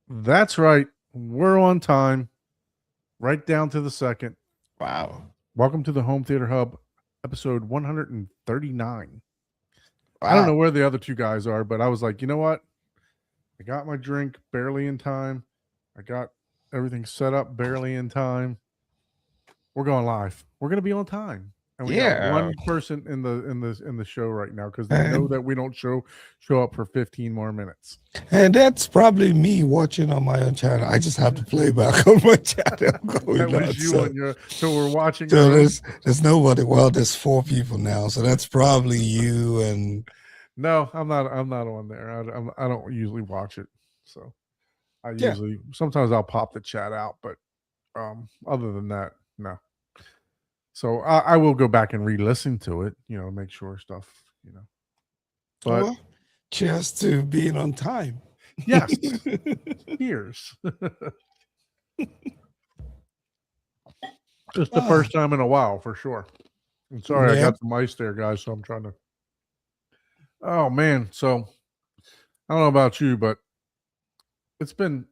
That's right. We're on time, right down to the second. Wow. Welcome to the Home Theater Hub, episode 139. I don't Wow. know where the other two guys are, but I was like, you know what? I got my drink barely in time. I got everything set up barely in time. We're going live. We're going to be on time. And we got Yeah. one person in the show right now because they know And, that we don't show up for 15 more minutes. and that's probably me watching on my own channel. I just have to play back on my channel going That on. was you So, on your. So we're watching. so our own- there's nobody. Well, there's 4 people now. So that's probably you and No, I'm not. I'm not on there. I don't usually watch it. So I Yeah. usually sometimes I'll pop the chat out, but other than that, no. So I will go back and re-listen to it. Make sure stuff. But well, cheers to being on time. yes, cheers. It's the first time in a while for sure. I'm sorry, I Yeah. got some ice there, guys. So I'm trying to. Oh man, so I don't know about you, but it's been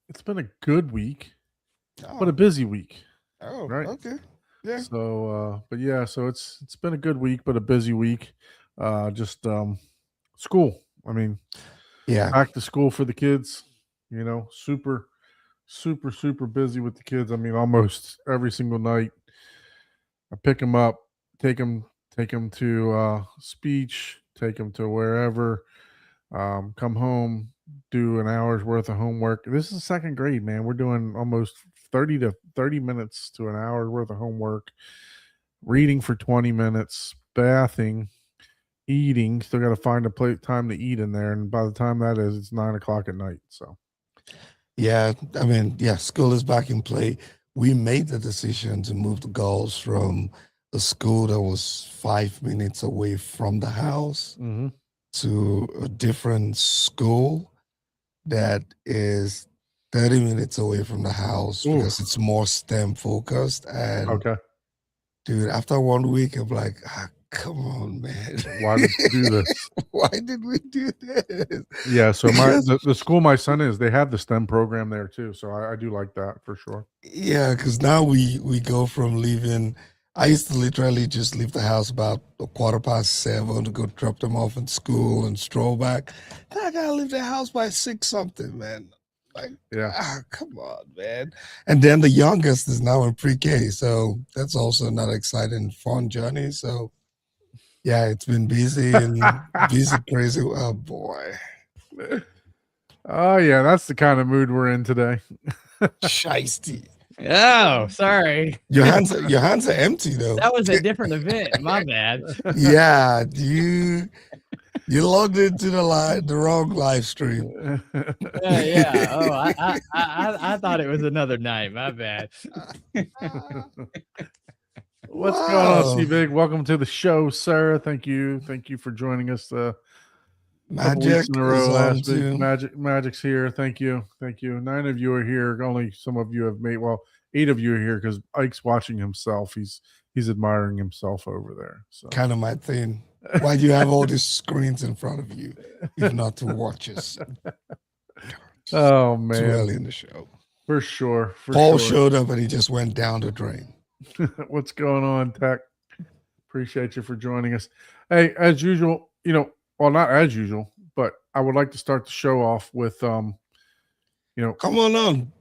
it's been a good week, but a busy week. Oh, right. okay. Yeah. So but yeah, so it's been a good week, but a busy week. Just school. I mean, Yeah. back to school for the kids, super busy with the kids. I mean, almost every single night I pick them up, take them to speech, take them to wherever, come home, do an hour's worth of homework. This is second grade, man. We're doing almost 30 minutes to an hour's worth of homework, reading for 20 minutes, bathing, eating. Still got to find a time to eat in there. And by the time that is, it's 9 o'clock at night. So, Yeah, I mean, yeah, school is back in play. We made the decision to move the girls from a school that was 5 minutes away from the house to a different school that is 30 minutes away from the house because it's more STEM focused. And okay. dude, after 1 week, I'm like, come on, man. Why did you do this? Why did we do this? Yeah, so the school my son is, they have the STEM program there too. So I do like that for sure. Yeah, because now we go from leaving. I used to literally just leave the house about 7:15 to go drop them off in school and stroll back. Now I gotta leave the house by 6 something, man. Like, Yeah. come on, man. And then the youngest is now in pre-K, so that's also another exciting, fun journey. So yeah, it's been busy and busy, crazy. Oh boy. Oh yeah, that's the kind of mood we're in today. Shiesty. Oh, sorry. Your hands are empty though. That was a different event. My bad. Yeah, you logged into the wrong live stream. Yeah. Oh, I thought it was another night. My bad. What's going on, C Big? Welcome to the show, sir. Thank you for joining us. Magic weeks in a row is on last week. too. Magic's here. Thank you. 9 of you are here. Only some of you have made. Well, 8 of you are here because Ike's watching himself. He's admiring himself over there. So Kind of my thing. Why do you have all these screens in front of you if not to watch us? Oh Too man, early in the show. for sure. Paul showed up and he just went down the drain. What's going on, Tech? Appreciate you for joining us. Hey, as usual, well, not as usual, but I would like to start the show off with, Come on.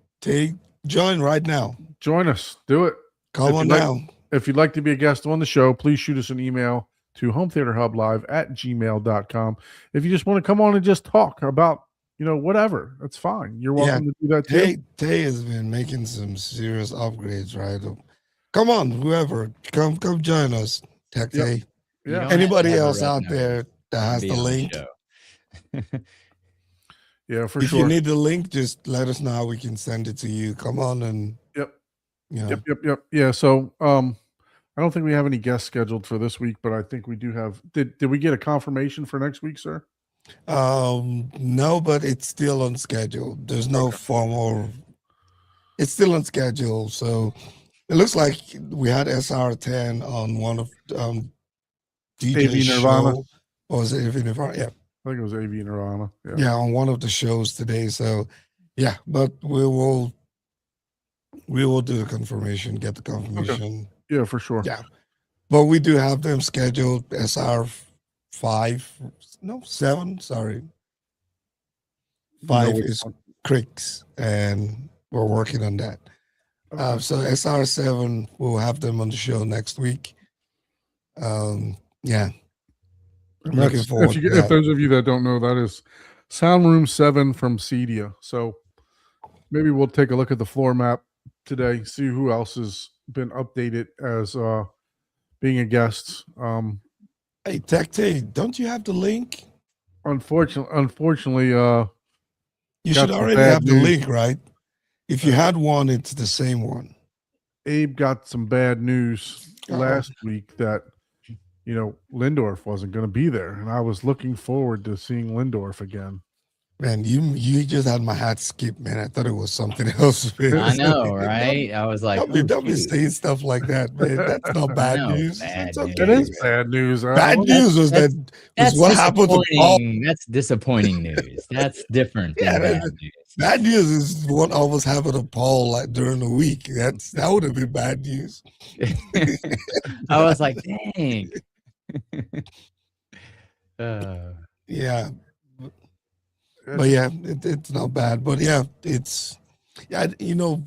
Join right now. Join us. Do it. Come on now. If you'd like to be a guest on the show, please shoot us an email to hometheaterhublive@gmail.com. If you just want to come on and just talk about, whatever, that's fine. You're welcome to do that too. Tay has been making some serious upgrades, right? Come on, whoever, come join us. Tech Tay. Yeah. Anybody else out there that has the link? Yeah, for if sure. If you need the link, just let us know how we can send it to you. Come on and Yep. Yeah. So I don't think we have any guests scheduled for this week, but I think we do have. Did we get a confirmation for next week, sir? No, but it's still on schedule. There's no formal. It's still on schedule, so it looks like we had SR10 on one of DJ AV Nirvana. show. Or was it AV Nirvana? Yeah. I think it was AV Nirvana. Yeah. Yeah, on one of the shows today. So yeah, but we will do the confirmation, get the confirmation. Yeah, for sure. Yeah. But we do have them scheduled SR7, sorry. You know 5 which is one. Cricks, and we're working on that. Okay. So SR7, we'll have them on the show next week. Yeah. I'm looking That's- forward to if that. those of you that don't know, that is Sound Room 7 from Cedia. So maybe we'll take a look at the floor map today, see who else has been updated as being a guest. Hey, Tech, don't you have the link? Unfortunately, You got should some already bad have the news. link, right? If you had one, it's the same one. Abe got some bad news Uh-oh. last week that Lindorf wasn't going to be there, and I was looking forward to seeing Lindorf again. Man, you just had my hat skip, man. I thought it was something else. Man. I know, right? I was like, Don't be saying stuff like that, man. That's not bad know, news. bad It's news. okay. It is man. bad news. Bad news was that's- that That's was what happened to Paul. disappointing. That's disappointing news. That's different than Yeah, bad that- news. Bad news is what almost happened to Paul like during the week. That would have been bad news. I was like, dang. Yeah, but yeah, it's not bad. But yeah,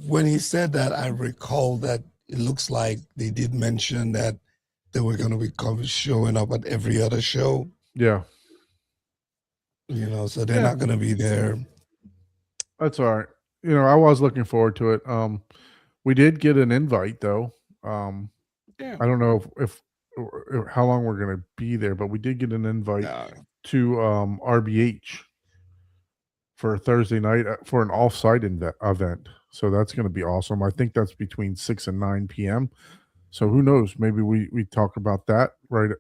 when he said that, I recall that it looks like they did mention that they were going to be showing up at every other show. Yeah, So they're not going to be there. that's all right. I was looking forward to it. We did get an invite though. Yeah. I don't know if how long we're going to be there, but we did get an invite to RBH for a Thursday night for an off-site event. So that's going to be awesome. I think that's between 6 and 9 p.m. So who knows? Maybe we talk about that, right?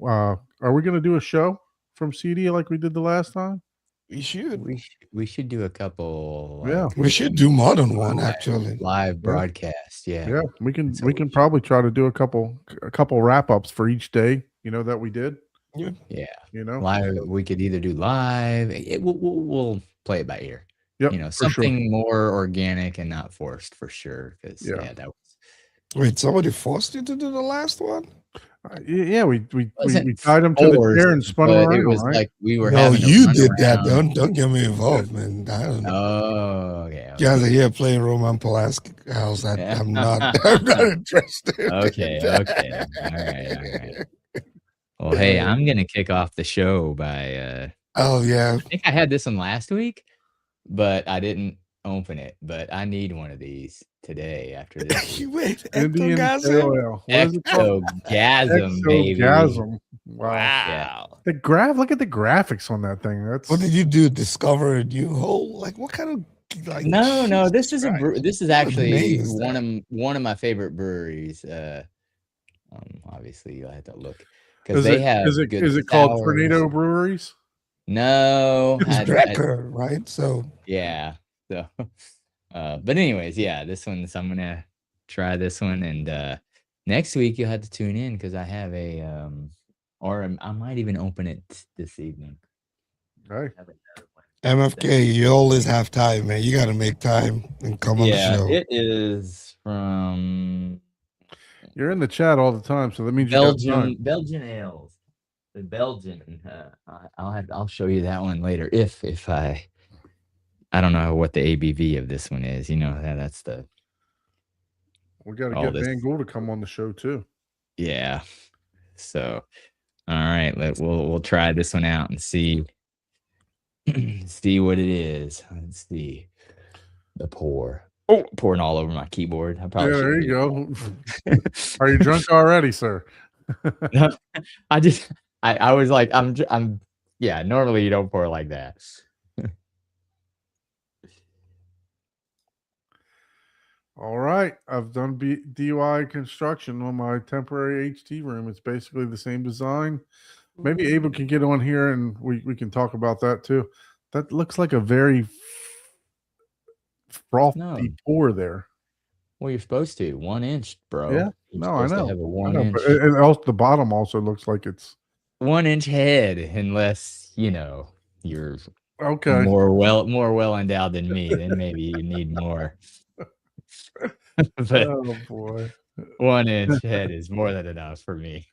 Are we going to do a show from CD like we did the last time? We should. We should do a couple. Yeah. We should do more than one, actually. Live broadcast. Yeah. Yeah, we can So we can probably try to do a couple wrap-ups for each day, that we did. Yeah. Live. We could either do live. We'll play it by ear. Yep, for sure. Something more organic and not forced for sure. Because Yeah. that was. Wait, somebody forced you to do the last one? Yeah, we Wasn't tied him to the forced, chair and spun but around. it was right? like we were No, having to you run did that. around. Don't get me involved, man. I don't know. Oh, okay. You guys are here playing Roman Polanski house. Yeah. I'm not interested. Okay. All right. Well, hey, I'm gonna kick off the show by Oh yeah. I think I had this one last week, but I didn't open it. But I need one of these today after this. Wait, Indian Ectogasm? Pale Ale. What is it called? Exogasm, baby. Exogasm. Wow. Yeah. Look at the graphics on that thing. That's What did you do? Discover a new hole? Like what kind of No. This is Christ. this is What actually name is one of my favorite breweries. Obviously you'll have to look is because they have is it good is it called sours. Tornado Breweries? No, It's Drecker, right? So yeah. So, but anyways, yeah, this one. So I'm gonna try this one, and next week you'll have to tune in because I have a or I might even open it this evening. Right. MFK, you always have time, man. You got to make time and come on the Yeah, show. it is from You're in the chat all the time, so that means you got time. Belgian ales. The Belgian. I'll show you that one later if I don't know what the ABV of this one is. That's the. We got to all get this- Van Gool to come on the show too. Yeah. So, all right, we'll try this one out and see what it is. Let's see. The pour. Oh, pouring all over my keyboard. I probably Yeah, there shouldn't you do go. Are you drunk already, sir? that. I was like, I'm yeah, normally you don't pour like that. All right. I've done DIY construction on my temporary HT room. It's basically the same design. Maybe Abel can get on here and we can talk about that too. That looks like a very frothy No. pour there. Well, you're supposed to 1 inch, bro. Yeah. You're No, I supposed to know. have a I 1 know, inch. but and also the bottom also looks like it's 1-inch head, unless you're Okay. more well endowed than me. Then maybe you need more. But Oh boy. 1-inch head is more than enough for me.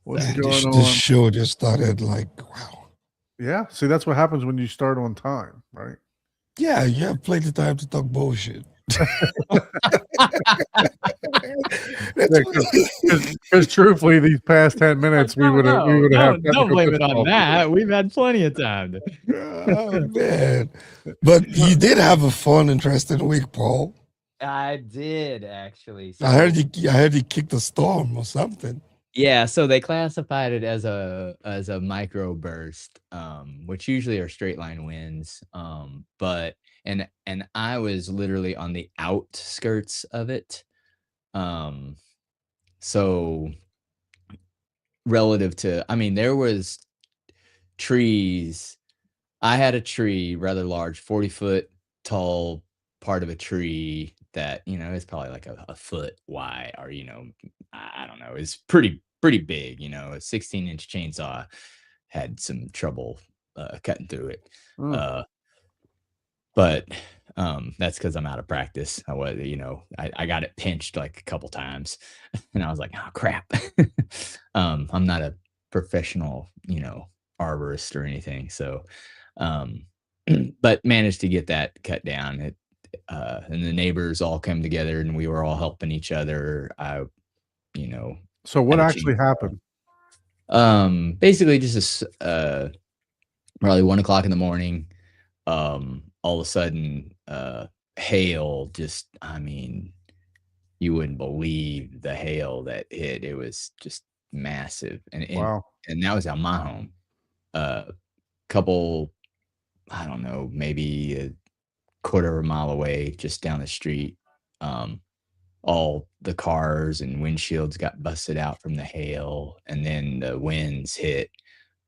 What's So, going This on? show just started like, wow. Yeah. See, that's what happens when you start on time, right? Yeah, you have plenty of time to talk bullshit. That's Because truthfully, these past 10 minutes, we would have don't technical blame it on difficulties. that. We've had plenty of time. oh man. But you did have a fun, interesting week, Paul. I did actually. I heard you kicked a storm or something. Yeah, so they classified it as a microburst, which usually are straight line winds. But and I was literally on the outskirts of it. Um, so relative to, I mean, there was trees. I had a tree, rather large, 40-foot tall part of a tree that, is probably like a foot wide, or, I don't know, it's pretty big, a 16-inch chainsaw had some trouble cutting through it. Mm. But that's because I'm out of practice. I got it pinched like a couple times, and I was like, oh crap. I'm not a professional, arborist or anything. So but managed to get that cut down. And the neighbors all came together and we were all helping each other. So what had a actually happened? Basically just probably 1 o'clock in the morning. All of a sudden, hail, just, I mean, you wouldn't believe the hail that hit. It was just massive. Wow. And that was on my home. Couple, I don't know, maybe a quarter of a mile away, just down the street. All the cars and windshields got busted out from the hail, and then the winds hit.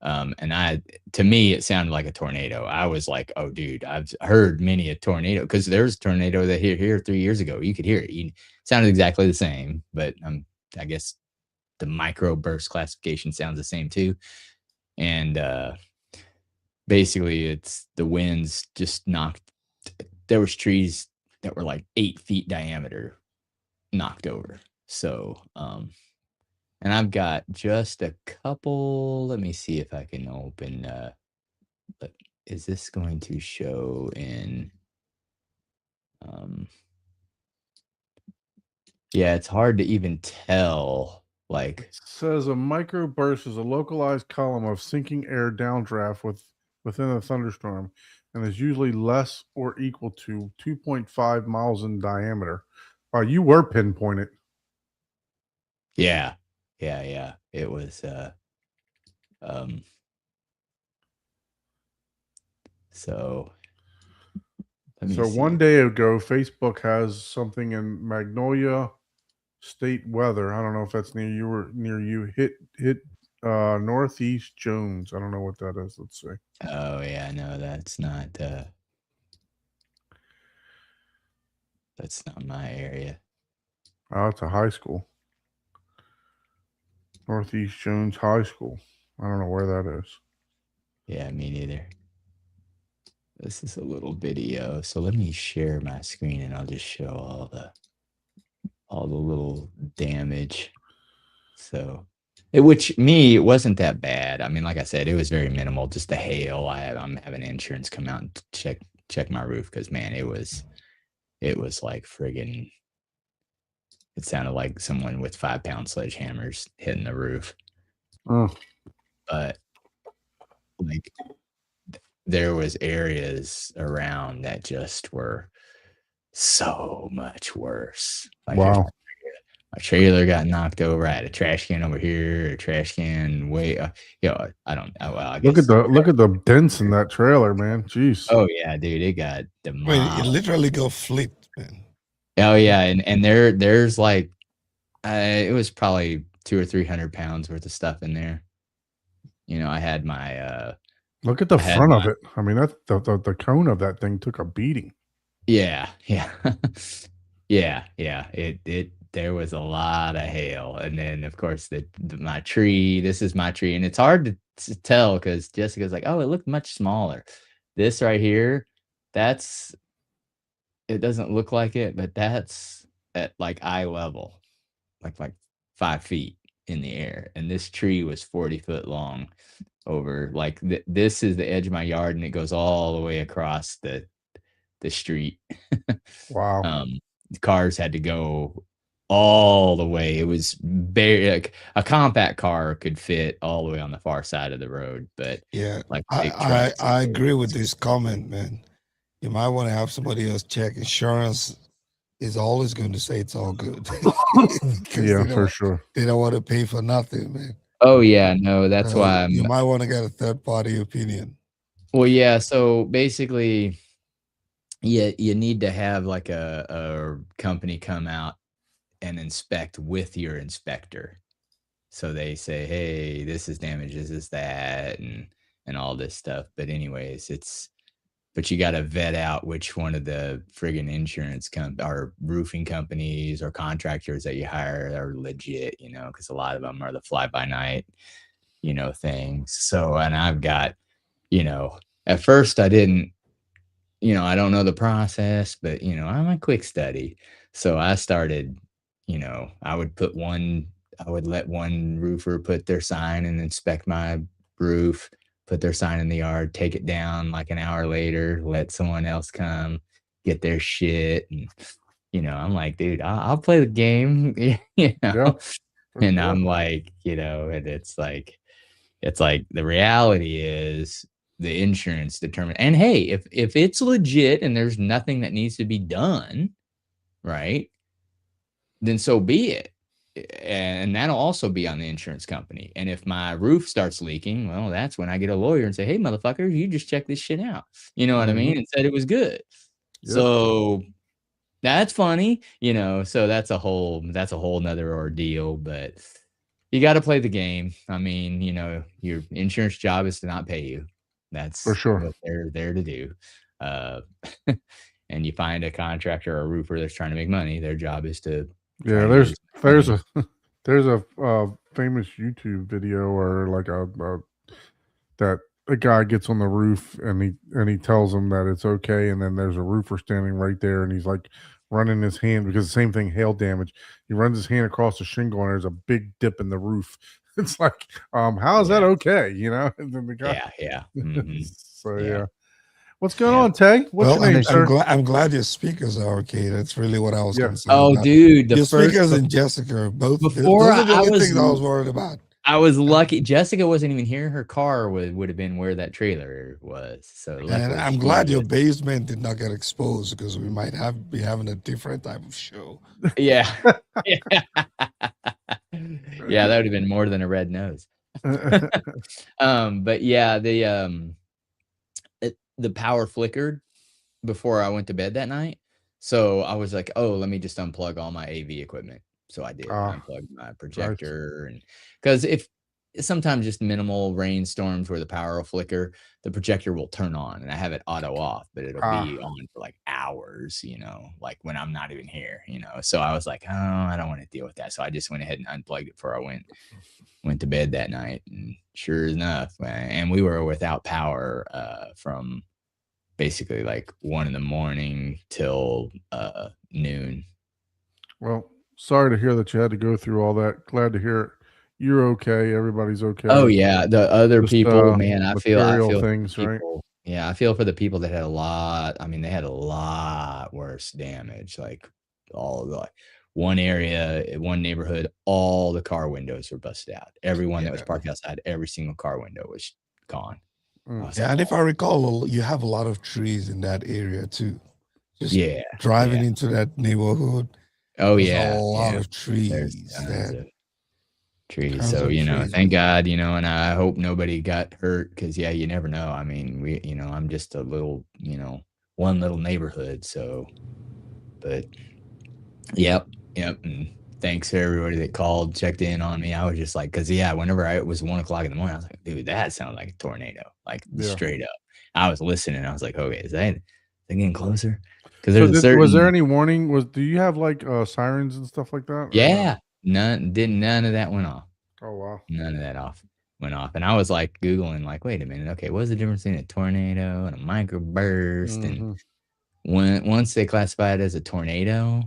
And to me, it sounded like a tornado. I was like, oh, dude, I've heard many a tornado, because there's a tornado that hit here 3 years ago. You could hear it. It sounded exactly the same, but I guess the microburst classification sounds the same too. And basically, it's the winds just knocked. There was trees that were like 8 feet diameter knocked over. So, and I've got just a couple. Let me see if I can open. But is this going to show in? Yeah, it's hard to even tell. Like, It says a microburst is a localized column of sinking air downdraft within a thunderstorm, and is usually less or equal to 2.5 miles in diameter. You were pinpointed. yeah. It was. So. Let me So see. one day ago, Facebook has something in Magnolia State weather. I don't know if that's near you or near you. Hit Northeast Jones. I don't know what that is. Let's see. Oh yeah, no, that's not my area. Oh, it's a high school. Northeast Jones High School. I don't know where that is. Yeah, me neither. This is a little video, so let me share my screen and I'll just show all the little damage. So, it wasn't that bad. I mean, like I said, it was very minimal, just the hail. I'm having insurance come out and check my roof, because man, it was like friggin'. It sounded like someone with 5-pound sledgehammers hitting the roof. Oh. But like, there was areas around that just were so much worse. Like, Wow. my trailer got knocked over. I had a trash can over here, a trash can way. I don't. Well, I Look guess, at the dents in that trailer, man. Jeez. Oh yeah, dude, it got Wait, demolished. it literally got flipped, man. Oh yeah, and there's like, it was probably 200 or 300 pounds worth of stuff in there. I had my Look at the front of it. I mean, that the cone of that thing took a beating. Yeah. Yeah. It there was a lot of hail. And then, of course, my tree. This is my tree, and it's hard to tell because Jessica's like, "Oh, it looked much smaller." This right here, that's it doesn't look like it, but that's at like eye level, like 5 feet in the air. And this tree was 40 foot long over like this is the edge of my yard, and it goes all the way across the street. Wow. The cars had to go all the way. It was very like a compact car could fit all the way on the far side of the road, but Yeah, like big I trucks. I agree with this comment, man. You might want to have somebody else check. Insurance is always going to say it's all good. 'Cause Yeah, they for don't, sure. they don't want to pay for nothing, man. Oh yeah, no, that's why You I'm might want to get a third party opinion. well, yeah. So basically, yeah, you need to have like a company come out and inspect with your inspector. So they say, "Hey, this is damage, this is that," and all this stuff. But anyways, but you got to vet out which one of the friggin' insurance or roofing companies or contractors that you hire are legit, because a lot of them are the fly by night, things. So, and I've got, at first I didn't, I don't know the process, but I'm a quick study. So I started, I would let one roofer put their sign and inspect my roof, put their sign in the yard, take it down like an hour later, let someone else come get their shit. And, I'm like, dude, I'll play the game, Yeah, for and sure. I'm like, and it's like the reality is the insurance determine. And hey, if it's legit and there's nothing that needs to be done, right? Then so be it. And that'll also be on the insurance company. And if my roof starts leaking, well, that's when I get a lawyer and say, "Hey, motherfucker, you just check this shit out." You know what I Mhm. mean? And said it was good. Yep. So that's funny, so that's a whole nother ordeal, but you got to play the game. I mean, your insurance job is to not pay you. For That's sure. what they're there to do. Uh, and you find a contractor or a roofer that's trying to make money, their job is to try Yeah, to get there's as much there's money. a there's a famous YouTube video or like a that a guy gets on the roof and he tells him that it's okay, and then there's a roofer standing right there, and he's like running his hand because the same thing, hail damage. He runs his hand across the shingle, and there's a big dip in the roof. It's like, how is that Yeah, okay? And then the guy. yeah, mhm, So yeah, yeah, what's going yeah. on, Tay? What's Well, your name, I'm sir? glad your speakers are okay. That's really what I was Yeah. concerned Oh, about. dude, the Your first speakers and Jessica are both. before Those are the I only was things I was worried about. I was lucky. Jessica wasn't even here. Her car would have been where that trailer was. So And luckily I'm she glad your was. basement did not get exposed because we might be having a different type of show. Yeah. Yeah. Yeah, that would have been more than a red nose. But yeah, the power flickered before I went to bed that night. So I was like, "Oh, let me just unplug all my AV equipment." So I did. I Ah, unplugged my nice. projector, and because if sometimes just minimal rainstorms where the power will flicker, the projector will turn on, and I have it auto off, but it'll Ah, be on for like hours, like when I'm not even here. So I was like, "Oh, I don't want to deal with that." So I just went ahead and unplugged it before I went to bed that night. And sure enough, and we were without power from basically like 1 in the morning till noon. well, sorry to hear that you had to go through all that. Glad to hear you're okay. Everybody's okay. Oh yeah, the other Just people, man, I material feel for the things, right? people. Yeah, I feel for the people that had a lot. I mean, they had a lot worse damage. Like all the one area, one neighborhood, all the car windows were busted out. Everyone that was Yeah. parked outside, every single car window was gone. I Mm. was Yeah, like, and if I recall, you have a lot of trees in that area too. Just yeah, driving yeah. into that neighborhood, Oh there's a yeah, lot yeah. of There's trees. trees. Tons So, of trees. thank God, and I hope nobody got hurt because, yeah, you never know. I mean, I'm just a little, one little neighborhood. So, but yep, yep. And thanks to everybody that called, checked in on me. I was just like, because, yeah, whenever it was 1 o'clock in the morning, I was like, dude, that sounds like a tornado, like Yeah. straight up. I was listening. I was like, okay, is that getting closer? because So there's a was there certain any warning? Do you have like sirens and stuff like that? or no? yeah, none of that went off. Oh wow. None of that went off. And I was like Googling, like, wait a minute, okay, what's the difference between a tornado and a microburst? And once they classify it as a tornado,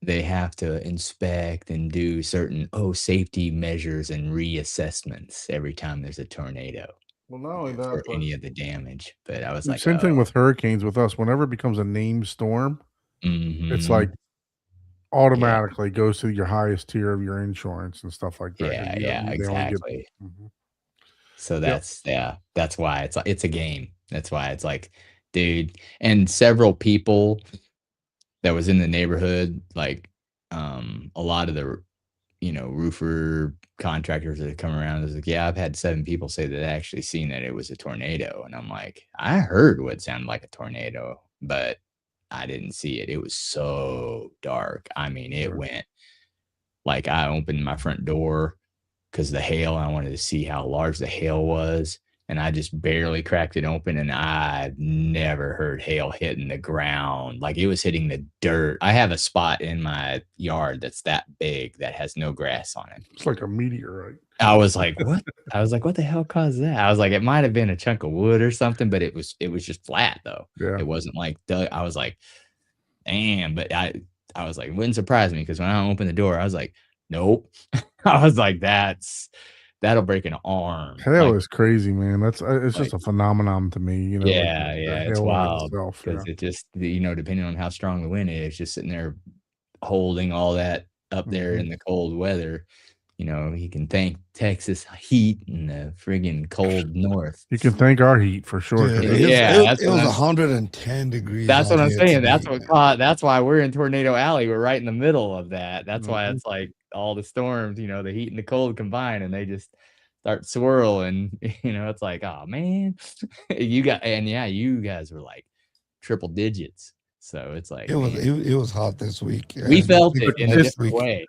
they have to inspect and do certain safety measures and reassessments every time there's a tornado Well, not only for that, any of the damage. But I was but like, same thing with hurricanes with us. Whenever it becomes a named storm, it's like automatically goes to your highest tier of your insurance and stuff like that. 'cause yeah, they only get- exactly. Mhm. So Yep. that's why it's a game. That's why it's like, dude, and several people that was in the neighborhood, like a lot of the roofer contractors that come around is like, yeah, I've had 7 people say that they actually seen that it was a tornado. And I'm like, I heard what sounded like a tornado, but I didn't see it. It was so dark. I mean, it Sure. went like I opened my front door because the hail, I wanted to see how large the hail was. And I just barely cracked it open, and I've never heard hail hitting the ground. Like it was hitting the dirt. I have a spot in my yard that's that big that has no grass on it. It's like a meteorite. I was like, what? I was like, what the hell caused that? I was like, it might have been a chunk of wood or something, but it was just flat though. Yeah. It wasn't like I was like, damn, but I was like, it wouldn't surprise me because when I opened the door, I was like, nope. I was like, that'll break an arm. Hail Like, is crazy, man. That's it's just a phenomenon to me. You know. like yeah, the it's hail in wild itself, because yeah. it just, depending on how strong the wind is, just sitting there holding all that up there in the cold weather. He can thank Texas heat and the friggin' cold north. You can thank our heat for sure. Yeah, 'cause it, Yeah, was- that's it what was I'm- 110 degrees. That's what out I'm here saying. today, That's why we're in Tornado Alley. We're right in the middle of that. That's why Mhm. it's like all the storms, the heat and the cold combine, and they just start swirling. It's like, oh man, you guys were like triple digits. So it's like, It was man, it was hot this week. we and felt I it think in a next different week- way.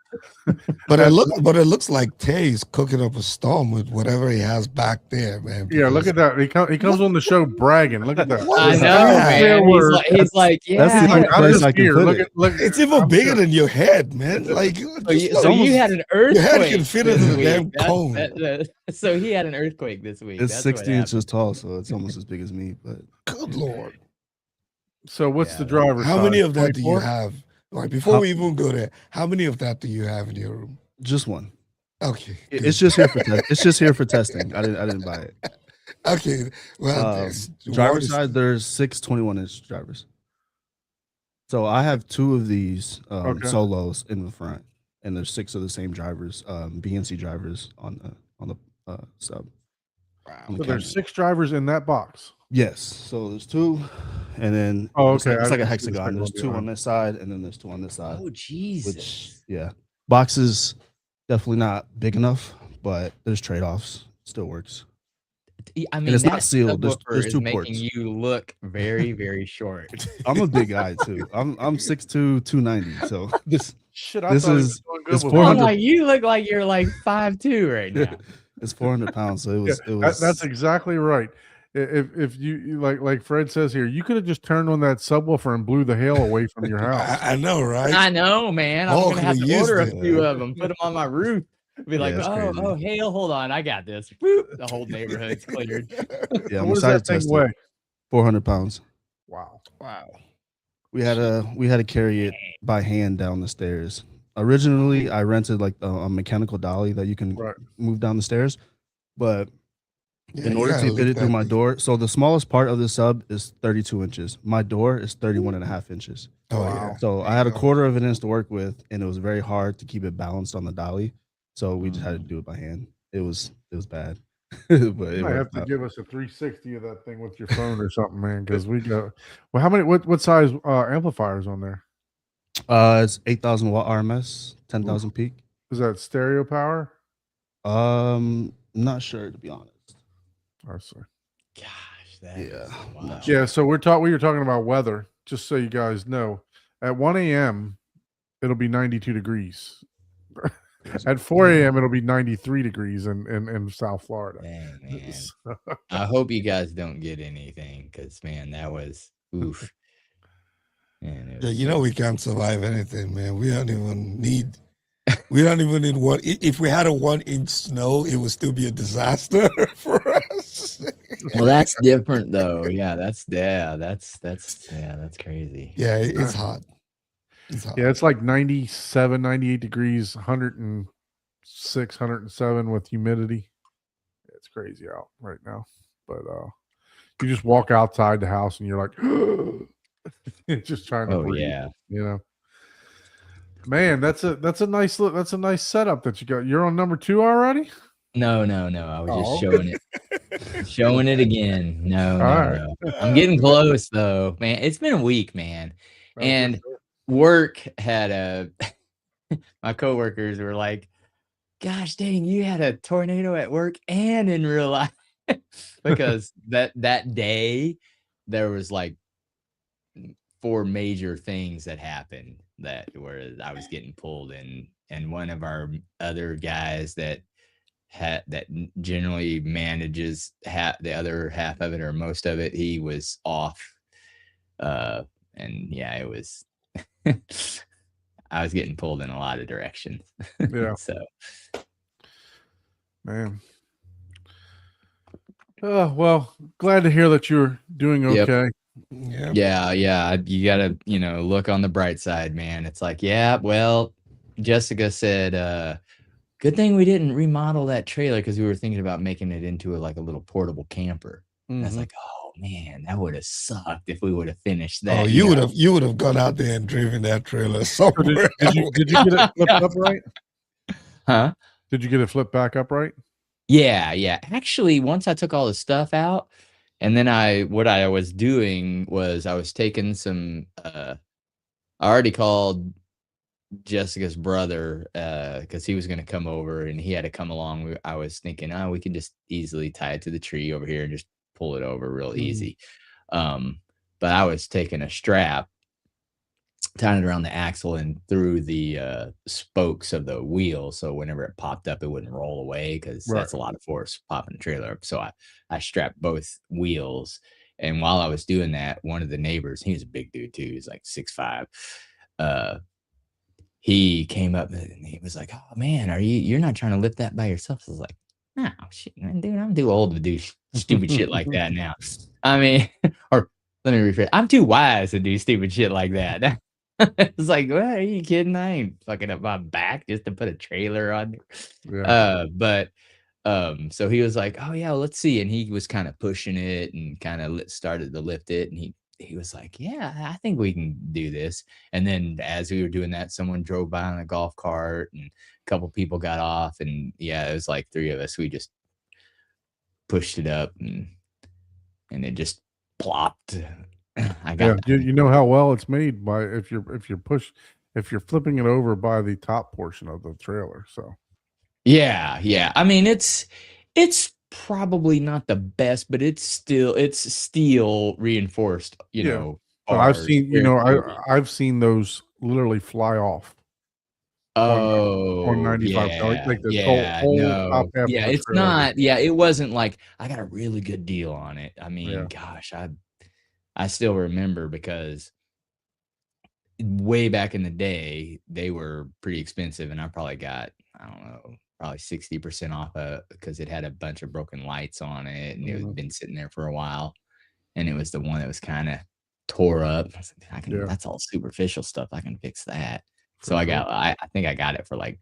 But it looks like Tay's cooking up a storm with whatever he has back there, man. Yeah, look at that. He comes on the show bragging. Look at that. What I is know, that? man. He's like, yeah. that's the Like, only I'm place just I can here. put Look it. at look. It's even I'm bigger sure- than your head, man. Like So you had an earthquake. Your head can fit into this the damn week. cone. So he had an earthquake this week. It's That's what 60 happened. inches tall, so it's almost as big as me. But Good lord. So what's Yeah, the driver? How many size? of that do you 24? have? Like before we even go there, how many of that do you have in your room? just one. Okay. It's just here for it's just here for testing. I didn't buy it. Okay. Well, Driver side, there's 6 21-inch drivers. So I have 2 of these Okay. solos in the front, and there's 6 of the same drivers, BNC drivers on the sub. on the So there's cabin. 6 drivers in that box. Yes. So there's 2, and then Oh, it's okay. like, it's I like a didn't see the hexagon. second There's one 2 on behind. this side, and then there's 2 on this side. Oh Jesus! Which boxes definitely not big enough, but there's trade-offs. Still works. I mean, it's not that sealed. There's subwoofer is 2 making ports. you look very, very short. I'm a big guy too. I'm 6'2", 290. So this Shit, I This thought he is- was doing good it's with I'm 400 like, you look like you're like 5'2" right now. it's 400 pounds. So it was. Yeah, it was. that's exactly right. If you like Fred says here, you could have just turned on that subwoofer and blew the hail away from your house. I know, right? I know, man. I'm Oh, gonna have could've to order a used it. few of them, put them on my roof. Be like, it's crazy. oh, hail, hold on, I got this. Boop, the whole neighborhood's cleared. Yeah, So I'm what does excited that to thing test weigh? it. 400 pounds. Wow. Wow. We had to carry it by hand down the stairs. Originally, I rented like a mechanical dolly that you can Right. move down the stairs, but Yeah, in you order gotta to fit lift it through that my thing. door, so the smallest part of the sub is 32 inches. My door is 31 and a half inches. Oh, Wow. yeah. So I had a quarter of an inch to work with, and it was very hard to keep it balanced on the dolly. So we just had to do it by hand. It was bad, but You it might have worked to out. give us a 360 of that thing with your phone or something, man. Because we got well, how many? What size amplifiers on there? It's 8,000 watt RMS, 10,000 peak. Is that stereo power? Not sure to be honest. I see. Gosh, that Yeah, is not wild. sure. Yeah. So we were talking about weather. Just so you guys know, at 1 a.m. it'll be 92 degrees. At 4 a.m. it'll be 93 degrees in South Florida. Dang, man. I hope you guys don't get anything because, man, that was oof. And it Yeah, was you know we can't survive anything, man. We don't even need. We don't even need one. If we had a 1-inch snow, it would still be a disaster for us. well, that's different though. Yeah, that's crazy. Yeah, it's hot. It's hot. Yeah, it's like 97, 98 degrees, 106, 107 with humidity. It's crazy out right now. But you just walk outside the house and you're like, just trying to Oh breathe. yeah. You know, man, that's a nice setup that you got. You're on number 2 already. No. I was just Oh. showing it again. No. All I'm getting close though, man. It's been a week, man. And work had my coworkers were like, gosh dang, you had a tornado at work and in real life. Because that day there was like 4 major things that happened that where I was getting pulled in, and one of our other guys that generally manages the other half of it or most of it, he was off. And yeah, it was I was getting pulled in a lot of directions. Yeah. So man. Oh, well, glad to hear that you're doing Yep. okay. Yeah. yeah, you gotta, look on the bright side, man. It's like, yeah, well, Jessica said, good thing we didn't remodel that trailer because we were thinking about making it into a little portable camper. And I was Mhm. like, oh man, that would have sucked if we would have finished Oh, that. you would have gone out there and driven that trailer So somewhere. did you get it flipped up right? Huh? Did you get it flipped back up right? Yeah. Actually, once I took all the stuff out, and then what I was doing was I was taking some. I already called Jessica's brother because he was going to come over and he had to come along. I was thinking, we can just easily tie it to the tree over here and just pull it over real easy. But I was taking a strap, tying it around the axle and through the spokes of the wheel, so whenever it popped up, it wouldn't roll away because Right. that's a lot of force popping the trailer up. So I strapped both wheels, and while I was doing that, one of the neighbors, he was a big dude too, he's like 6'5", he came up and he was like, oh man, you're not trying to lift that by yourself? I was like, no shit, man, dude, I'm too old to do stupid shit like that now. I mean, or let me rephrase, I'm too wise to do stupid shit like that. It's like, well, are you kidding? I ain't fucking up my back just to put a trailer on. Yeah. So he was like, oh yeah, well, let's see. And he was kind of pushing it and kind of started to lift it. And he was like, yeah, I think we can do this. And then as we were doing that, someone drove by on a golf cart and a couple people got off. And yeah, it was like 3 of us. We just pushed it up and it just plopped. I got You know how well it's made by if you're flipping it over by the top portion of the trailer. So yeah. I mean, it's probably not the best, but it's steel reinforced, but I've bars, seen very sturdy. I've seen those literally fly off on 95. Like the whole top half of Yeah, the it's trailer. not. Yeah, it wasn't like I got a really good deal on it. I mean, Yeah. gosh, I still remember because way back in the day, they were pretty expensive, and I probably got, I don't know, probably 60% off because it had a bunch of broken lights on it, and it had been sitting there for a while, and it was the one that was kind of tore up. I was like, Yeah. that's all superficial stuff. I can fix that. For So I sure. got, I think I got it for like,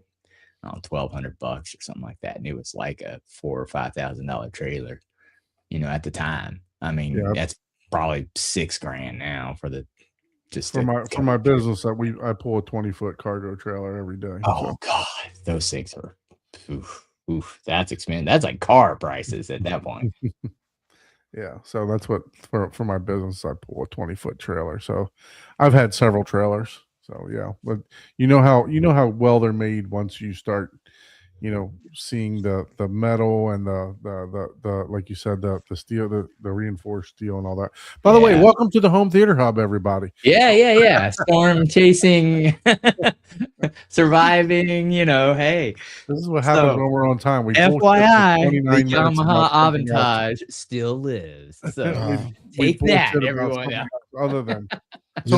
I don't know, $1,200 or something like that, and it was like a $4,000 or $5,000 trailer, at the time. I mean, Yeah. that's probably $6,000 now for the just For my business that I pull a 20-foot cargo trailer every day. Oh God, those things are oof, that's expensive. That's like car prices at that point. Yeah, so that's what for my business I pull a 20-foot trailer. So I've had several trailers. So yeah, but you know how well they're made once you start, seeing the metal and the like you said, the steel, the reinforced steel and all that. By the way, Yeah. welcome to the Home Theater Hub, everybody. Yeah. Storm chasing, surviving. Hey. This is what happens So, when we're on time. We bullshit for FYI, 29 the minutes Yamaha about something else. Avantage still lives. So We take that, bullshit about everyone. something else other than So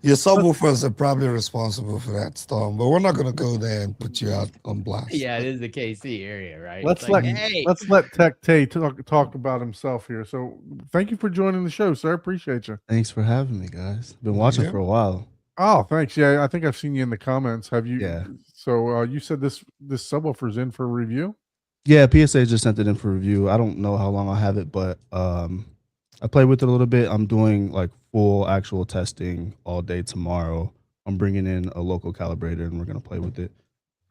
Your subwoofers are probably responsible for that storm, but we're not gonna go there and put you out on blast. Yeah, it is the KC area, right? let's It's like, let hey, let's let Tech Tay talk about himself here. So thank you for joining the show, sir. Appreciate you. Thanks for having me, guys. Been watching Yeah. for a while. Oh, thanks. Yeah, I think I've seen you in the comments. Have you? Yeah. So you said this subwoofer's in for review. Yeah, PSA just sent it in for review. I don't know how long I'll have it, but I played with it a little bit. I'm doing like full actual testing all day tomorrow. I'm bringing in a local calibrator and we're gonna play with it.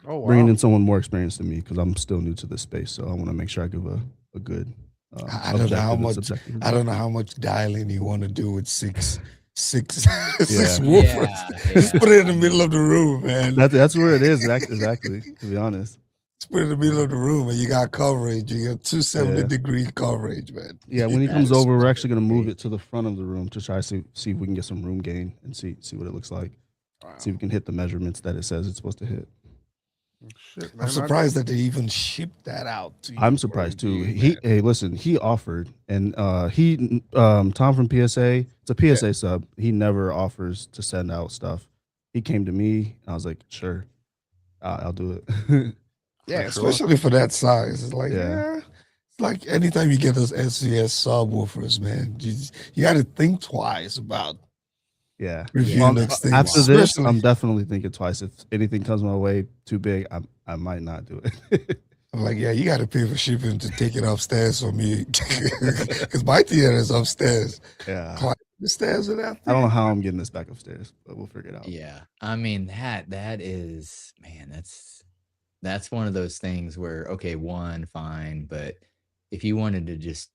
Oh, wow. Bringing in someone more experienced than me because I'm still new to this space, so I want to make sure I give a good. I don't know how objective and much. subjective I review. don't know how much dialing you want to do with six six Yeah. woofers. Just yeah. put it in the middle of the room, man. That's where it is exactly. To be honest. Just put it in the middle of the room, and you got coverage. You got 270-degree Yeah. coverage, man. Yeah, when he That comes is over, we're actually fucking gonna move great. it to the front of the room to try to see if we can get some room gain and see what it looks like. See if we can hit the measurements that it says it's supposed to hit. Shit, man. I'm surprised that they even shipped that out to you. I'm for surprised too. review, man. Hey, listen, he offered, and Tom from PSA, it's a PSA sub. He never offers to send out stuff. He came to me, and I was like, sure, I'll do it. Yeah, For sure. especially for that size. It's like, Yeah. it's like anytime you get those SCS subwoofers, man, you got to think twice about Yeah. reviewing next thing. After this, Especially- I'm definitely thinking twice. If anything comes my way too big, I might not do it. I'm like, yeah, you got to pay for shipping to take it upstairs for me because my theater is upstairs. Yeah. Climb the stairs of that I don't know thing. how I'm getting this back upstairs, but we'll figure it out. Yeah. I mean, that is, man, that's one of those things where, okay, one, fine, but if you wanted to just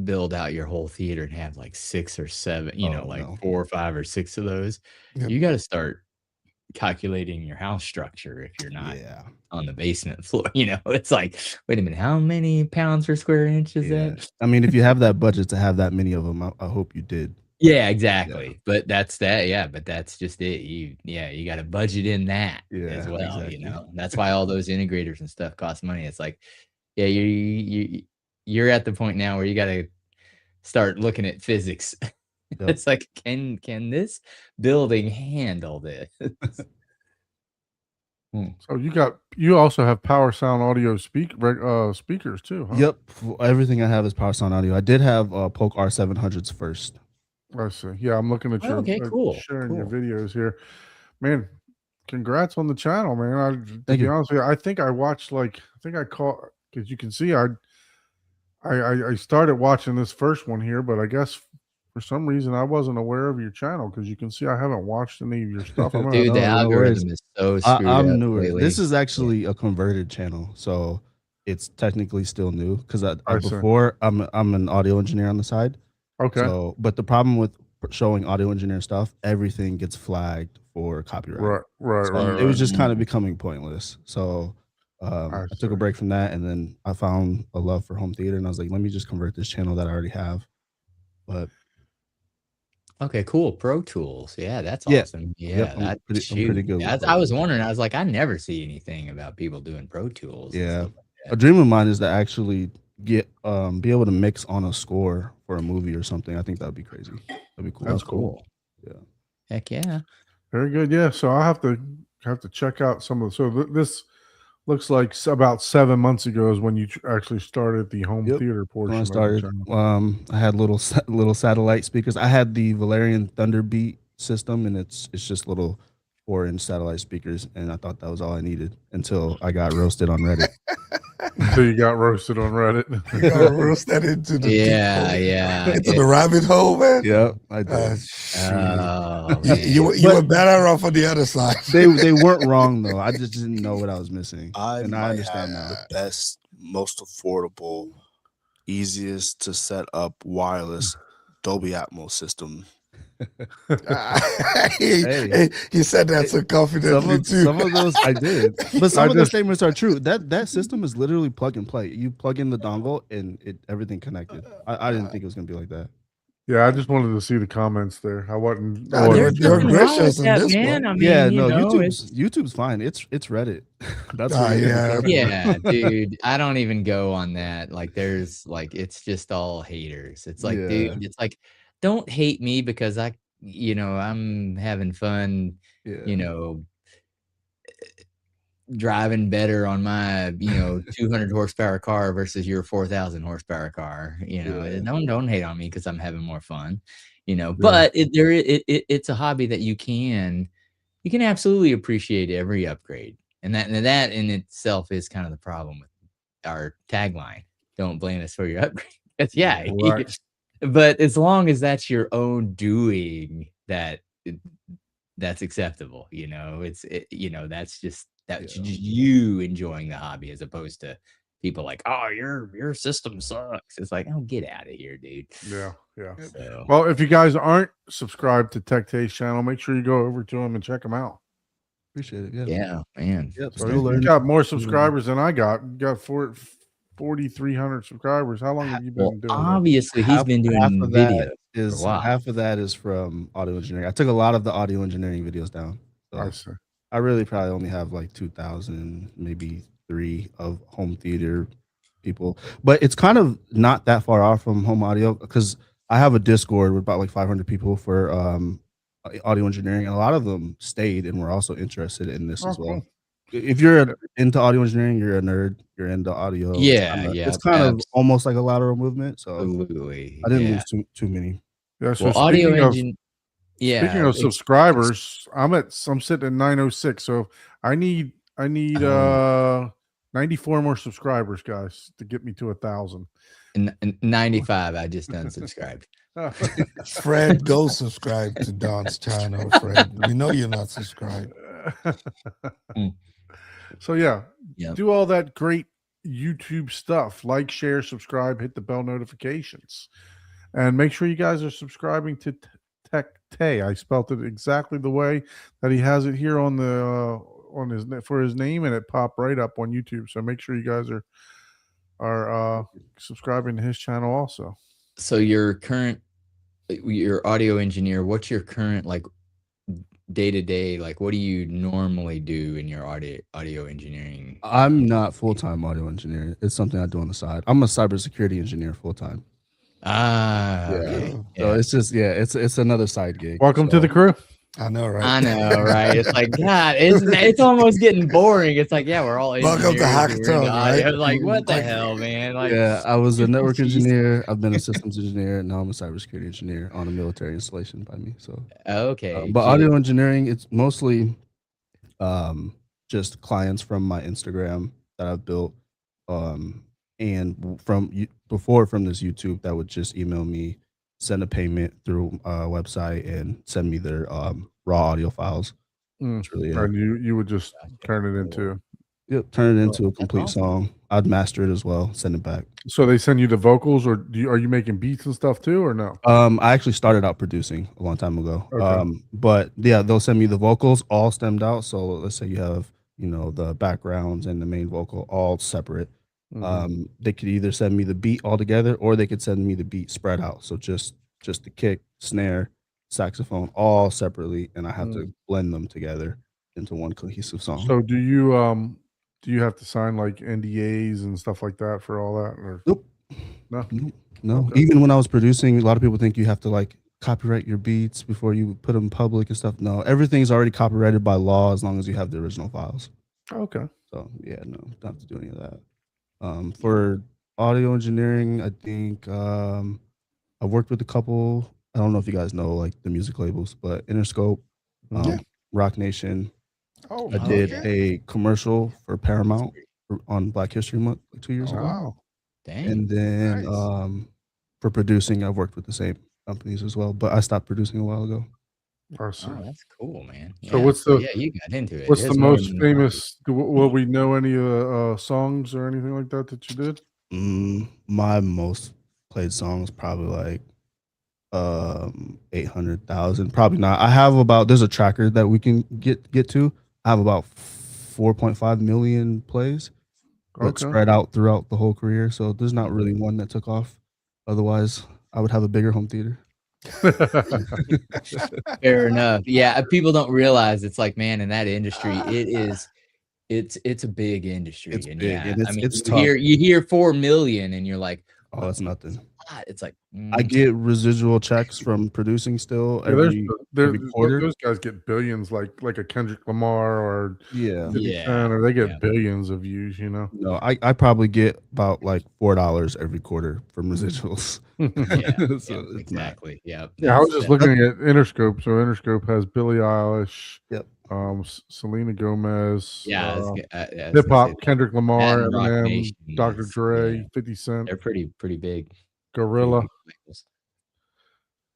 build out your whole theater and have like 6 or 7, Oh, like no. 4 or 5 or 6 of those, Yep. you got to start calculating your house structure if you're not Yeah. on the basement floor. It's like, wait a minute, how many pounds per square inch is Yeah. that? I mean, if you have that budget to have that many of them, I hope you did. Yeah, exactly. But that's that. Yeah, but that's just it. You got to budget in that as Yeah, well. exactly. That's why all those integrators and stuff cost money. It's like, yeah, you're at the point now where you got to start looking at physics. Yep. It's like, can this building handle this? So you also have Power Sound Audio speakers too, huh? Yep. Everything I have is Power Sound Audio. I did have Polk R700s first. I see. Yeah, I'm looking at Oh, your okay, cool, sharing your cool. videos here. Man, congrats on the channel, man. To Thank be you. honest with you, I think I watched I caught because you can see I started watching this first one here, but I guess for some reason I wasn't aware of your channel because you can see I haven't watched any of your stuff. I'm gonna Dude, the no worries. algorithm is so screwed up I'm newer. lately. This is actually a converted channel, so it's technically still new because I see. before I'm an audio engineer on the side. Okay. So, but the problem with showing audio engineer stuff, everything gets flagged for copyright. Right. So it was just kind of becoming pointless. So I took see. a break from that, and then I found a love for home theater, and I was like, let me just convert this channel that I already have. But Okay, cool. Pro Tools. Yeah, that's Yeah. awesome. Yeah, Yep, I'm pretty good with That's, Pro I was Tools. wondering. I was like, I never see anything about people doing Pro Tools. and Yeah. stuff like that. A dream of mine is to actually be able to mix on a score for a movie or something. I think that'd be crazy. That'd be cool. That's cool. Yeah. Heck yeah. Very good. Yeah. So I'll have to check out some of the. So this looks like about 7 months ago is when you actually started the home Yep. theater portion. When I of the started, channel. I had little satellite speakers. I had the Valerian Thunderbeat system, and it's just little 4-inch satellite speakers, and I thought that was all I needed until I got roasted on Reddit. So you got roasted on Reddit. You gotta roast that into the deep Yeah, hole. yeah. Into the rabbit hole, man. Yep, I did. Shoot. Oh, You man. were better off on the other side. They weren't wrong though. I just didn't know what I was missing, and I might understand have now. the best, most affordable, easiest to set up wireless Dolby Atmos system. He said that so confidently too. Some of those I did, but some of those just- statements are true. That system is literally plug and play. You plug in the dongle and everything connected. I didn't think it was gonna be like that. Yeah, I just wanted to see the comments there. I wasn't. Nah, or- you're There's nothing wrong gracious with on that, this man. one. I mean, Yeah, you no, know, it's- YouTube's fine. It's Reddit. That's Ah, where you yeah. get the- yeah, dude, I don't even go on that. Like, there's like, it's just all haters. It's like, Yeah. dude, it's like, don't hate me because I I'm having fun, Yeah. driving better on my 200 horsepower car versus your 4,000 horsepower car. Yeah. Don't hate on me because I'm having more fun. But it's a hobby that you can absolutely appreciate every upgrade, and that in itself is kind of the problem with our tagline. Don't blame us for your upgrade. That's Right. but as long as that's your own doing, that's acceptable. That's just you enjoying the hobby as opposed to people like, oh, your system sucks. It's like, oh, get out of here, dude. Yeah. So Well, if you guys aren't subscribed to Tech Taste channel, make sure you go over to him and check him out. Appreciate it. Yeah. yeah, man. Yep. So Still you learning. got more subscribers than I got. You got 4,300 subscribers. How long have you been Well, doing that? obviously, he's been half doing of that video. is Wow. half of that is from audio engineering. I took a lot of the audio engineering videos down. I So see. I really probably only have like 2,000, maybe 3 of home theater people. But it's kind of not that far off from home audio because I have a Discord with about like 500 people for audio engineering, and a lot of them stayed and were also interested in this Oh, as well. cool. If you're into audio engineering, you're a nerd. You're into audio. Yeah, It's kind of almost like a lateral movement. So absolutely. I didn't Yeah. lose too many. Yeah. So Well, audio speaking of engine. Yeah. speaking of subscribers, I'm sitting at 906. So I need 94 more subscribers, guys, to get me to 1,000. 95. I just unsubscribed. Fred, go subscribe to Don's channel, Fred. We know you're not subscribed. So yeah, Yep. do all that great YouTube stuff. Like, share, subscribe, hit the bell notifications, and make sure you guys are subscribing to Tech Tay. I spelled it exactly the way that he has it here on the on his for his name, and it popped right up on YouTube. So make sure you guys are subscribing to his channel also. So your audio engineer, what's your current like day-to-day, like what do you normally do in your audio engineering? I'm not full-time audio engineer. It's something I do on the side. I'm a cybersecurity engineer full-time. Okay. So it's just it's another side gig. Welcome to the crew. I know, right? I know, right? It's like, God, it's almost getting boring. It's like, yeah, we're all Welcome to engineers, we're into Hackathon, audio. right? Like, what the Like- hell, man? Like, Yeah, I was a network Jeez. engineer. I've been a systems engineer, and now I'm a cybersecurity engineer on a military installation by me. So, okay. but audio engineering, it's mostly just clients from my Instagram that I've built, and from this YouTube that would just email me, send a payment through a website, and send me their raw audio files. That's really it. And you would just turn it into. Yep, turn it into a That's complete awesome. song. I'd master it as well, send it back. So they send you the vocals, or are you making beats and stuff too, or no? I actually started out producing a long time ago. Okay. But yeah, they'll send me the vocals all stemmed out. So let's say you have, the backgrounds and the main vocal all separate. Mhm. They could either send me the beat all together, or they could send me the beat spread out. So just the kick, snare, saxophone, all separately, and I have to blend them together into one cohesive song. So do you have to sign like NDAs and stuff like that for all that? Or Nope. no? No, Okay. even when I was producing, a lot of people think you have to like copyright your beats before you put them public and stuff. No, everything's already copyrighted by law as long as you have the original files. Okay. So yeah, no, don't have to do any of that. For audio engineering, I think I've worked with a couple. I don't know if you guys know like the music labels, but Interscope, Yeah. Rock Nation. Oh, I did okay. a commercial for Paramount on Black History Month like 2 years Oh, ago. wow. Dang. And then Nice. for producing, I've worked with the same companies as well, but I stopped producing a while ago. I see. Oh, that's cool, man. So Yeah, what's the- yeah, you got into it. What's It's the more most than- famous? Will we know any of the songs or anything like that you did? My most played song is probably like 800,000. Probably not. I have about, there's a tracker that we can get to. I have about 4.5 million plays, but Okay. spread out throughout the whole career. So there's not really one that took off. Otherwise, I would have a bigger home theater. Fair enough. Yeah, people don't realize it's like, man, in that industry, it's a big industry. It's and big, yeah, and it's I mean, tough. you hear 4 million, and you're like, Oh, that's nothing. lot. It's like I get residual checks from producing still Yeah, every quarter. those guys get billions, like a Kendrick Lamar or Yeah. 50 Yeah, Cent, or they get yeah. billions of views. No, I probably get about like $4 every quarter from residuals. Yeah, So yeah, it's not. exactly. Yep. Yeah, I was just That's looking at Interscope. So Interscope has Billie Eilish, Yep. Selena Gomez, yeah, I was hip gonna say hop, Kendrick Lamar, and Roc Eminem, Nation Dr. is, Dre, yeah, 50 Cent, they're pretty big. Pretty Gorilla, big labels.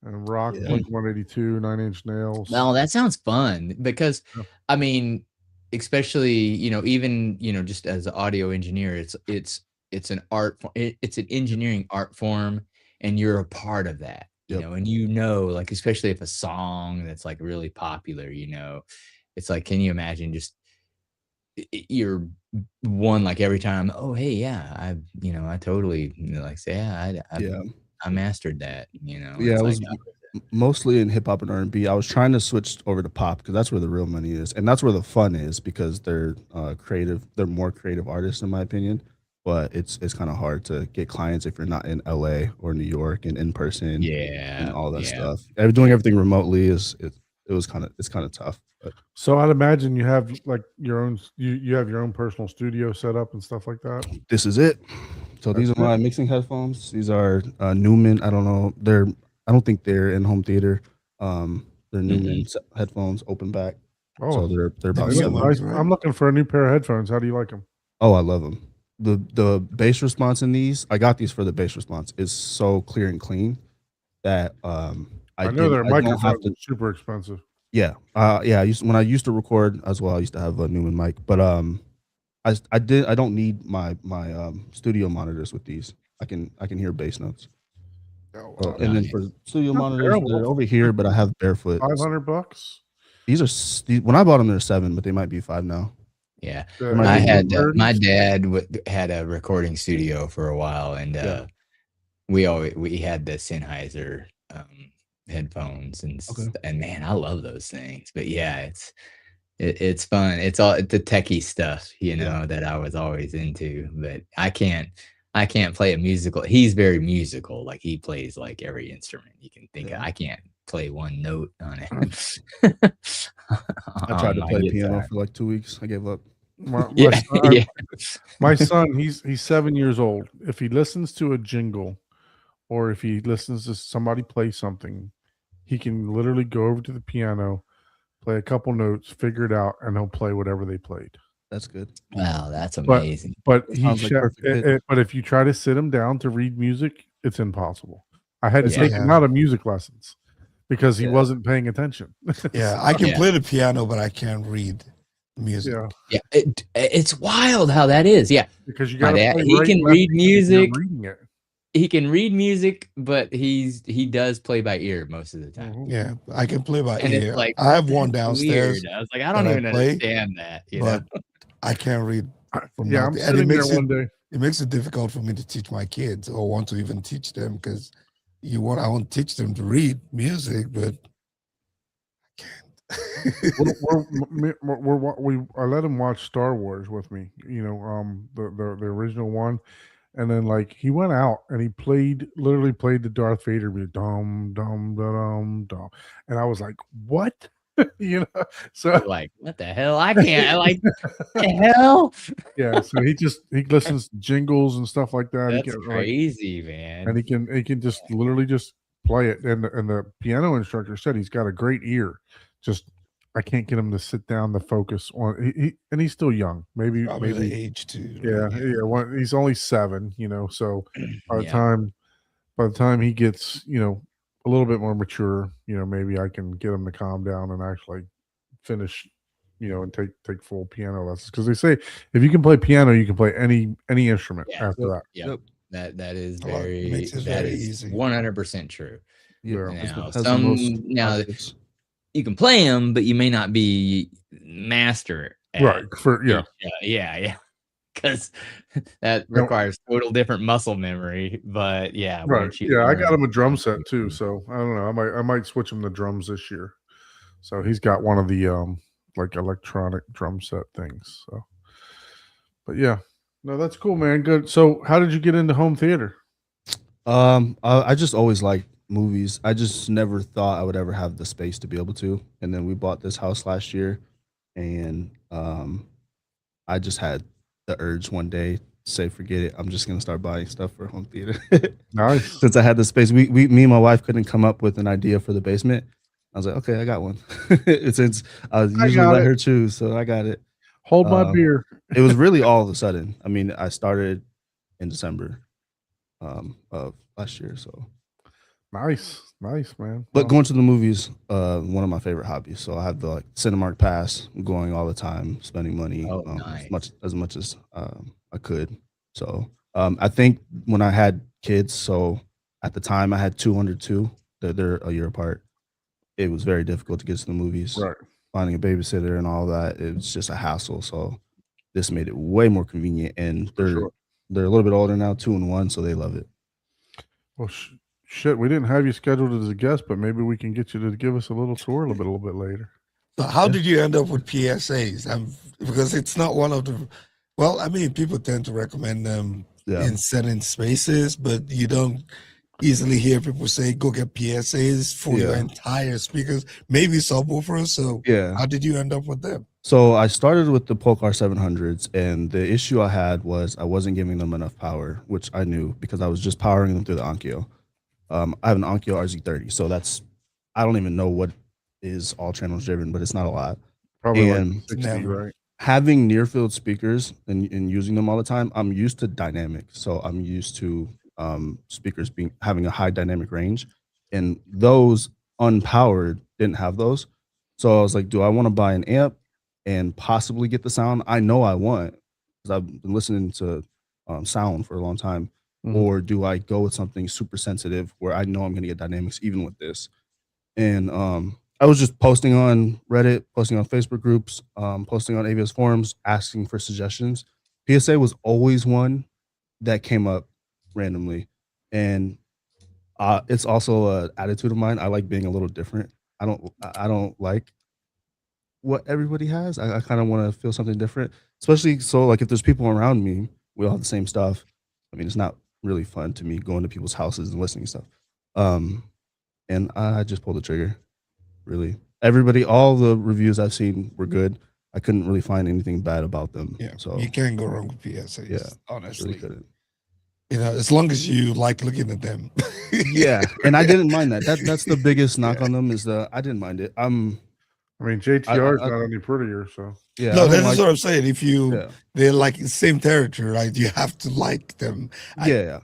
and Rock, Yeah. Blink 182, Nine Inch Nails. Well, that sounds fun because Yeah. I mean, especially, even, just as an audio engineer, it's an art it's an engineering art form, and you're a part of that, Yep. and like, especially if a song that's like really popular, it's like, can you imagine just you're one, like, every time, oh hey, yeah, I totally, like, say, yeah, Yeah. I mastered that, Yeah, it's it like was mostly in hip hop and R&B. I was trying to switch over to pop because that's where the real money is, and that's where the fun is because they're creative. They're more creative artists, in my opinion. But it's kind of hard to get clients if you're not in LA or New York and in person and yeah, all that yeah. stuff. Doing everything remotely it's kind of tough. But So I'd imagine you have like your own, you have your own personal studio set up and stuff like that. this is it. So these are That's my mixing headphones. These are Newman. I don't know. I don't think they're in home theater. They're Newman headphones, open back. So Oh, they're about They look $7. nice, right? I'm looking for a new pair of headphones. How do you like them? Oh, I love them. The bass response in these, I got these for the bass response, is so clear and clean that I know their I don't have microphones to. are super expensive. Yeah, yeah. When I used to record as well, I used to have a Newman mic, but I don't need my studio monitors with these. I can hear bass notes. Oh, And then Nice. for studio Not monitors, terrible. they're over here, but I have barefoot. $500. These are when I bought them, they're 7, but they might be 5 now. Yeah. Yeah, might I be had $30s. my dad had a recording studio for a while, and Yeah. we had the Sennheiser headphones, Okay. and man, I love those things. But yeah, it's fun. It's all the techie stuff, that I was always into. But I can't play a musical. He's very musical. Like, he plays like every instrument you can think of. Yeah. I can't play one note on it. I tried on to my play guitar. piano for like 2 weeks. I gave up. My Yeah, son, yeah. my son, he's 7 years old. If he listens to a jingle, or if he listens to somebody play something, he can literally go over to the piano, play a couple notes, figure it out, and he'll play whatever they played. That's good. Wow, that's But amazing. but That he sounds like perfect pitch. but if you try to sit him down to read music, it's impossible. I had to Yeah. take him out of music lessons because he Yeah. wasn't paying attention. Yeah, I can Yeah. play the piano, but I can't read music. Yeah, Yeah, it's wild how that is. Yeah, because you My got to dad, play he right can left read because you're music. reading it. He can read music, but he does play by ear most of the time. Mhm. Yeah, I can play by And ear. it's like, I have one that's downstairs, weird. I was like, I don't that I even play, understand that. but I can't read from Yeah, I'm nothing. And it sitting there makes one day. it makes it difficult for me to teach my kids or want to even teach them because I want to teach them to read music, but I can't. I let him watch Star Wars with me, the original one, and then like he went out and he literally played the Darth Vader music, dum dum dum dum, and I was like, what, So Like, what the hell? I can't. Like, the hell? yeah, so he listens to jingles and stuff like that. That's crazy, man. And he can just literally just play it. And the piano instructor said he's got a great ear. Just I can't get him to sit down to focus on. And he's still young. Maybe Probably the maybe age too. yeah. He's only 7. So by the Yeah. time he gets a little bit more mature, maybe I can get him to calm down and actually finish, and take full piano lessons. Because they say if you can play piano, you can play any instrument Yeah. after that. Yep. That is Well, it makes it that very is easy. 100% true. Yeah. Now, Has the most now octaves. you can play them, but you may not be master at Right. yeah. Because that requires total different muscle memory. But yeah, Right. once you Yeah, I learn- got him a drum set too, so I don't know. I might switch him to drums this year. So he's got one of the like electronic drum set things. So, but yeah, no, that's cool, man. Good. So, how did you get into home theater? I just always liked movies. I just never thought I would ever have the space to be able to. And then we bought this house last year, and I just had the urge one day to say, forget it. I'm just gonna start buying stuff for home theater. Nice. Since I had the space, me and my wife couldn't come up with an idea for the basement. I was like, okay, I got one. Since I usually got let it. her choose, so I got it. Hold my Um, beer. It was really all of a sudden. I mean, I started in December of last year. So, Nice, man. but Wow. going to the movies, one of my favorite hobbies. So I have the Cinemark pass, I'm going all the time, spending money Oh, nice. as much as I could. So I think when I had kids, so at the time I had 202. They're a year apart. It was very difficult to get to the movies. Right. Finding a babysitter and all that, it was just a hassle. So this made it way more convenient, and For they're sure. they're a little bit older now, 2 and 1, so they love it. Well, shit, we didn't have you scheduled as a guest, but maybe we can get you to give us a little tour a little bit later. So how did you end up with PSAs? Because it's not one of the. Well, I mean, people tend to recommend them Yeah. in certain spaces, but you don't easily hear people say, "Go get PSAs for your Yeah. entire speakers." Maybe subwoofers. So Yeah. how did you end up with them? So I started with the Polkar 700s, and the issue I had was I wasn't giving them enough power, which I knew because I was just powering them through the Onkyo. I have an Onkyo RZ30, so I don't even know what is all channels driven, but it's not a lot. Probably And like 60, Never. right? Having near field speakers and using them all the time, I'm used to dynamics. So I'm used to speakers having a high dynamic range, and those unpowered didn't have those. So I was like, do I want to buy an amp and possibly get the sound I know I want, because I've been listening to sound for a long time, Mhm. or do I go with something super sensitive where I know I'm going to get dynamics even with this? And I was just posting on Reddit, posting on Facebook groups, posting on AVS forums, asking for suggestions. PSA was always one that came up randomly, and it's also an attitude of mine. I like being a little different. I don't like what everybody has. I kind of want to feel something different, especially so like if there's people around me, we all have the same stuff. I mean, it's not really fun to me going to people's houses and listening to stuff. And I just pulled the trigger. Really, everybody, all the reviews I've seen were good. I couldn't really find anything bad about them. Yeah, So you can't go wrong with PSAs. Yeah, honestly, really couldn't. you know, as long as you like looking at them. Yeah, and I didn't mind that. That's the biggest knock Yeah. on them is that I didn't mind it. I mean, JTR is not any prettier, so Yeah, No, I don't that's like- what I'm saying. If you yeah, they're like the same territory, right? You have to like them. yeah.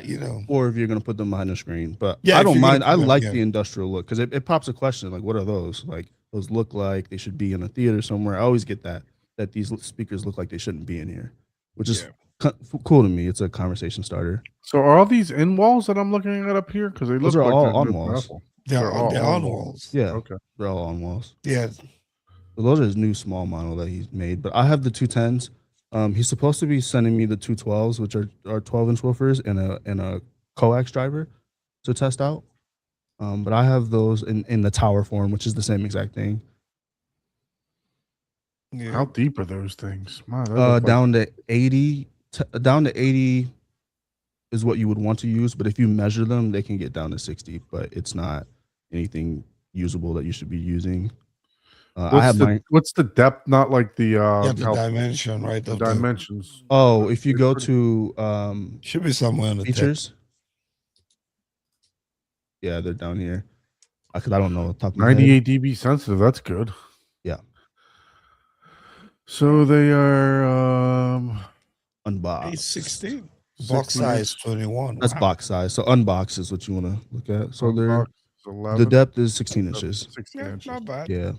You know. Or if you're gonna put them behind the screen, but Yeah, I if don't you're gonna mind. put I them, like yeah. the industrial look because it pops a question like, what are those? Like those look like they should be in a theater somewhere. I always get that these speakers look like they shouldn't be in here, which is cool to me. It's a conversation starter. So are all these in walls that I'm looking at up here? Because they Those look are like all they're on new walls. metal. They're on walls. Yeah, Okay. they're all on walls. Yeah. So those are his new small model that he's made. But I have the 210s. He's supposed to be sending me the 212s, which are 12-inch woofers and a coax driver to test out. But I have those in the tower form, which is the same exact thing. Yeah. How deep are those things? My, they look like- Down to 80. Down to 80 is what you would want to use, but if you measure them, they can get down to 60. But it's not anything usable that you should be using. I have mine. What's the depth? Not like the the how- dimension, right? the of the- dimensions. Oh, if you It's go pretty- to should be somewhere on the tip. features, yeah, they're down here. Because I don't know off the top of my head. 98 dB sensitive. That's good. Yeah. So they are Unbox. 816. 16 Box size 21. That's Wow. box size. So unbox is what you want to look at. So they're unboxed, the 11, depth is 16 inches. 16 Yeah, inches. not bad. Yeah,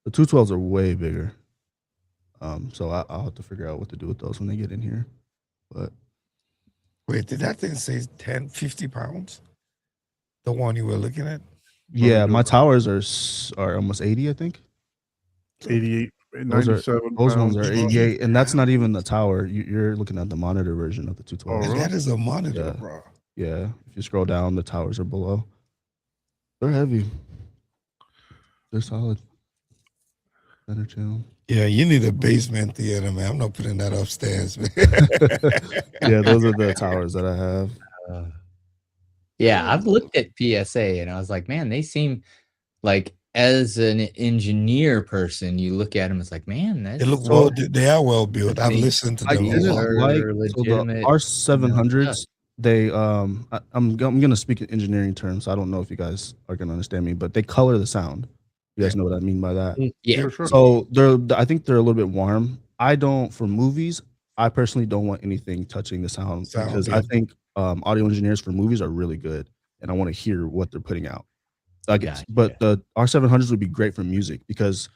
the 212s are way bigger. So I'll have to figure out what to do with those when they get in here. But Wait, did that thing say 10, 50 pounds? The one you were looking at? yeah, my good. towers are almost 80, I think. 88, Those are- 97 Those ones pounds. are 88, and that's not even the tower. You're looking at the monitor version of the 212. Oh, And really? that is a monitor, Yeah. bro. Yeah, if you scroll down, the towers are below. They're heavy. They're solid. Center channel. Yeah, you need a basement theater, man. I'm not putting that upstairs, man. Yeah, those are the towers that I have. Yeah, I've looked at PSA and I was like, man, they seem like as an engineer person, you look at them, it's like, man, They look that's well. They are well built. I've these listened to I them a these didn't lot. like are so the legitimate, R700s. stuff. They I'm gonna speak in engineering terms. So I don't know if you guys are gonna understand me, but they color the sound. You guys know what I mean by that. Yeah. For sure. So I think they're a little bit warm. I don't for movies. I personally don't want anything touching the sound Sound, because yeah. I think audio engineers for movies are really good, and I want to hear what they're putting out. Gotcha. But the R700s would be great for music because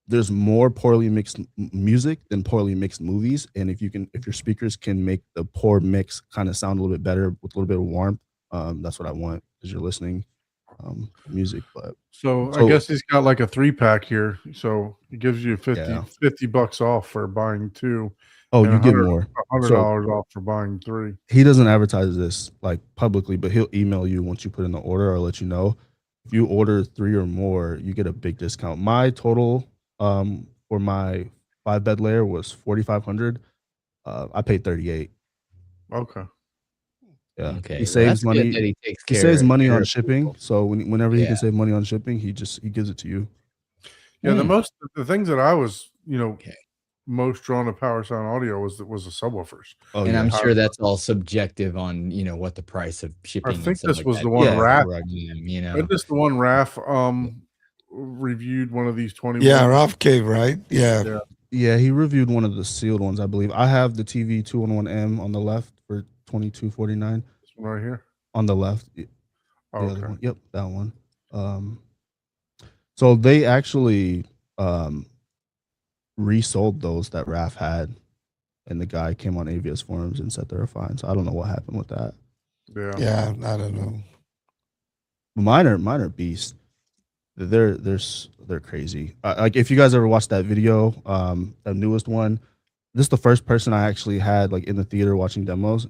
there's more poorly mixed music than poorly mixed movies, and if your speakers can make the poor mix kind of sound a little bit better with a little bit of warmth, that's what I want as you're listening music. But So I So- guess he's got like a 3-pack here. So it gives you Yeah. $50 off for buying 2. oh, and you get $100 more. $100 off for buying 3. He doesn't advertise this like publicly, but he'll email you once you put in the order or let you know. If you order 3 or more, you get a big discount. My total for my 5-bed layer was $4,500. I paid $38. Okay. Yeah, Okay. he well, saves that's good money. that he takes He care saves money care on of shipping. people. So whenever he Yeah. can save money on shipping, he gives it to you. Yeah, Mm. the things that I was, Okay. most drawn to Power Sound Audio was the subwoofers. Oh And yeah, I'm Power sure that's all subjective on, what the price of shipping and think stuff this like was that the one is Raph- for them, Isn't this the one Raph reviewed one of these 21? Yeah, Ralph Cave, right? Yeah. Yeah. yeah. He reviewed one of the sealed ones, I believe. I have the TV 211M on the left for $22.49 This one right here. on the left. Oh, The other okay. one. Yep, that one. So they actually resold those that Raf had, and the guy came on AVS forums and said they're fine. So I don't know what happened with that. Yeah. Yeah, I don't know. Mine are beasts. They're crazy. Like if you guys ever watched that video, the newest one, this is the first person I actually had like in the theater watching demos,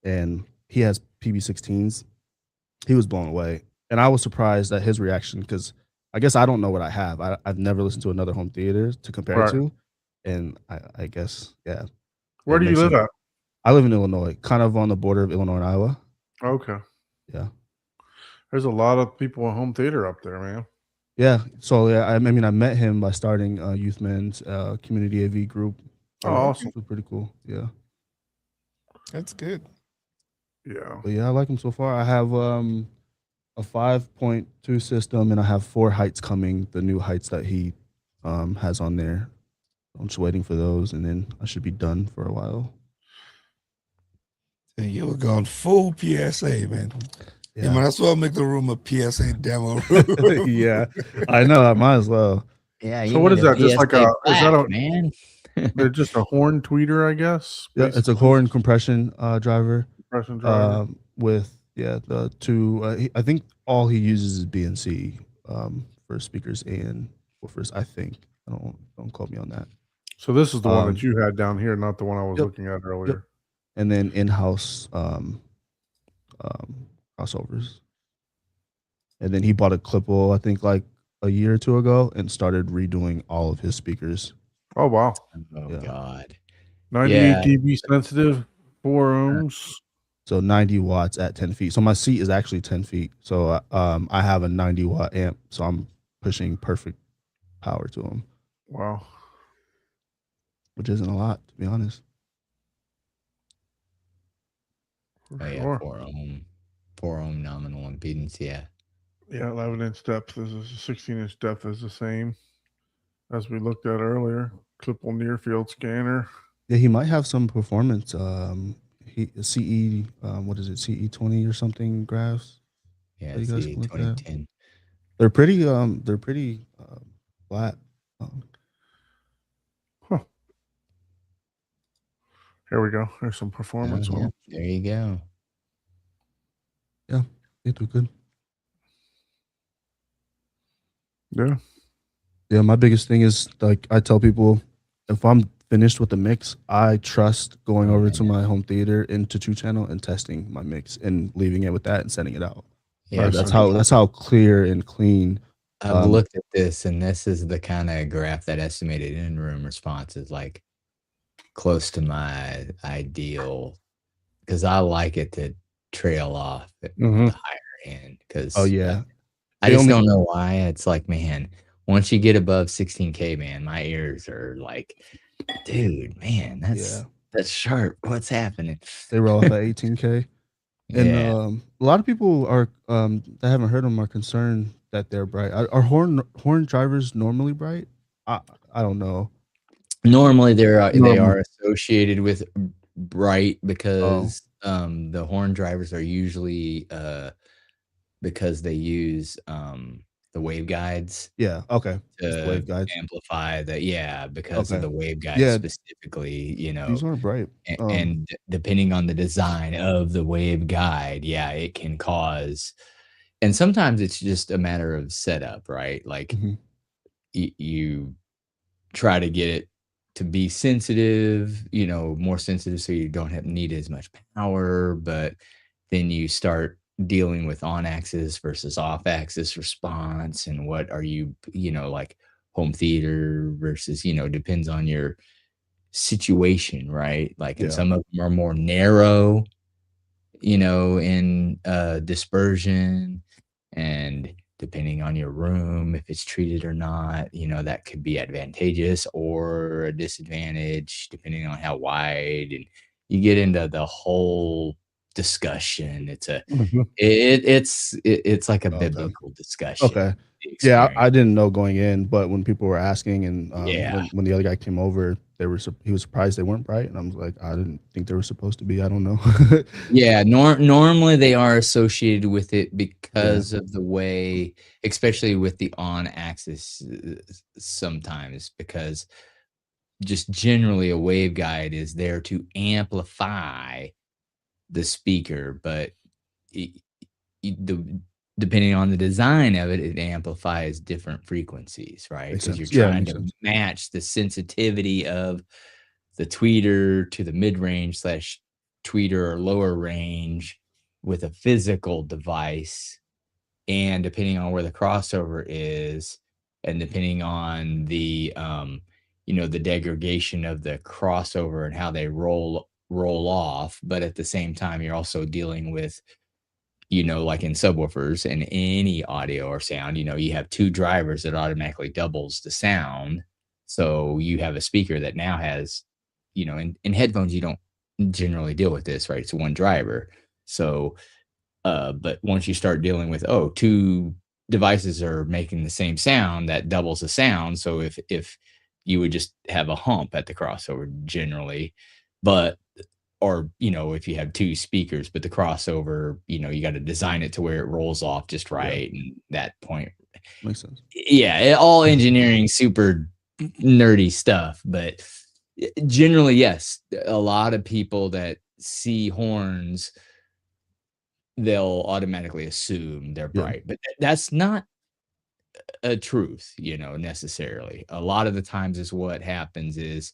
and he has PB16s. He was blown away, and I was surprised at his reaction because I guess I don't know what I have. I've never listened to another home theater to compare Right. it to, and I guess yeah. Where It do you makes live it- at? I live in Illinois, kind of on the border of Illinois and Iowa. Okay. Yeah. There's a lot of people in home theater up there, man. Yeah. So yeah, I mean, I met him by starting Youth Men's community AV group. Oh, awesome. It was pretty cool. Yeah. That's good. Yeah. But yeah, I like him so far. I have a 5.2 system, and I have 4 heights coming. The new heights that he has on there. I'm just waiting for those, and then I should be done for a while. And you were going full PSA, man. You might as well make the room a PSA demo room. Yeah, I know. I might as well. Yeah. So you what need is that? Just like PSA is that plaque, a- man? They're just a horn tweeter, I guess. Yeah, it's a basically. horn compression driver. Compression driver. With the 2. I think all he uses is BNC for speakers and woofers. I think. Don't quote me on that. So this is the one that um, you had down here, not the one I was yep, looking at earlier. And then in-house crossovers. And then he bought a Clipple, I think, like a year or 2 ago, and started redoing all of his speakers. Oh wow. Oh Yeah. God. 98 Yeah. dB sensitive, 4 ohms. So 90 watts at 10 feet. So my seat is actually 10 feet. So I have a 90 watt amp. So I'm pushing perfect power to them, Wow. which isn't a lot, to be honest. For Oh yeah. sure. 4 ohm nominal impedance. Yeah. Yeah, 11-inch depth is 16-inch depth is the same as we looked at earlier. Clipple near field scanner. Yeah, he might have some performance. CE, what is it, CE20 or something graphs. Yeah. What do you guys See, look at? 2010. They're pretty flat. Here we go. There's some performance. Yeah, there you go. They do good. Yeah. Yeah, my biggest thing is like I tell people, if I'm finished with the mix, I trust going over to my home theater into 2-channel and testing my mix and leaving it with that and sending it out. Yeah. Nice. That's how clear and clean. I've looked at this, and this is the kind of graph that estimated in-room response is like close to my ideal, because I like it to trail off at Mhm. the higher end because Oh yeah. I They just only don't know why. It's like, man, once you get above 16K, man, my ears are like, dude, man, yeah. that's sharp. What's happening? They roll off at 18K. And Yeah. a lot of people are that haven't heard them are concerned that they're bright. Are horn drivers normally bright? I I don't know. Normally they Normal. are associated with bright Oh, because the horn drivers are usually because they use the waveguides yeah. Okay. Just the to wave guides. amplify because of Okay. the waveguide Yeah, specifically, these aren't bright. and depending on the design of the waveguide, yeah, it can cause, and sometimes it's just a matter of setup, right? Like Mhm. you try to get it to be sensitive, more sensitive so you don't need as much power, but then you start dealing with on axis versus off axis response and what are you, like home theater versus, depends on your situation, right? Like, and Yeah. some of them are more narrow, in dispersion, and depending on your room, if it's treated or not, that could be advantageous or a disadvantage depending on how wide, and you get into the whole discussion. Mhm. It's like a Okay. biblical discussion, Okay. the Yeah, experience. I didn't know going in, but when people were asking and Yeah. when the other guy came over, he was surprised they weren't bright, and I was like, I didn't think they were supposed to be. I don't know. Yeah, normally they are associated with it Yeah. because of the way, especially with the on axis, sometimes, because just generally a waveguide is there to amplify the speaker, but it, the depending on the design of it, it amplifies different frequencies, right? Makes Because you're sense. Yeah, it trying makes to sense. match the sensitivity of the tweeter to the mid-range slash tweeter or lower range with a physical device, and depending on where the crossover is, and depending on the degradation of the crossover and how they roll off, but at the same time you're also dealing with, like in subwoofers and any audio or sound, you have two drivers that automatically doubles the sound. So you have a speaker that now has, in headphones, you don't generally deal with this, right? It's one driver. So, but once you start dealing with, two devices are making the same sound, that doubles the sound. So if you would just have a hump at the crossover generally, but or if you have two speakers, but the crossover, you got to design it to where it rolls off just Yeah, right, and that point, makes sense. yeah, all engineering, super nerdy stuff, but generally, yes, a lot of people that see horns, they'll automatically assume they're Yeah. bright, but that's not a truth, necessarily. A lot of the times is what happens is,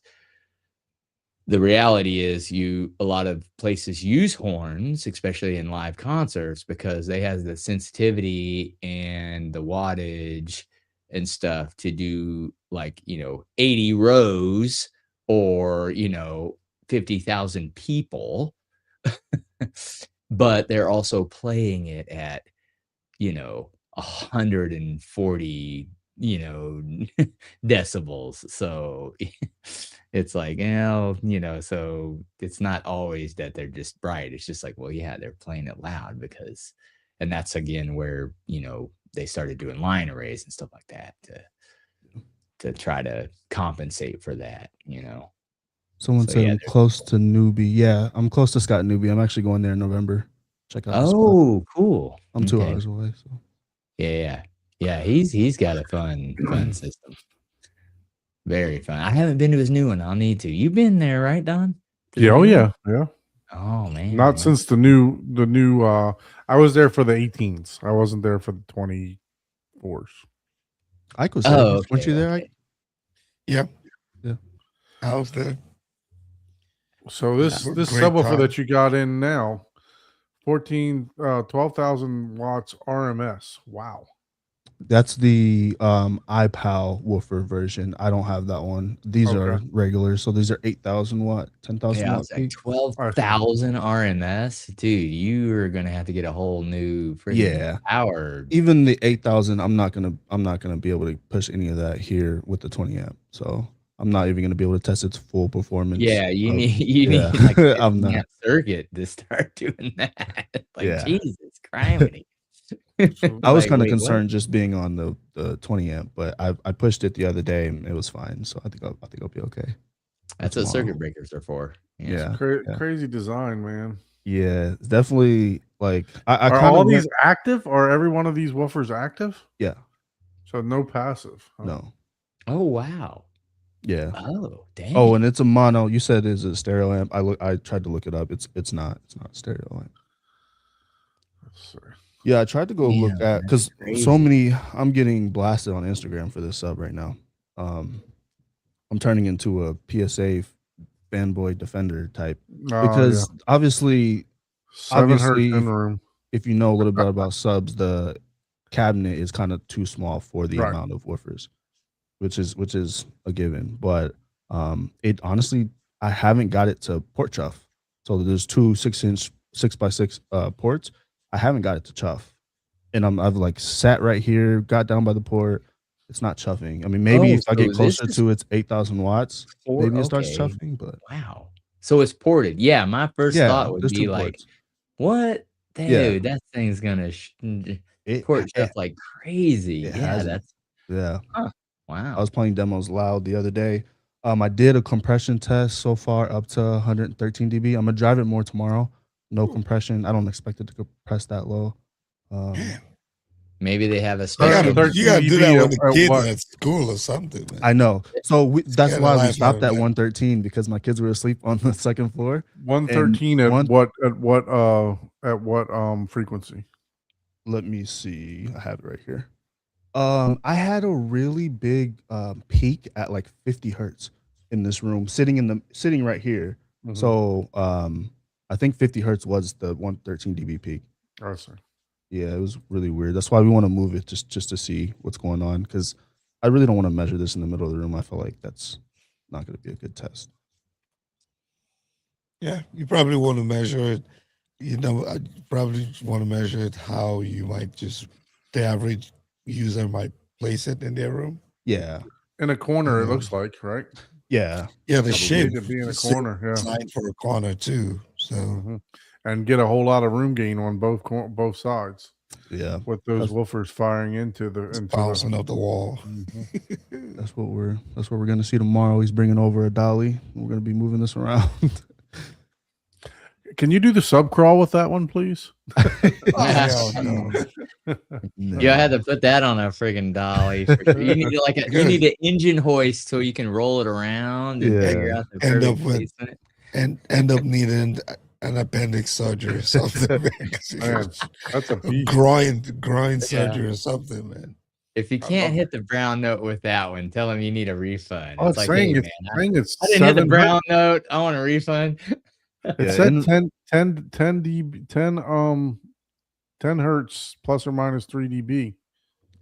the reality is, a lot of places use horns, especially in live concerts, because they have the sensitivity and the wattage and stuff to do, like, 80 rows or 50,000 people. But they're also playing it at 140, decibels. So it's like, so it's not always that they're just bright. It's just like, well, yeah, they're playing it loud and that's again where, they started doing line arrays and stuff like that to try to compensate for that. Someone So said yeah. I'm close to Newbie. Yeah, I'm close to Scott Newbie. I'm actually going there in November. Check out the spot. Oh, cool. I'm 2 Okay. hours away, so Yeah. Yeah. He's got a fun system. Very fun. I haven't been to his new one. I'll need to. You've been there, right, Don? To the Yeah, new oh one? yeah, yeah. Oh man. Not man. since the new I was there for the 18s. I wasn't there for the 24s. Ike was there. Oh, Weren't okay. you there, Okay. Ike? Yep. Yeah. I was there. So this Great subwoofer time. that you got in now, 12,000 watts RMS. Wow. That's the iPal woofer version. I don't have that one. These are Okay. regular, so these are 8,000 watt, 10,000 Yeah, I watt was like peak. 12,000 RMS, dude. You are gonna have to get a whole new freaking Yeah. power. Even the 8,000, I'm not gonna be able to push any of that here with the 20 amp. So I'm not even gonna be able to test its full performance. Yeah, you of- need yeah. like a I'm 50 not. amp circuit to start doing that. Like Yeah. Jesus criminy. I was Like, kind of wait, what? concerned just being on the 20 amp, but I pushed it the other day and it was fine. So I think I'll be okay. That's what tomorrow. circuit breakers are for. Yeah. Yeah. Crazy design, man. Yeah, it's definitely like I Are kind all of these active? Are every one of these woofers active? yeah. So no passive. huh? No. Oh wow. Yeah. Oh dang. Oh, and it's a mono. You said it's a stereo amp. I tried to look it up. It's not a stereo amp. Let's see. Yeah, I tried to go look Damn, at because that's so crazy. many. I'm getting blasted on Instagram for this sub right now. I'm turning into a PSA fanboy defender type because obviously 7 hertz obviously, in room. if you know a little bit about subs, the cabinet is kind of too small for the Right. amount of woofers, which is a given. But it honestly, I haven't got it to port chuff. So there's two 6-inch 6x6 ports. I haven't got it to chuff, and I've like sat right here, got down by the port. It's not chuffing. I mean, maybe Oh, if I so get this closer is to its 8,000 watts, maybe it starts okay. chuffing. But Wow. So it's ported. Yeah, my first yeah, thought would there's be two like, ports. what? Dude, Yeah. that thing's gonna It, port it, stuff like crazy. it Yeah, hasn't. that's Yeah. huh. I Wow. was playing demos loud the other day. I did a compression test so far up to 113 dB. I'm gonna drive it more tomorrow. No compression. I don't expect it to compress that low. Maybe they have a You special. gotta, you gotta do 13 that dB when the at kids what? are at school or something, man. I know. So that's kinda why we life stopped out at there. 113 because my kids were asleep on the second floor. 113 And at what frequency? Let me see. I have it right here. I had a really big peak at like 50 hertz in this room, sitting right here. Mhm. So I think 50 hertz was the 113 dB peak. I see. Yeah, it was really weird. That's why we want to move it just to see what's going on because I really don't want to measure this in the middle of the room. I feel like that's not going to be a good test. Yeah, you probably want to measure it. You know, I probably want to measure it how you might just the average user might place it in their room. Yeah, In a corner, it Mhm. looks like, right? yeah, Yeah, the Probably shape could be in a is corner, yeah. designed for a corner too. So Mhm. And get a whole lot of room gain on both sides yeah. with those That's- woofers firing into the it's bouncing up the wall. Mhm. That's what we're gonna see tomorrow. He's bringing over a dolly. We're gonna be moving this around. Can you do the sub crawl with that one, please? Hell no. You had to put that on a friggin' dolly. For sure. You need like you need an engine hoist so you can roll it around and figure Yeah. out the End up perfect with- placement. And end up needing an appendix surgery or something. Man, that's a beast. groin surgery or something, man. If you I can't love hit the brown note with that one, tell them you need a refund. Oh, It's it's like, hey, saying man, it's I didn't hit the 7 brown note. I want a refund. It Yeah, said and- 10 dB, 10 hertz plus or minus 3 dB.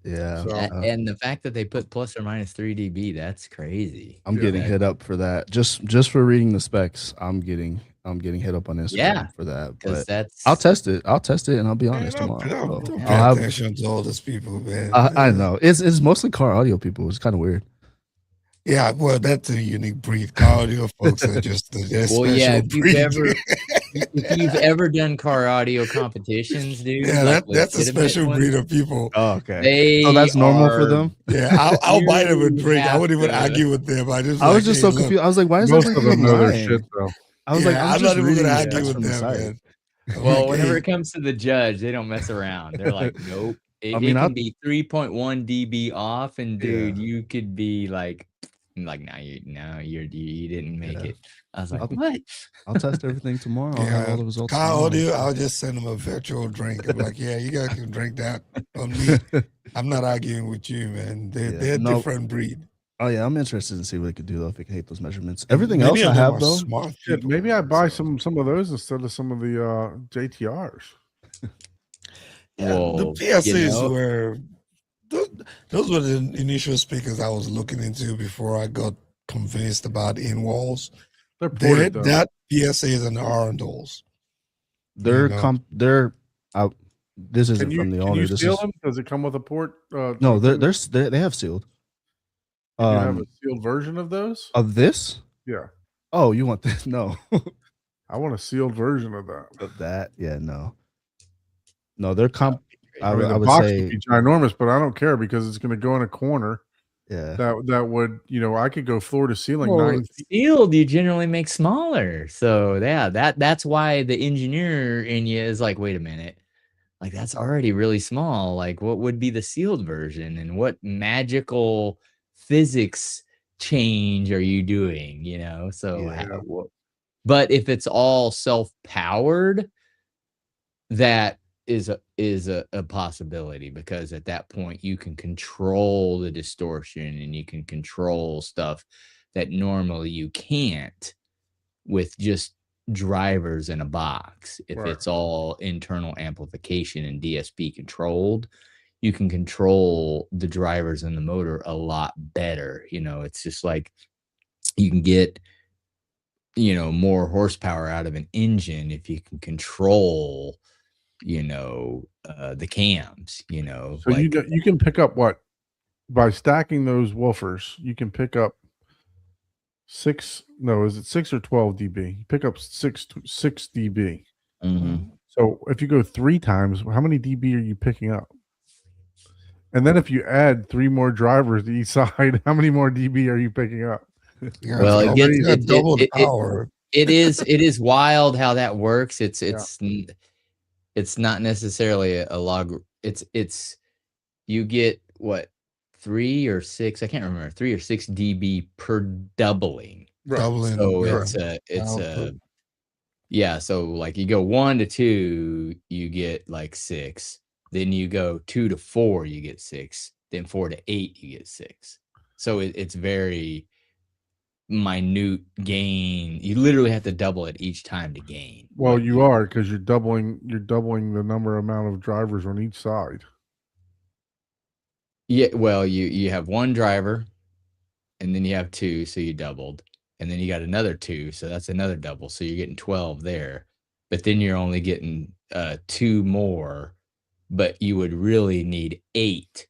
Yeah, So- And the fact that they put plus or minus 3 dB, that's crazy. I'm getting That- hit up for that. Just for reading the specs, I'm getting hit up on Instagram Yeah, for that. because But that's I'll test it. and I'll be honest Man, tomorrow. don't So pay I'll have. attention to all these people, man. I know it's mostly car audio people. It's kind of weird. Yeah, well, that's a unique breed. Car audio folks are just they're Well, special yeah, if breed. you've ever done car audio competitions, dude. Yeah, like that's a legitimate special ones, breed of people. Oh, okay. They So that's normal for are- them. Yeah, I'll buy them a You drink. I have wouldn't even to- argue with them. I just I was like, just hey, so look, confused. I was like, why is Most of everyone them know their lying? shit, though. I was like, yeah, I'm not just even reading gonna the argue text with from the them, site. man. I'm Well, like, whenever hey, it comes to the judge, they don't mess around. They're like, nope. It, I mean, it I'll- can be 3.1 dB off, and dude, Yeah. you could be like, you didn't make Yeah. it. I was like, I'll- what? I'll test everything tomorrow. I'll have all the results. car tomorrow. audio, I'll just send them a virtual drink. I'm like, yeah, you guys can drink that on me. I'm not arguing with you, man. They're, Yeah, they're a no. different breed. Oh yeah, I'm interested to see what it could do though if it can hit those measurements. Everything Many else of I them have are though. smart Shit, people, maybe I man, buy so- some of those instead of some of the JTRs. Yeah, Well, the PSAs you know- were those were the initial speakers I was looking into before I got convinced about in walls. They're ported though. That PSAs and the Arundels. They're know. they're out. This isn't from the Can owner. you This seal is them? Does it come with a port? no. thing? They have sealed. Do you have a sealed version of those? Of this? Yeah, Oh, you want this? No. I want a sealed version of that. Of that? Yeah, no. No, they're comp. I, I mean, the would box say, would be ginormous, but I don't care because it's going to go in a corner. yeah. That would, I could go floor to ceiling Well, 9 feet. sealed you generally make smaller. So yeah, that's why the engineer in you is like, wait a minute. Like that's already really small. Like what would be the sealed version and what magical physics change are you doing, So Yeah. but if it's all self-powered, that is a possibility because at that point you can control the distortion and you can control stuff that normally you can't with just drivers in a box. If Right. it's all internal amplification and DSP controlled, you can control the drivers and the motor a lot better. It's just like you can get more horsepower out of an engine if you can control the cams, So you can pick up what by stacking those woofers, you can pick up 6. No, is it 6 or 12 dB? You pick up 6 dB. Mhm. So if you go 3 times, how many dB are you picking up? And then if you add 3 more drivers to each side, how many more dB are you picking up? Yeah, Well, it's it gets- already it- double the it- power. it is wild how that works. It's not necessarily a log. It's you get what 3 or 6, I can't remember, 3 or 6 dB per doubling. Doubling. So yeah. it's a output. yeah, so like you go 1 to 2, you get like 6. Then you go 2 to 4, you get 6. Then 4 to 8, you get 6. So it's very minute gain. You literally have to double it each time to gain. Well, what you are because you're doubling the amount of drivers on each side. Yeah, well, you have one driver, and then you have 2, so you doubled, and then you got another 2, so that's another double, so you're getting 12 there. But then you're only getting 2 more, but you would really need 8.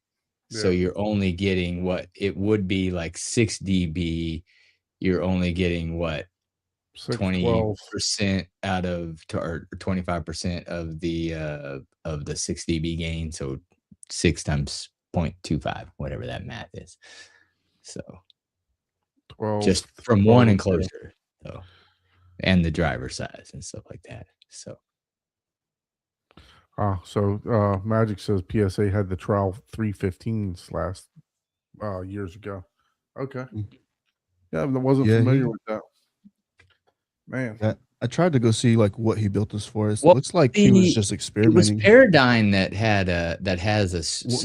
So Yeah. you're only getting what it would be like 6 dB. You're only getting what 6, 12. 20% out of or 25% of the 6 dB gain. So 6 times 0.25, whatever that math is. So 12. just from one 12, enclosure, so and the driver size and stuff like that. So So Magic says PSA had the trial 315s last years ago. Okay. Yeah, I wasn't Yeah, familiar he- with that. Man. Yeah, I tried to go see like what he built this for. It Well, looks like he was the- just it was experimenting. Paradigm that has a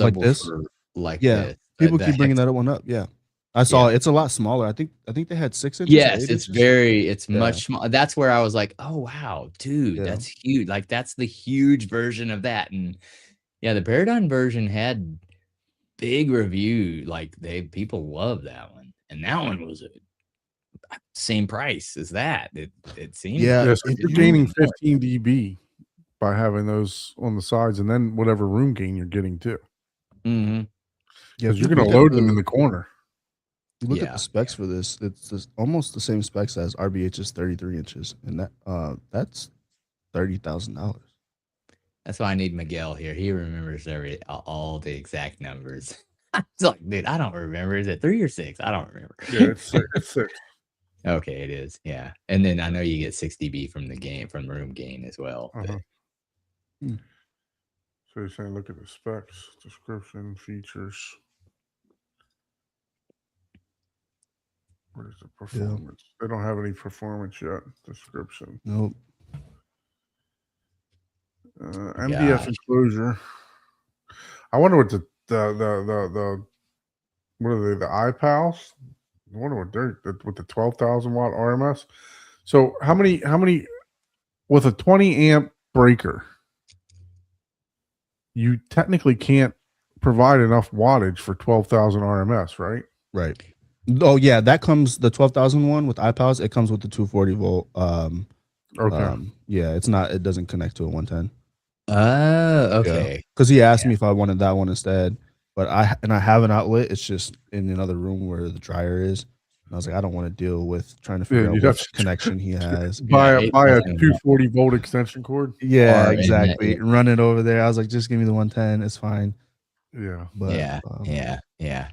Like this? subwoofer like Yeah, this. People the keep bringing hex- that one up. Yeah, I saw it. It's a lot smaller. I think they had 6 inches. or Yes, 8 it's inches. Yeah. much smaller. That's where I was like, oh wow, dude, Yeah. that's huge. Like that's the huge version of that. And yeah, the Paradigm version had big review. Like people love that one. And that one was same price as that. It seemed Yeah, Yeah, so if you're you- gaining 15 dB by having those on the sides, and then whatever room gain you're getting too. Mhm. Yeah, Because if you're you going look to at load them in the corner. You look at Yeah. the specs for this. It's almost the same specs as RBH's 33 inches, and that's $30,000. That's why I need Miguel here. He remembers all the exact numbers. It's like, dude, I don't remember. Is it 3 or 6? I don't remember. Yeah, it's 6. Okay, it is. Yeah. And then I know you get 6 dB from room gain as well. but- Uh-huh. So you're saying look at the specs, description, features. Where's the performance? They don't have any performance yet. Description. Nope. MDF Gosh. enclosure. I wonder what the what are they? The iPals? I wonder what they're with the 12,000 watt RMS. So how many with a 20 amp breaker? You technically can't provide enough wattage for 12,000 RMS, right? Right. Oh yeah, that comes the 12,000 with iPods. It comes with the 240 volt. Okay. Yeah, it's not. It doesn't connect to a 110. Oh, okay. Because he asked me if I wanted that one instead, but I have an outlet. It's just in another room where the dryer is. And I was like, I don't want to deal with trying to figure Yeah, out you'd what have to connection he has. buy Yeah, a it buy a doesn't- 240 volt extension cord. Yeah, Or in that- exactly. yeah. Run it over there. I was like, just give me the 110. It's fine. Yeah. But Yeah.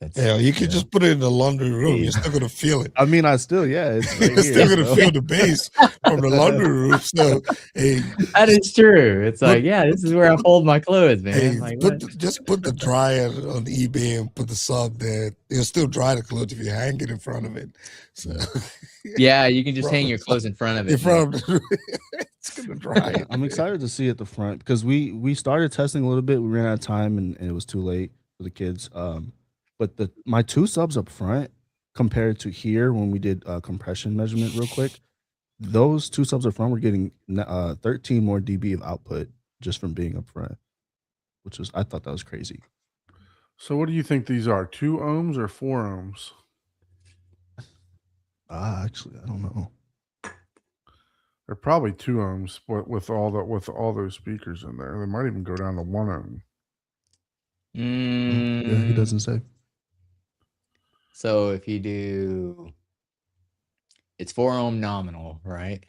That's, Yeah, you can just put it in the laundry room. Hey. You're still gonna feel it. I mean, it's right You're here, still gonna so. feel the bass from the laundry room. So, hey, that is true. It's like, Put- yeah, this is where I fold my clothes, man. hey, Like, what? just put the dryer on eBay and put the sub there. It'll still dry the clothes if you hang it in front of it. So, Yeah, you can just hang From- your clothes in front of it. in front of the, it's gonna dry. I'm excited to see at the front because we started testing a little bit. We ran out of time and it was too late for the kids. But my 2 subs up front compared to here when we did compression measurement real quick, those 2 subs up front were getting 13 more dB of output just from being up front, which was I thought that was crazy. So what do you think these are? 2 ohms or 4 ohms? Actually, I don't know. They're probably 2 ohms, but with all those speakers in there, they might even go down to 1 ohm. Yeah, he doesn't say. So if you do, it's 4 ohm nominal, right?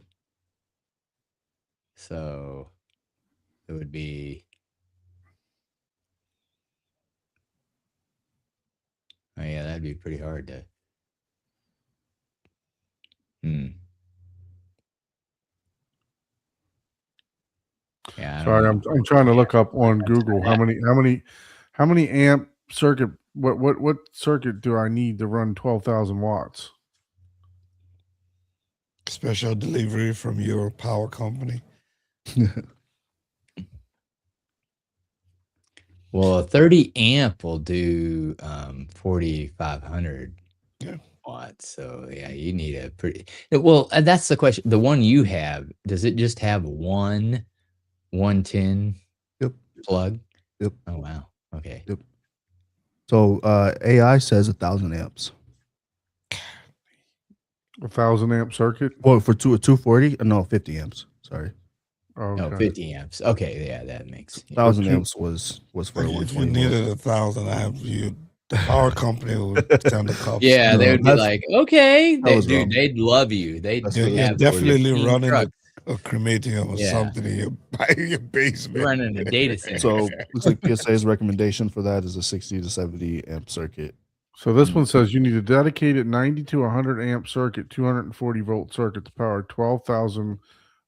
So it would be, oh yeah, that'd be pretty hard to. Yeah. I don't Sorry, know. I'm trying to look up on Google how many amp circuit what circuit do I need to run 12,000 watts? Special delivery from your power company. Well, a 30 amp will do 4,500 Yeah. watts. So yeah, you need a pretty well. That's the question. The one you have, does it just have one 110 Yep. plug? Yep. Oh wow. Okay. Yep. So AI says 1,000 amps. 1,000 amp circuit? Well, for 240, no, 50 amps. Sorry, Oh, No, okay. 50 amps. Okay, yeah, that makes. Yeah. 1,000 two- amps was for the If you 120. needed 1,000 amps, the power company would send the cops. Yeah, No, they would be that's- like, okay, that was dude, wrong. they'd love you. They'd That's You're, what- you're have definitely 15 running trucks. a crematorium or Yeah. something in your basement. You're running a data center. So looks like PSA's recommendation for that is a 60 to 70 amp circuit. So this one says you need a dedicated 90 to 100 amp circuit, 240 volt circuit to power 12,000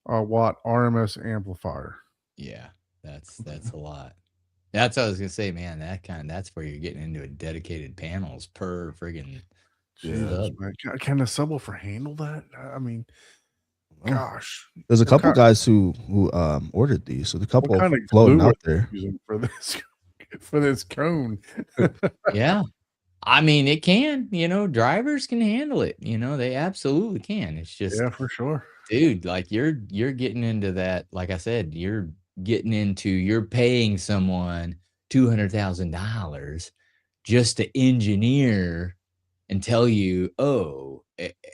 watt RMS amplifier. Yeah, that's a lot. That's what I was gonna say, man. That's where you're getting into a dedicated panels per friggin' Jesus, sub. man. Can the subwoofer handle that? I mean, Oh. gosh, There's a What couple kind- guys who ordered these. So the couple what kind of floating glue out are you there. using for this for this cone? Yeah. I mean, it can, drivers can handle it. They absolutely can. It's just, Yeah, for sure. dude, like you're getting into that, like I said, you're paying someone $200,000 just to engineer and tell you,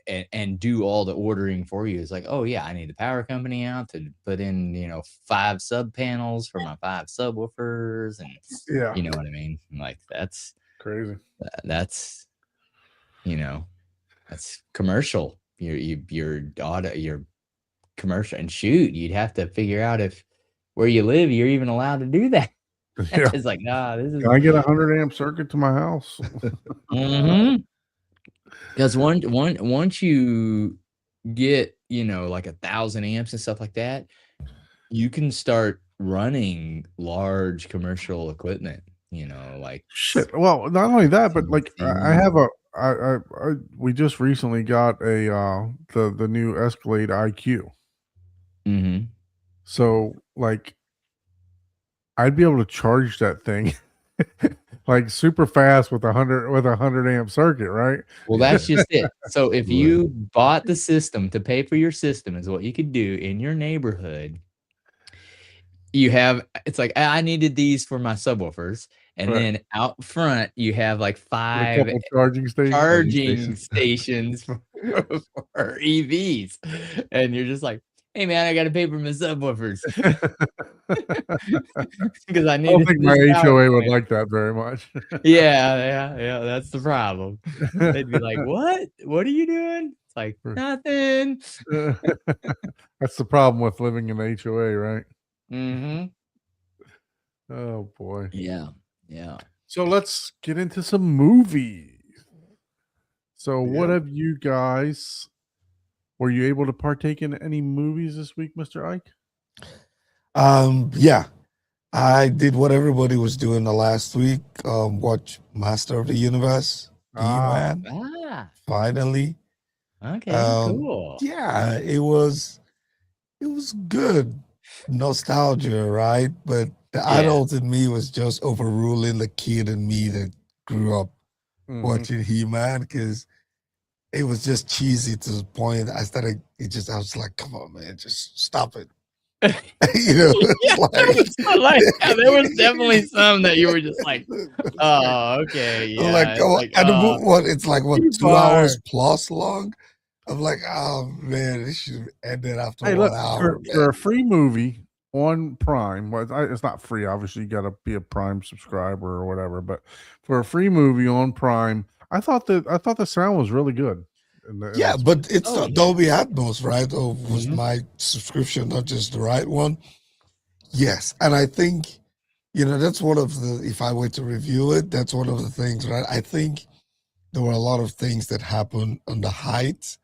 and do all the ordering for you. It's like, oh yeah, I need the power company out to put in, 5 sub panels for my 5 subwoofers, and Yeah, you know what I mean? Like that's crazy. that's commercial. Your auto, your commercial, and shoot, you'd have to figure out if where you live you're even allowed to do that. Yeah. It's like, nah, this is Can I get a 100 amp circuit to my house? because once you get like 1,000 amps and stuff like that, you can start running large commercial equipment. Like Shit. Well, not only that, but like I Mhm. have we just recently got a the new Escalade IQ. Mhm. So like I'd be able to charge that thing like super fast with a 100 amp circuit, right? Well, that's just it. So if Right. you bought the system to pay for your system is what you could do in your neighborhood. you have it's like I needed these for my subwoofers, and Right. then out front you have like With a 5 couple charging charging stations. stations for EVs, and you're just like, "Hey, man, I gotta pay for my subwoofers because I I don't needed think my this power HOA would point." like that very much. Yeah, that's the problem. They'd be like, "What? What are you doing?" It's like, "Nothing." That's the problem with living in HOA, right? Mhm. Oh boy. Yeah, yeah. So let's get into some movies. So what Yeah. have you guys were you able to partake in any movies this week, Mr. Ike? Yeah, I did what everybody was doing the last week. Watch Master of the Universe, Ah, D-Man, Ah, finally. okay, cool. Yeah, it was good. Nostalgia, right? But the Yeah. adult in me was just overruling the kid in me that grew up mhm. watching He-Man because it was just cheesy to the point I was like, come on, man, just stop it. You know, Yeah, there was definitely some that you were just like, "Oh, okay, I'm yeah." like, It's oh, like, and it's like what, 2 hours T-Bar. plus long? I'm like, oh man, this should end it after Hey, 1 look, hour, for man. a free movie on Prime, well, it's not free, obviously, you gotta be a Prime subscriber or whatever, but for a free movie on Prime, I thought the sound was really good. Yeah, but it's Oh, not yeah. Dolby Atmos, right? Or was Mhm. my subscription not just the right one? Yes, and I think that's one of the. If I were to review it, that's one of the things, right? I think there were a lot of things that happened on the height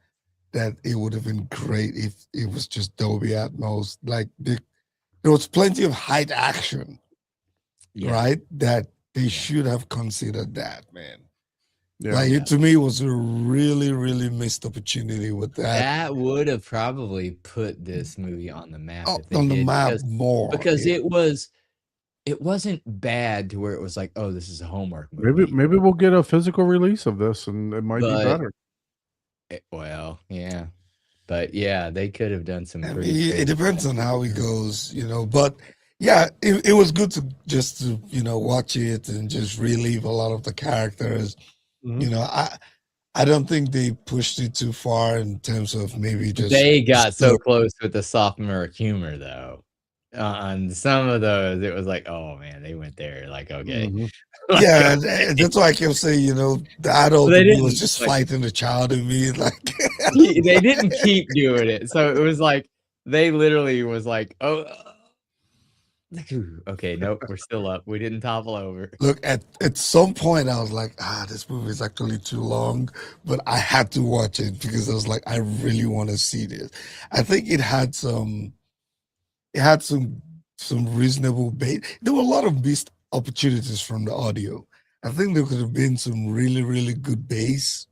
that it would have been great if it was just Dolby Atmos. Like there was plenty of height action, Yeah. right? That they should have considered that, man. Yeah. Like Yeah. it to me was a really, really missed opportunity with that. That would have probably put this movie on the map if they On the did, map more. because Yeah. it wasn't bad to where it was like, "Oh, this is a Hallmark movie." Maybe we'll get a physical release of this and it might be But better. well, yeah. But yeah, they could have done some I pretty mean, cool it depends stuff. on how it goes, but yeah, it was good to just to, watch it and just relive a lot of the characters. Mhm. I don't think they pushed it too far in terms of maybe just They got so still- close with the sophomore humor, though. On some of those, it was like, "Oh, man," they went there, like, okay. Mhm. Like, yeah, okay. and that's why I kept saying, the adult They in me was didn't, just like fighting the child in me, like they didn't keep doing it, so it was like, they literally was like, "Oh, like, ooh, okay, nope, we're still up. We didn't topple over." Look, at some point I was like, this movie is actually too long, but I had to watch it because I was like, I really want to see this. I think it had some reasonable bait. There were a lot of missed opportunities from the audio. I think there could have been some really, really good bass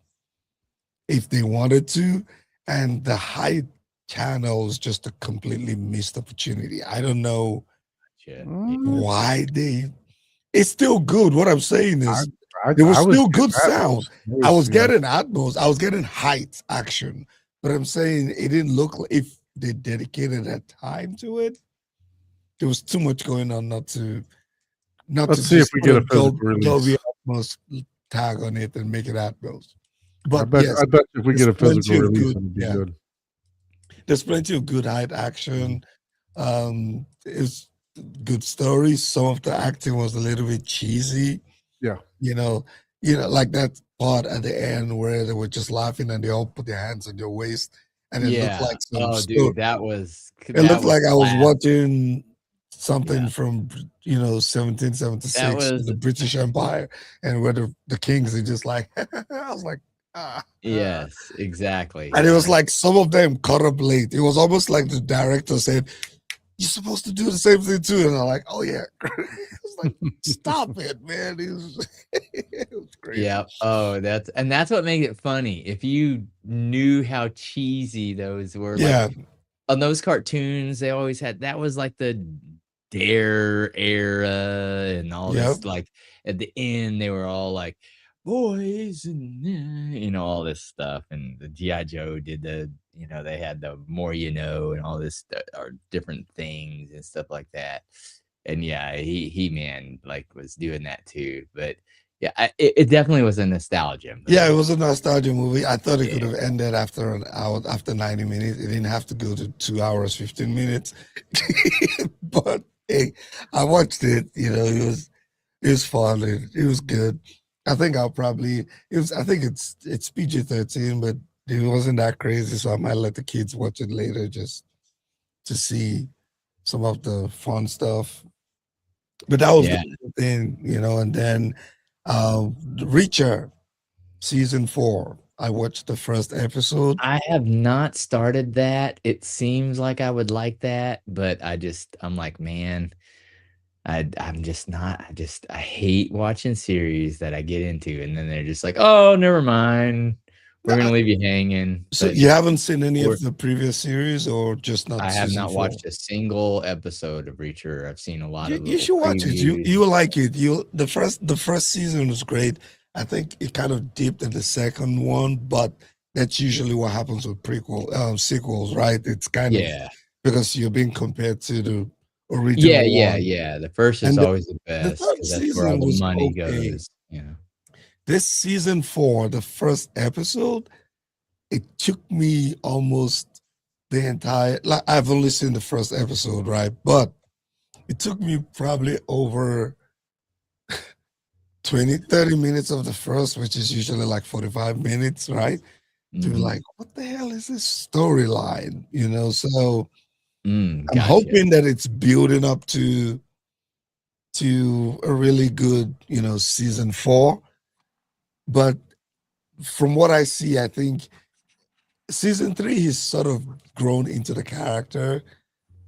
if they wanted to, and the high channel was just a completely missed opportunity. I don't know Shit. why it's still good. What I'm saying is there was I still getting good Atmos sound. most, I was you know. getting Atmos, I was getting height action, but I'm saying it didn't look like if they dedicated that time to it. There was too much going on not to Let's see if just we put get a physical Dolby release. Atmos tag on it and make it Atmos. I But bet yes, if we get there's a physical plenty of release, good, it'll be yeah. good. There's plenty of good height action. It's good stories. Some of the acting was a little bit cheesy. Yeah. Like that part at the end where they were just laughing and they all put their hands on your waist, and it Yeah. looked like Oh, dude, that was it looked like I was classic. watching something Yeah. from 1776 That in was the British Empire, and where the kings are just like I was like, Yes, exactly. and it was like some of them caught up late. It was almost like the director said, "You're supposed to do the same thing too," and I'm like, "Oh yeah." It was like, "Stop it, man!" It was crazy. Yeah. Oh, that's what made it funny. If you knew how cheesy those were, Yeah. like on those cartoons, they always had that was like the Dare era and all this. Yep. Like at the end, they were all like boys and all this stuff. And the G.I. Joe did the you know, they had the more you know and all this or different things and stuff like that. And yeah, he man like was doing that too. But yeah, it definitely was a nostalgia Yeah, it movie. was a nostalgia movie. I thought it could Yeah. have ended after an hour, after 90 minutes. It didn't have to go to 2 hours, 15 minutes. But hey, I watched it. You know, it was fun. It was good. I think I'll probably I think it's PG-13, but it wasn't that crazy, so I might let the kids watch it later just to see some of the fun stuff. But that was Yeah. the thing, you know, and then Reacher season 4. I watched the first episode. I have not started that. It seems like I would like that, but I'm like, man, I'm just not. I hate watching series that I get into, and then they're just like, oh, never mind. We're gonna leave you hanging. So But you haven't seen any or of the previous series, or just not I have season not 4? watched a single episode of Reacher. I've seen a lot of You little should watch it. previews. You will like it. The first season was great. I think it kind of dipped in the second one, but that's usually what happens with sequels, right? It's kind of Yeah, because you're being compared to the original one. yeah. The first is And the, always the the best third because that's where all season the was money okay. goes. You know. This season 4, the first episode, it took me almost the entire. Like I've only seen the first episode, right? But it took me probably over 20, 30 minutes of the first, which is usually like 45 minutes, right? To be Mhm. like, what the hell is this storyline? You know, so I'm Gotcha. hoping that it's building up to a really good, you know, season 4. But from what I see, I think season 3 he's sort of grown into the character,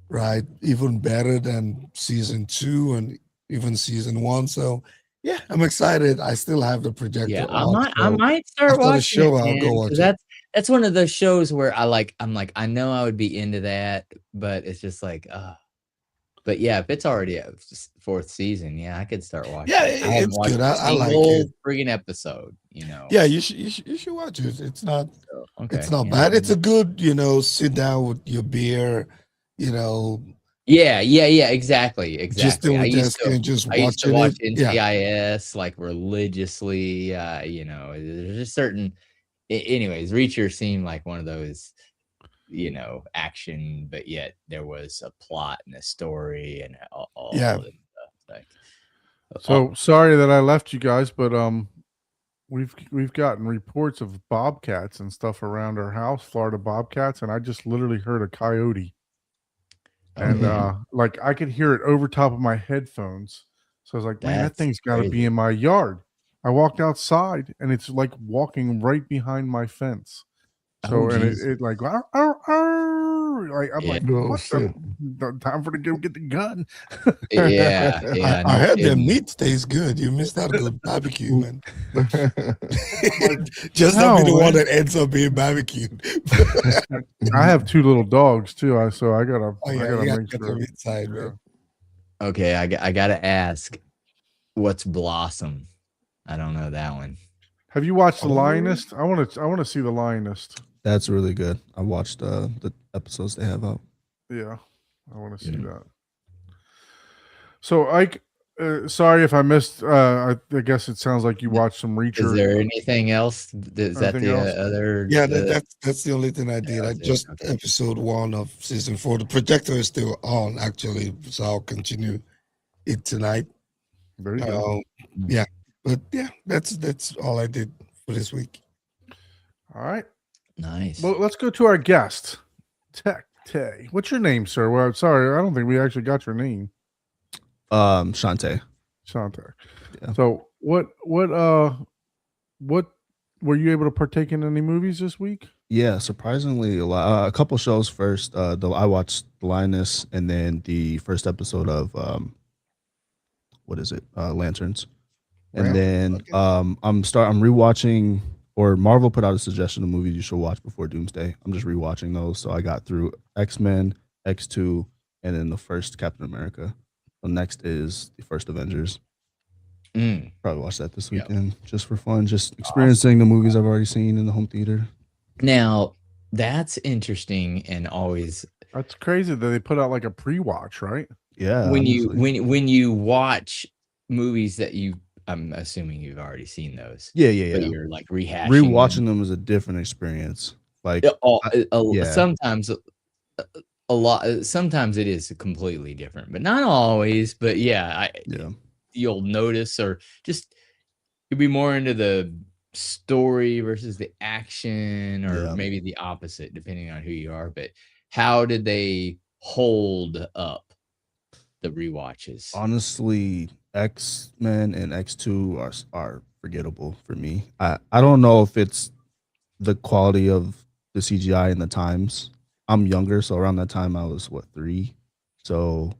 right? Even better than season 2 and even season 1. So yeah, I'm excited. I still have the projector Yeah, I on. So might start after the watching show, it, I'll go man, watch because it. that's one of those shows where I'm like, I know I would be into that, but it's just like, but yeah, if it's already a 4th season, yeah, I could start watching Yeah, it. I haven't it's watched good. a I like single it. friggin' episode, you know. Yeah, you should watch it. It's not So, okay, it's not yeah, bad. It's a good, you know, sit down with your beer, you know, yeah, exactly. just I with used desk to and just I used to watching watch it. Yeah. NCIS like religiously. You know, there's just certain. Anyways, Reacher seemed like one of those, you know, action, but yet there was a plot and a story and all Yeah. this stuff. Like, So sorry that I left you guys, but we've gotten reports of bobcats and stuff around our house, Florida bobcats, and I just literally heard a coyote. And like I could hear it over top of my headphones. So I was like, man, that That's thing's got to be crazy. in my yard. I walked outside and it's like walking right behind my fence. So Oh, and geez. it like, "Arr, arr, arr," like I'm Yeah. like, Oh, what shit. time for to go get the gun. Yeah, I no heard their kidding. meat tastes good. You missed out a good barbecue, man. Like, Just don't be the no, one man. that ends up being barbecued. I have 2 little dogs too. So I gotta Oh I yeah, gotta you gotta make get sure. them inside, Yeah. man. Okay, I gotta ask, what's Blossom? I don't know that one. Have you watched The Oh. Lionist? I want to see The Lionist. That's really good. I watched the episodes they have out. Yeah, I want to see Yeah. that. So, Ike, sorry if I missed. I guess it sounds like you watched some Reacher. Is there anything else? Is that Anything the else? other? Yeah, that's the only thing I did. I that's it. just Okay. episode 1 of season 4. The projector is still on, actually, so I'll continue it tonight. Very good. Yeah, but yeah, that's all I did for this week. All right. Nice. Well, let's go to our guest, Tech Tay. What's your name, sir? Well, sorry, I don't think we actually got your name, Shantae. Shante. Yeah. So, what were you able to partake in any movies this week? Yeah, surprisingly a lot. A couple shows first. I watched The Lioness and then the first episode of what is it? Lanterns. And Wow, then okay. I'm rewatching, or Marvel put out a suggestion of movies you should watch before Doomsday. I'm just rewatching those. So I got through X-Men, X2, and then the first Captain America. So next is the first Avengers. Probably watch that this Yep. weekend just for fun, just experiencing the movies I've already seen in the home theater. Now, that's interesting and always That's crazy that they put out like a pre-watch, right? Yeah, when you honestly. when you watch movies that I'm assuming you've already seen those, Yeah, yeah, but yeah. you're like rehashing them. Rewatching them is a different experience. Like, Yeah, yeah, sometimes a lot. Sometimes it is completely different, but not always. But yeah, yeah, you'll notice, or just you'll be more into the story versus the action, or yeah. maybe the opposite, depending on who you are. But how did they hold up the rewatches? Honestly, X-Men and X2 are forgettable for me. I don't know if it's the quality of the CGI and the times. I'm younger, so around that time I was what 3, so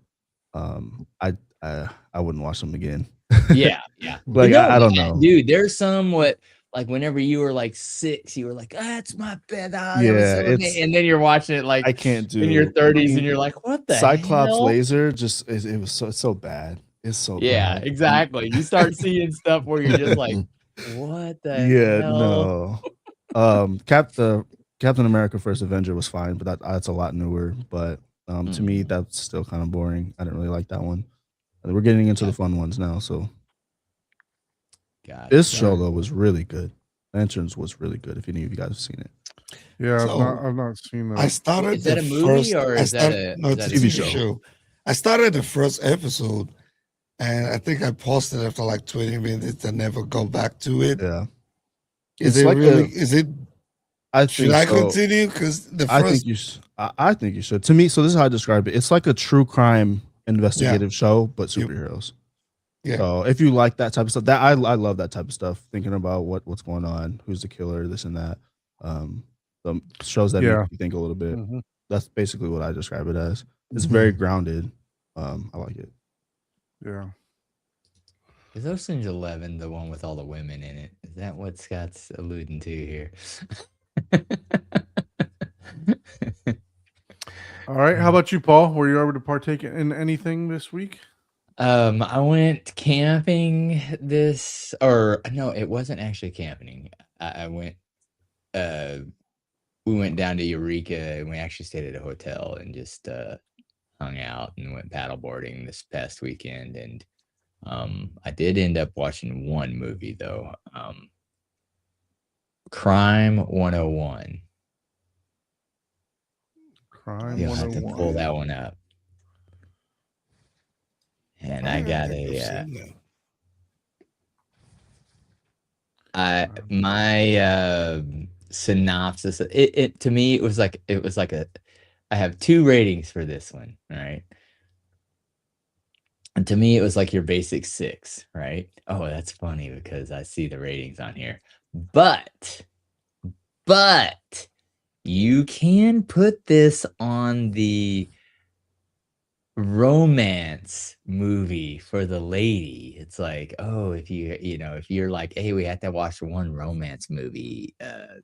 um, I I wouldn't watch them again. Yeah, yeah. Like No, I don't know. dude, there's some what like whenever you were like 6, you were like, "That's my bed. Ah, that was Yeah, so it's amazing." And then you're watching it like I can't in your do. I 30s and mean, you're like, "What the Cyclops hell?" laser just it was so bad. It's so Yeah, bad. exactly. You start seeing stuff where you're just like, "What the Yeah, hell?" no. The Captain America: First Avenger was fine, but that's a lot newer. But to me, Mhm. that's still kind of boring. I didn't really like that one. We're getting into the Got fun ones now. So got it, this show got it. though was really good. Lanterns was really good. If any of you guys have seen it, Yeah, So I've not seen I that. started Is that the a movie first. or I is that started a no, is it's that a a TV TV show. show. I started the first episode, and I think I paused it after like 20 minutes and never go back to it. Yeah, Is it's it like really? a. Is it? I Should think I so. continue? Because the I think first, you. I think you should. To me, so this is how I describe it. It's like a true crime yeah, investigative show, but you, superheroes. yeah, So if you like that type of stuff, that I love that type of stuff. Thinking about what's going on, who's the killer, this and that. The shows that make Yeah. you think a little bit. Hmm. That's basically what I describe it as. It's very grounded. I like it. Yeah. Is Ocean's 11 the one with all the women in it? Is that what Scott's alluding to here? All right. How about you, Paul? Were you able to partake in anything this week? I went camping this, or no, it wasn't actually camping. I went, we went down to Eureka and we actually stayed at a hotel and just hung out and went paddleboarding this past weekend. And I did end up watching one movie though, Crime 101. Crime You'll have to pull 101. that one up. And I I don't got think I've a seen that. my synopsis. It to me it was like a I have 2 ratings for this one, right? And to me it was like your basic 6, right? Oh, that's funny because I see the ratings on here. But you can put this on the romance movie for the lady. It's like, oh, if if you're like, hey, we have to watch one romance movie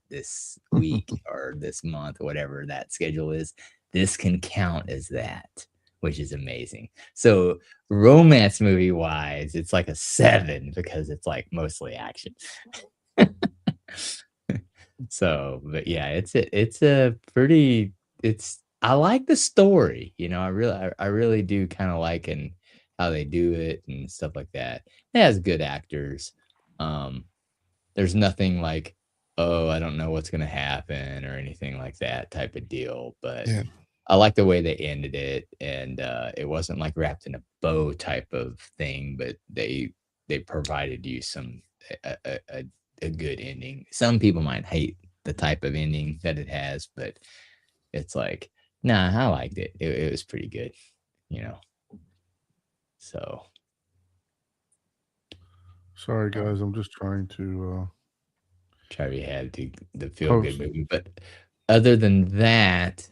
this week or this month, whatever that schedule is, this can count as that, which is amazing. So romance movie wise, it's like a 7 because it's like mostly action. So, but yeah, it's a pretty it's I like the story, I really do kind of like and how they do it and stuff like that. It has good actors. Um, there's nothing like, oh, I don't know what's gonna happen or anything like that type of deal, but Yeah, I like the way they ended it, and it wasn't like wrapped in a bow type of thing, but they provided you some a good ending. Some people might hate the type of ending that it has, but it's like, nah, I liked it. It was pretty good, you know. So Sorry, guys. I'm just trying to try to have the feel good post. movie, but other than that,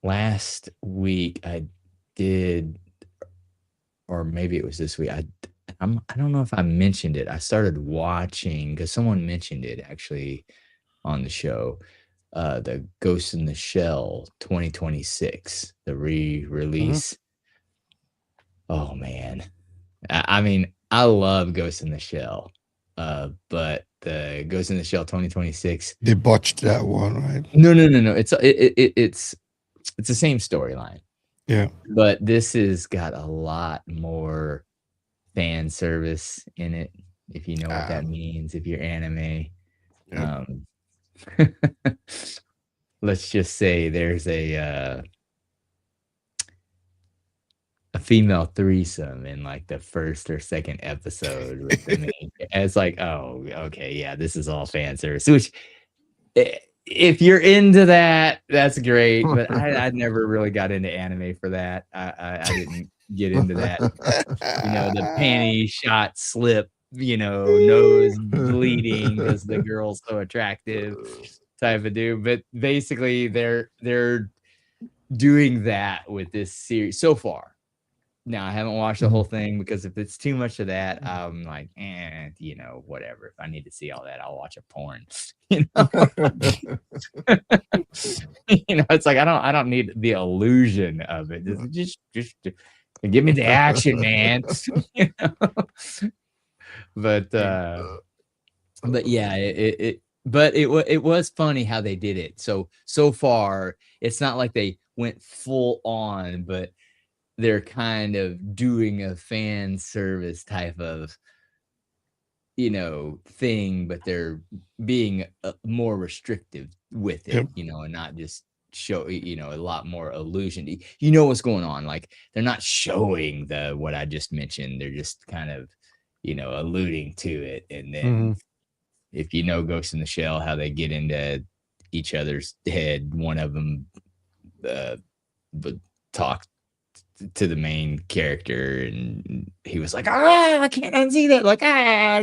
last week I did, or maybe it was this week. I don't know if I mentioned it. I started watching because someone mentioned it actually on the show. The Ghost in the Shell 2026, the re-release. Oh man, I mean, I love Ghost in the Shell, but the Ghost in the Shell 2026. They botched that one, right? No. It's the same storyline. Yeah. But this has got a lot more fan service in it, if you know what that means, if you're anime. Yeah. Let's just say there's a female threesome in like the first or second episode with the main. It's like, oh, okay, yeah, this is all fan service. Which, if you're into that, that's great. But I never really got into anime for that. I didn't get into that. You know, the panty shot slip, you know, nose bleeding because the girl's so attractive type of dude. But basically, they're doing that with this series so far. Now, I haven't watched the whole thing because if it's too much of that, I'm like, you know, whatever. If I need to see all that, I'll watch a porn. You know, you know, it's like I don't need the illusion of it. Just give me the action, man. You know? But yeah, it was funny how they did it. So far, it's not like they went full on, but they're kind of doing a fan service type of, you know, thing, but they're being more restrictive with it, Yep. you know, and not just show, you know, a lot more illusion. You know what's going on. Like, they're not showing what I just mentioned. They're just kind of, you know, alluding to it. And then if you know Ghost in the Shell, how they get into each other's head, one of them talk to the main character, and he was like, I can't unsee that, like,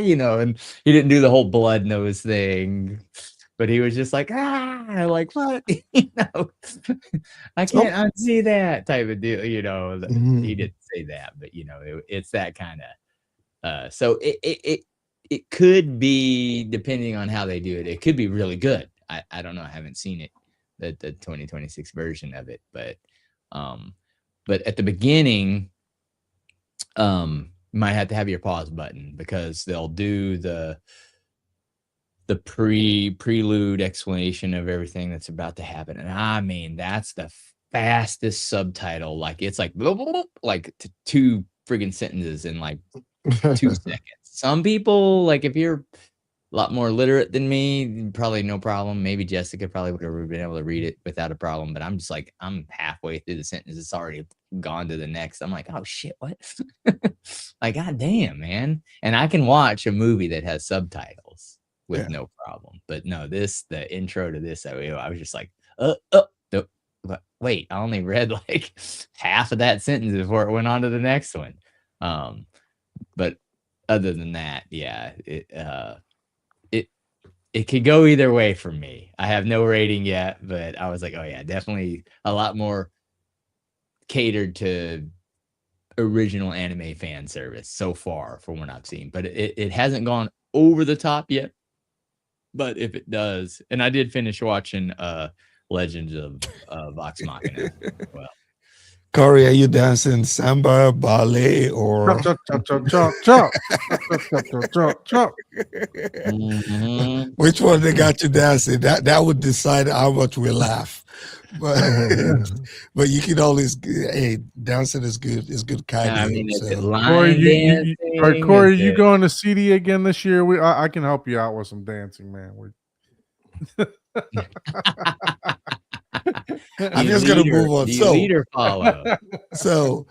you know, and he didn't do the whole blood nose thing, but he was just like, like, what? You know, I can't unsee that type of deal, you know. He didn't say that, but you know, it's that kind of so it could be, depending on how they do it, it could be really good. I don't know, I haven't seen it, the 2026 version of it, but at the beginning, you might have to have your pause button, because they'll do the prelude explanation of everything that's about to happen. And I mean, that's the fastest subtitle. Like, it's like, blah, blah, blah, like 2 friggin' sentences in like 2 seconds. Some people, like, if you're a lot more literate than me, probably no problem. Maybe Jessica probably would have been able to read it without a problem. But I'm just like, I'm halfway through the sentence, it's already gone to the next. I'm like, oh shit, what? Like, god damn, man. And I can watch a movie that has subtitles with no problem. But no, the intro to this, I was just like, wait, I only read like half of that sentence before it went on to the next one. But other than that, yeah, it could go either way for me. I have no rating yet, but I was like, oh yeah, definitely a lot more catered to original anime fan service so far from what I've seen. But it hasn't gone over the top yet. But if it does, and I did finish watching Legends of Vox Machina as well. Corey, are you dancing samba, ballet, or Chop, chop, chop, chop, chop, chop, chop, chop, chop. Mhm. which one they got you dancing? That would decide how much we laugh. But you can always, hey, dancing is good. It's good cardio. I mean, is it so. line Corey, dancing? all right, Corey, Is you it- going to CD again this year? I can help you out with some dancing, man. I'm You just gonna lead or- move on. do you So- lead or follow? So,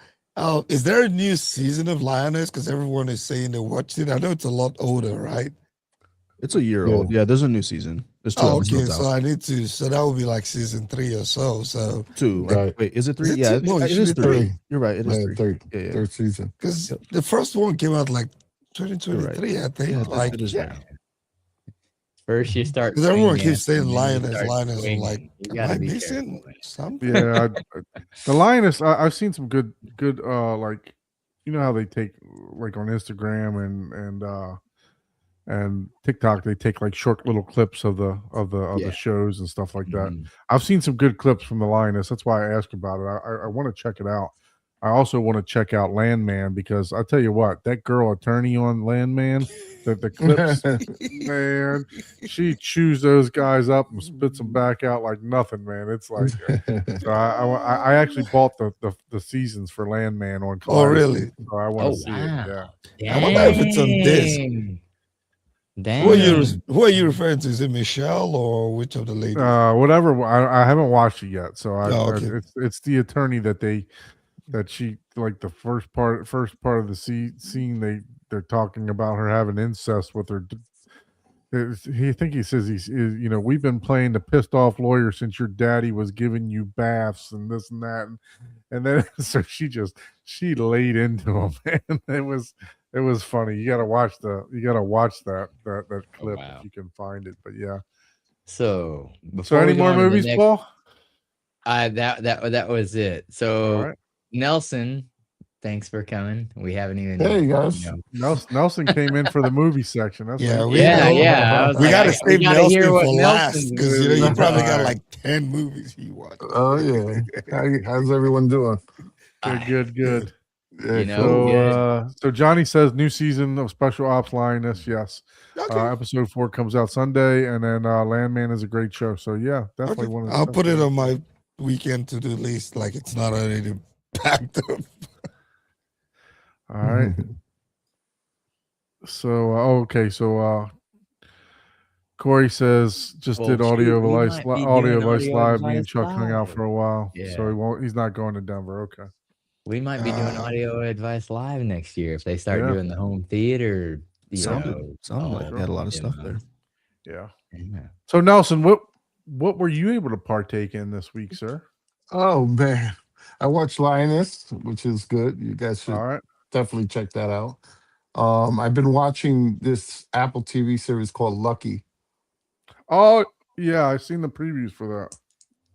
is there a new season of Lioness? Because everyone is saying they watched it. I know it's a lot older, right? It's a year old. Yeah, there's a new season. There's 2 Oh, okay. episodes So out. I need to. So that would be like season 3 or so. So 2. Right. Wait, is it 3? Is it Yeah, 2? No, it it is should be 3. 3. You're right. It is 3. Third, Yeah, yeah. third season. because the first one came out like 2023, I think. Yeah, like, it is yeah. right. First, you start. Because everyone swing keeps saying dancing, then you Lioness, start Lioness. I'm swinging. like, You am gotta I be missing careful, man. something? Yeah, the Lioness. I've seen some good like, you know how they take, like, on Instagram and TikTok, they take like short little clips of the Yeah. shows and stuff like that. Mhm. I've seen some good clips from the Lioness. That's why I asked about it. I want to check it out. I also want to check out Landman because I tell you what, that girl attorney on Landman, the clips, man, she chews those guys up and spits them back out like nothing, man. It's like, so I actually bought the seasons for Landman on. Oh, really? So I want Oh to see it. Yeah. I wonder if it's on disc. Dang. Who are you referring to? Is it Michelle or which of the ladies? Whatever. I haven't watched it yet, so okay. it's the attorney that she, like, the first part of the scene they're talking about her having incest with her. He says we've been playing the pissed off lawyer since your daddy was giving you baths and this and that, and then so she laid into him, man. It was funny. You gotta watch that clip wow. if you can find it. But yeah. So Any more movies, Paul? That was it. So All right. Nelson, thanks for coming. We haven't even. Hey guys. Nelson came in for the movie section. That's Yeah, right. I was we like, gotta we save gotta hear Nelson what for last Nelson's because movies he probably got are. like 10 movies he watched. Oh yeah. How's everyone doing? Good. Yeah, So Johnny says new season of Special Ops Lioness. Yes. Okay. Episode 4 comes out Sunday, and then Landman is a great show. So yeah, definitely one of the I'll put it on my weekend to do list, like it's not already packed up. All right. So okay. So Corey says just Well, did Audio shoot, we Vice might be doing Audio Vice Audio Live. Me and Advice Chuck hung out Live. for a while. Yeah. So he's not going to Denver. Okay. We might be doing Audio Advice Live next year if they start Yeah. doing the home theater. Sounded like they had a lot of stuff there. Yeah. Yeah. So Nelson, what were you able to partake in this week, sir? Oh man. I watched Lioness, which is good. You guys should All right. definitely check that out. I've been watching this Apple TV series called Lucky. Oh yeah, I've seen the previews for that.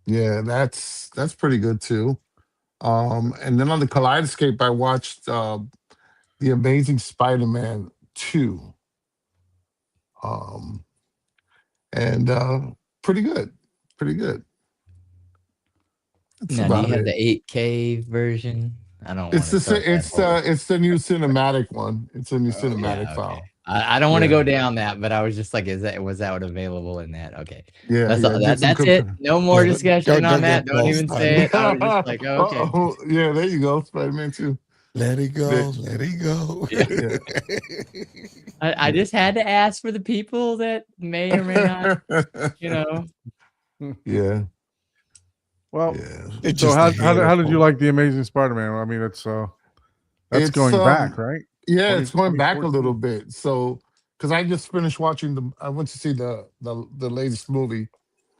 Yeah, that's pretty good too. And then on the Kaleidoscape, I watched The Amazing Spider-Man 2. And pretty good. Pretty good. That's Now, do you about have it. the 8K version? I don't. It's wanna the start that whole- it's the new cinematic one. It's a new Oh, cinematic yeah, file. okay. I don't want to Yeah. go down that, but I was just like, was that available in that? Okay, Yeah, that's all. did some That's it. compa- No more Yeah, discussion don't on that. get Don't balls even started. say it. I was just like, oh, okay. Uh-oh. Yeah, there you go. Spider-Man 2. Let it go. Yeah. Let it go. Yeah. I just had to ask for the people that may or may not, Yeah. Well, Yeah. It's so just how a hater did you fault. like The Amazing Spider-Man? I mean, that's It's, going back, right? Yeah, it's going back a 2014. little bit. So, because I just finished watching I went to see the latest movie.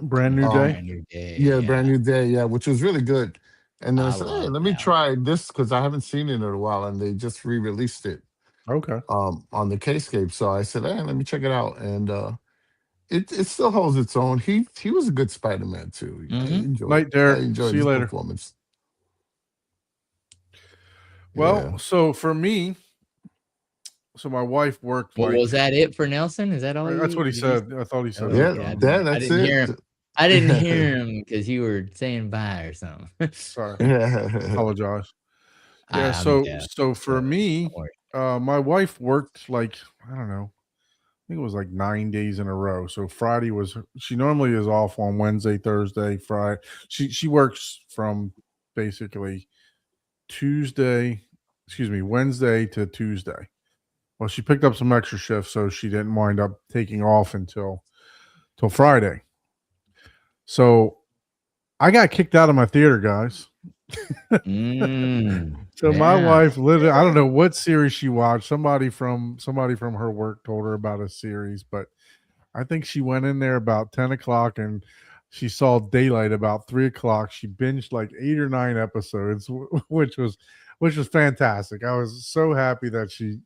Brand New Um, Day. Brand New Day, Yeah, Brand New Day. Yeah, which was really good. And then I I said, hey, love let me that try this because I haven't seen it in a while, and they just re-released it Okay. on the Kscape. So I said, hey, let me check it out, and it still holds its own. He was a good Spider-Man too. I Mhm. enjoyed. Night, Derek. I enjoyed See you his later. performance. Well, Yeah. so for me, my wife worked. Well, like, was that it for Nelson? Is that all? That's what he did said. I thought he said. Oh, Yeah, okay. that. that's didn't hear it. him. I didn't hear him because you were saying bye or something. Sorry. Yeah. Apologize. Yeah. I'm So deaf, so for so me, don't worry. my wife worked like, I don't know, I think it was like 9 days in a row. So Friday she normally is off on Wednesday, Thursday, Friday. She works from basically Wednesday to Tuesday. Well, she picked up some extra shifts, so she didn't wind up taking off until Friday. So I got kicked out of my theater, guys. So my Yeah. wife literally, I don't know what series she watched. Somebody from her work told her about a series, but I think she went in there about 10 o'clock and she saw daylight about 3 o'clock. She binged like 8 or 9 episodes, which was fantastic. I was so happy that she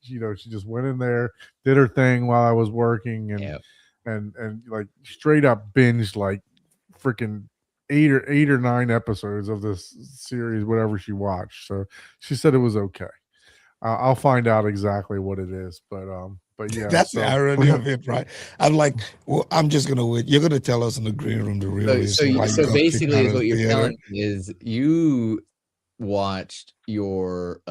just went in there, did her thing while I was working, and Yep. and like straight up binged like freaking 8 or 9 episodes of this series, whatever she watched. So she said it was okay. I'll find out exactly what it is, but yeah, That's so, the irony of it, right? I'm like, well, I'm just gonna wait. You're gonna tell us in the green room the real reason why you So got kicked basically, out is of what the you're theater. telling me is you watched your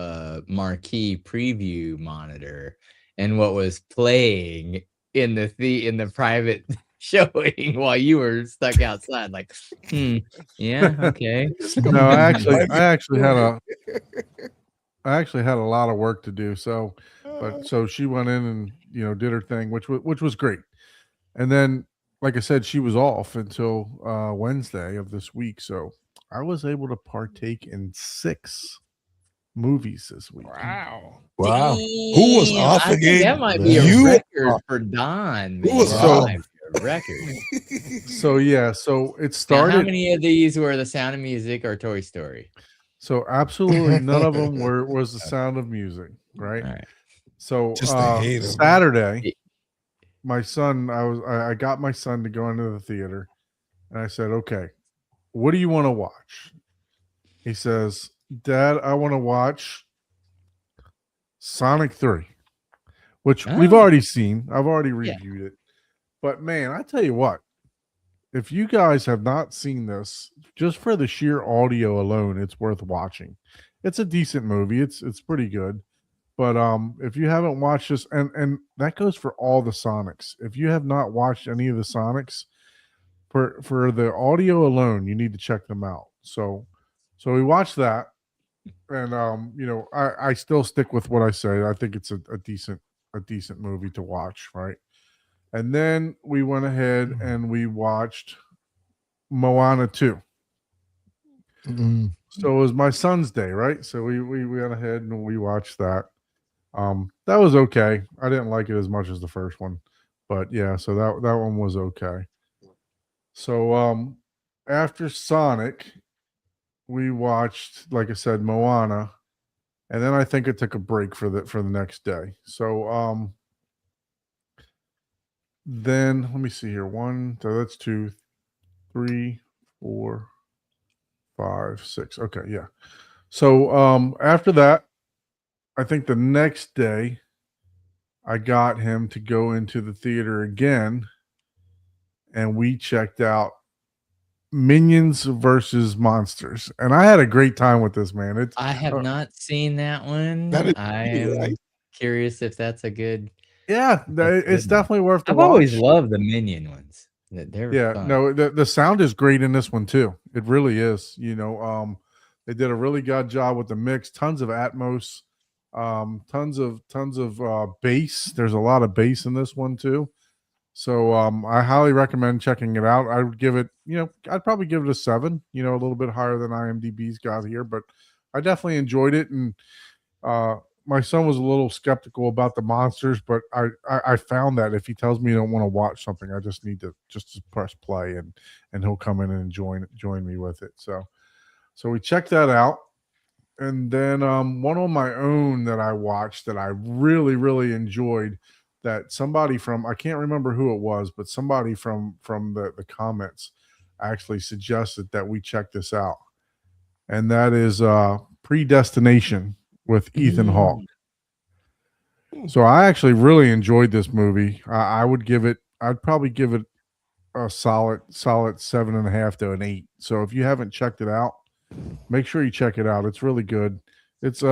marquee preview monitor and what was playing in the private showing while you were stuck outside. Like, yeah, okay. No, I actually had a lot of work to do. So, but so she went in and did her thing, which was great. And then, like I said, she was off until Wednesday of this week. So I was able to partake in 6 movies this week. Wow. Wow. Who was Damn, off I think again? that might be a You record are- for Don. Who Man. was That off? might be a record. So yeah, so it Now, started. how many of these were The Sound of Music or Toy Story? So absolutely none of them was The Sound of Music, right? All right. So Just a hater. Saturday, my son, I got my son to go into the theater, and I said, "Okay, what do you want to watch?" He says, "Dad, I want to watch Sonic 3," which we've Oh. already seen. I've already Yeah. reviewed it. But man, I tell you what, if you guys have not seen this, just for the sheer audio alone, it's worth watching. It's a decent movie. It's pretty good. But if you haven't watched this, and that goes for all the Sonics. If you have not watched any of the Sonics, for the audio alone, you need to check them out. So we watched that, and I still stick with what I say. I think it's a decent movie to watch, right? And then we went ahead and we watched Moana 2. Mm. So it was my son's day, right? So we went ahead and we watched that. That was okay. I didn't like it as much as the first one, but yeah, so that one was okay. So after Sonic, we watched, like I said, Moana, and then I think it took a break for the next day. So then let me see here. So that's 2, 3, 4, 5, 6. Okay, yeah. So after that, I think the next day I got him to go into the theater again, and we checked out Minions versus Monsters, and I had a great time with this, man. I have not seen that one. That is I pretty, am right? curious if that's a good. Yeah, That's it's good. definitely worth the I've watch. always loved the Minion ones. They're Yeah, fun. no, the sound is great in this one too. It really is. They did a really good job with the mix. Tons of Atmos, tons of bass. There's a lot of bass in this one too. So I highly recommend checking it out. I would give it, I'd probably give it a 7. A little bit higher than IMDb's got here, but I definitely enjoyed it. And my son was a little skeptical about the monsters, but I found that if he tells me he don't want to watch something, I just need to press play and he'll come in and join me with it. So we checked that out. And then one on my own that I watched that I really, really enjoyed, that somebody from, I can't remember who it was, but somebody from the comments actually suggested that we check this out. And that is Predestination with Ethan Hawke. So I actually really enjoyed this movie. I'd probably give it a solid 7.5 to an 8. So if you haven't checked it out, make sure you check it out. It's really good. It's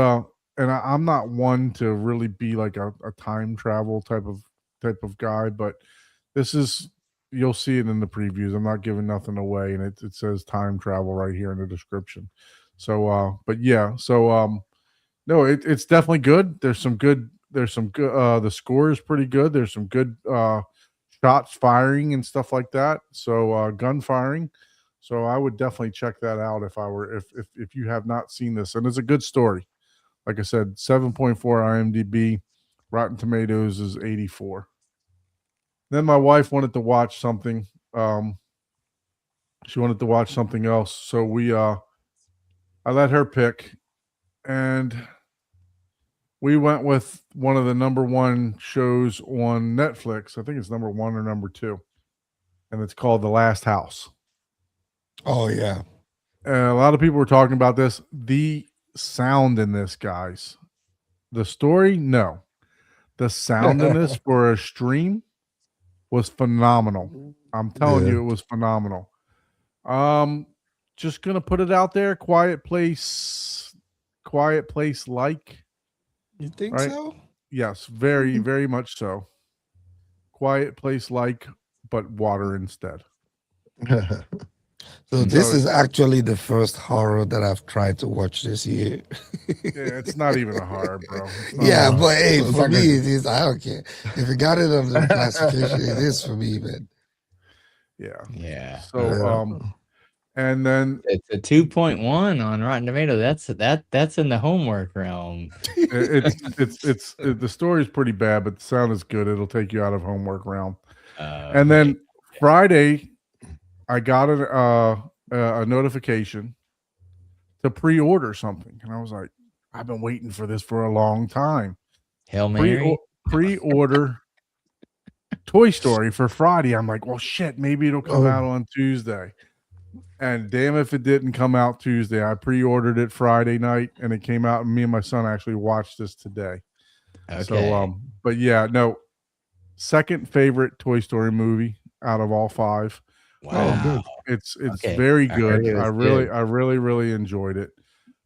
and I'm not one to really be like a time travel type of guy, but this is, you'll see it in the previews. I'm not giving nothing away, and it says time travel right here in the description. So but yeah, so no, it's definitely good. There's some good the score is pretty good. There's some good shots firing and stuff like that. So gun firing. So I would definitely check that out if you have not seen this. And it's a good story. Like I said, 7.4 IMDb, Rotten Tomatoes is 84. Then my wife wanted to watch something. She wanted to watch something else. So I let her pick, and we went with one of the number 1 shows on Netflix. I think it's number 1 or number 2. And it's called The Last House. Oh yeah. A lot of people were talking about this. The sound in this, guys. The story, no. The sound in this for a stream was phenomenal. I'm telling you, it was phenomenal. just gonna put it out there. Quiet Place like. You think Right. so? Yes, very much so. Quiet Place like, but water instead. So this So- is actually the first horror that I've tried to watch this year. Yeah, it's not even a horror, bro. It's not Yeah, a horror. but hey, It's for like me, a- it is. I don't care if it got it on the classification. It is for me, man. Yeah. Yeah. So and then It's a 2.1 on Rotten Tomatoes. That's in the homework realm. it's the story's pretty bad, but the sound is good. It'll take you out of homework realm. And Okay. then Friday, I got a notification to pre-order something, and I was like, I've been waiting for this for a long time. Hail Mary. Pre-order Toy Story for Friday. I'm like, well, shit, maybe it'll come out on Tuesday. And damn if it didn't come out Tuesday. I pre-ordered it Friday night, and it came out. And me and my son actually watched this today. Okay. So, but yeah, no. Second favorite Toy Story movie out of all 5. Wow. good. It's Okay. very I heard good. it was I really enjoyed it.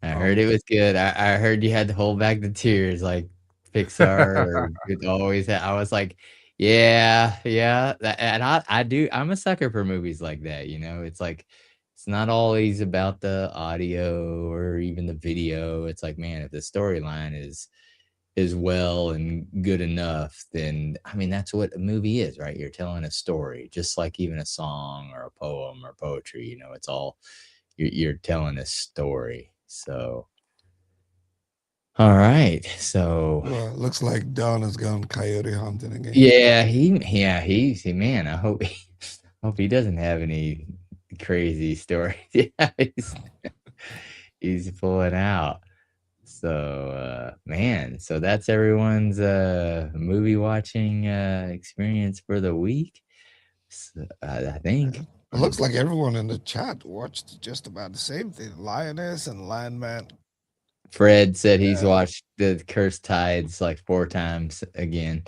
I heard it was good. I heard you had to hold back the tears like Pixar or always had. I was like, yeah. And I do. I'm a sucker for movies like that. You know, it's like it's not always about the audio or even the video. It's like, man, if the storyline is well and good enough, then I mean that's what a movie is, right? You're telling a story, just like even a song or a poem or poetry. You know, it's all you're telling a story. So, all right. So, Well, it looks like Don has gone coyote hunting again. he's man. I hope he doesn't have any crazy stories. Yeah, he's pulling out. So, man, so that's everyone's movie watching experience for the week. So, I think. It looks like everyone in the chat watched just about the same thing. Lioness and Lion Man. Fred said he's watched the Cursed Tides like 4 times again.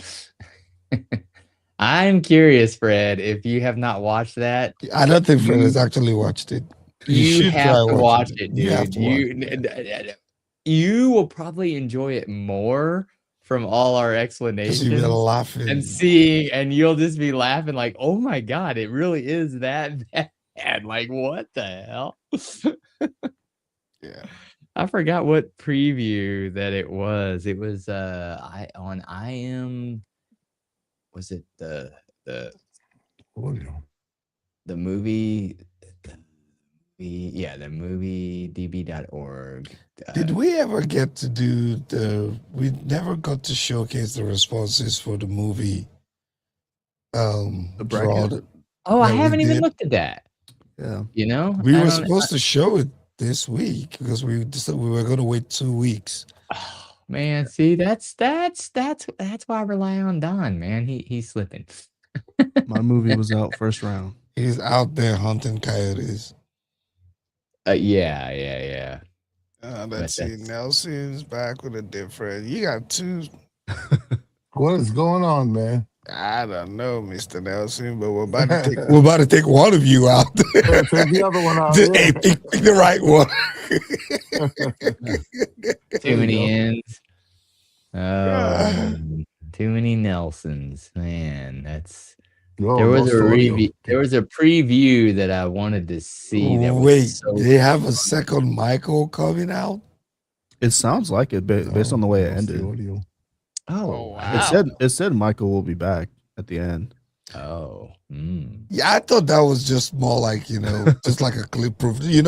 I'm curious, Fred, if you have not watched that, I don't think Fred has actually watched it. you should have try to watch watching it, You have dude. to watch You will probably enjoy it more from all our because explanations you've been laughing. and seeing, and you'll just be laughing like, oh my God, it really is that bad. Like, what the hell? Yeah. I forgot what preview that it was. It was was it the movie the moviedb.org. Did we ever get to do we never got to showcase the responses for the movie The bracket? draw. Oh, I that we haven't even did? looked at that. Yeah. You know? We I were don't- supposed to show it this week because we decided we were going to wait 2 weeks. Oh, man, see, that's why I rely on Don, man. He's slipping. My movie was out first round. He's out there hunting coyotes. Yeah. Let's see. that's- Nelson's back with a different. You got 2. What is going on, man? I don't know, Mr. Nelson, but we're about to take one of you out. Yeah, take the other one out. Hey, pick the right one. Too many you go. ends. Oh, too many Nelsons, man. That's Oh, there was lost a audio. review. There was a preview that I wanted to see. That was Wait, so they have a second Michael coming out? It sounds like it based on the way it Lost the ended. audio. Oh, wow. It said Michael will be back at the end. Oh, Yeah, I thought that was just more like, just like a clip proof, kind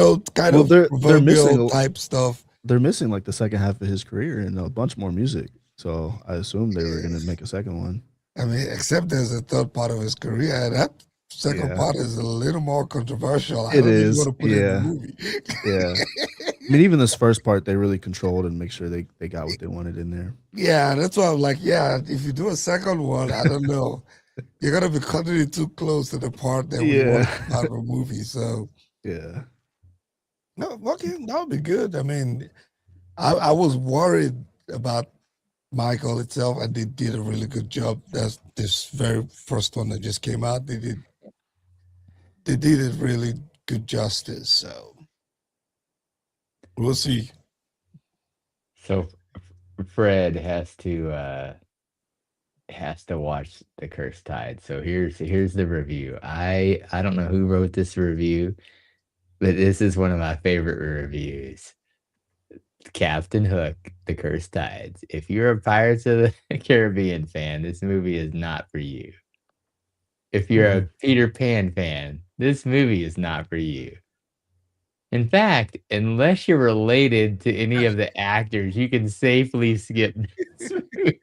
Well, of they're proverbial missing type stuff. They're missing like the second half of his career and a bunch more music. So I assumed they were gonna make a second one. I mean, except there's a third part of his career. That second Yeah. part is a little more controversial. I It don't think is, you want to put it in yeah. the movie. Yeah. I mean, even this first part, they really controlled and make sure they got what they wanted in there. Yeah, that's why I'm like, if you do a second one, I don't know. You're gonna be cutting it too close to the part that we want out of a movie. So Yeah. no, okay, that would be good. I mean, I was worried about Michael itself, and they did a really good job. That's this very first one that just came out. They did it really good justice. So We'll see. So Fred has to watch The Cursed Tide. So here's the review. I don't know who wrote this review, but this is one of my favorite reviews. Captain Hook, The Cursed Tides. If you're a Pirates of the Caribbean fan, this movie is not for you. If you're a Peter Pan fan, this movie is not for you. In fact, unless you're related to any of the actors, you can safely skip this movie.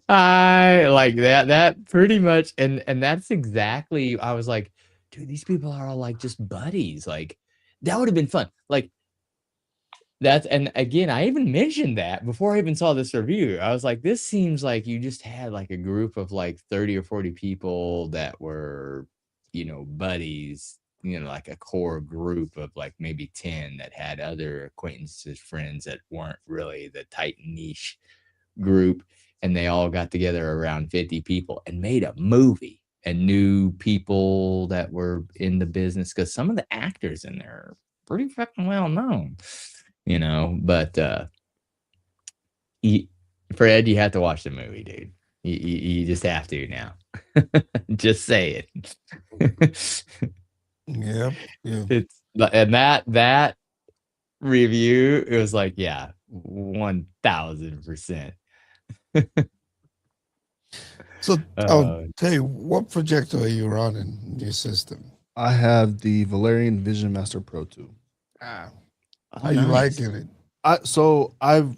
I like that. That pretty much, and that's exactly. I was like, dude, these people are all like just buddies. Like that would have been fun. Like that's, and again, I even mentioned that before I even saw this review. I was like, this seems like you just had like a group of like 30 or 40 people that were, buddies, like a core group of like maybe 10 that had other acquaintances, friends that weren't really the tight niche group. And they all got together around 50 people and made a movie and knew people that were in the business, because some of the actors in there are pretty fucking well known. But Fred, you have to watch the movie, dude. You just have to now. Just say it. Yeah. It's and that review, it was like, yeah, 1000%. So I'll tell you, what projector are you running in your system? I have the Valerian Vision Master Pro 2. Are you liking it? I've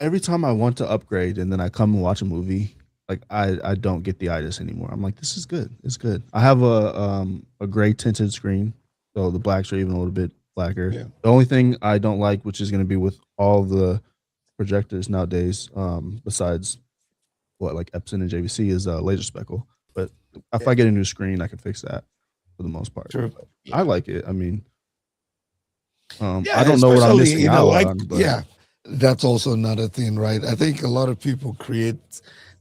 every time I want to upgrade and then I come and watch a movie, like I don't get the itis anymore. I'm like, this is good. It's good. I have a gray tinted screen, so the blacks are even a little bit blacker. Yeah. The only thing I don't like, which is going to be with all the projectors nowadays, besides like Epson and JVC, is laser speckle. But if I get a new screen, I can fix that for the most part. Sure. I like it. I mean, Yeah, I don't know what I'm especially, missing out on. But yeah, that's also another thing, right? I think a lot of people create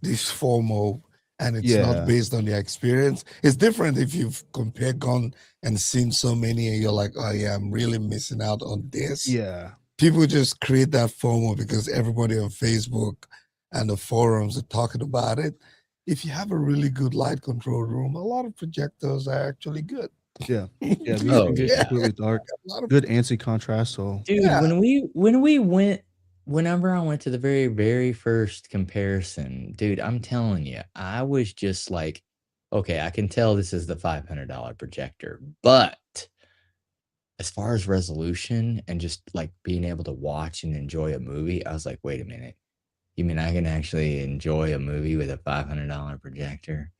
this FOMO, and it's Yeah. not based on their experience. It's different if you've gone and seen so many, and you're like, oh yeah, I'm really missing out on this. Yeah. People just create that FOMO because everybody on Facebook and the forums are talking about it. If you have a really good light control room, a lot of projectors are actually good. Yeah. Yeah. These Oh, things are yeah. completely dark. A lot of Good anti-contrast. So Dude, Yeah. whenever I went to the very, very first comparison, dude, I'm telling you, I was just like, okay, I can tell this is the $500 projector, but as far as resolution and just like being able to watch and enjoy a movie, I was like, wait a minute. You mean I can actually enjoy a movie with a $500 projector?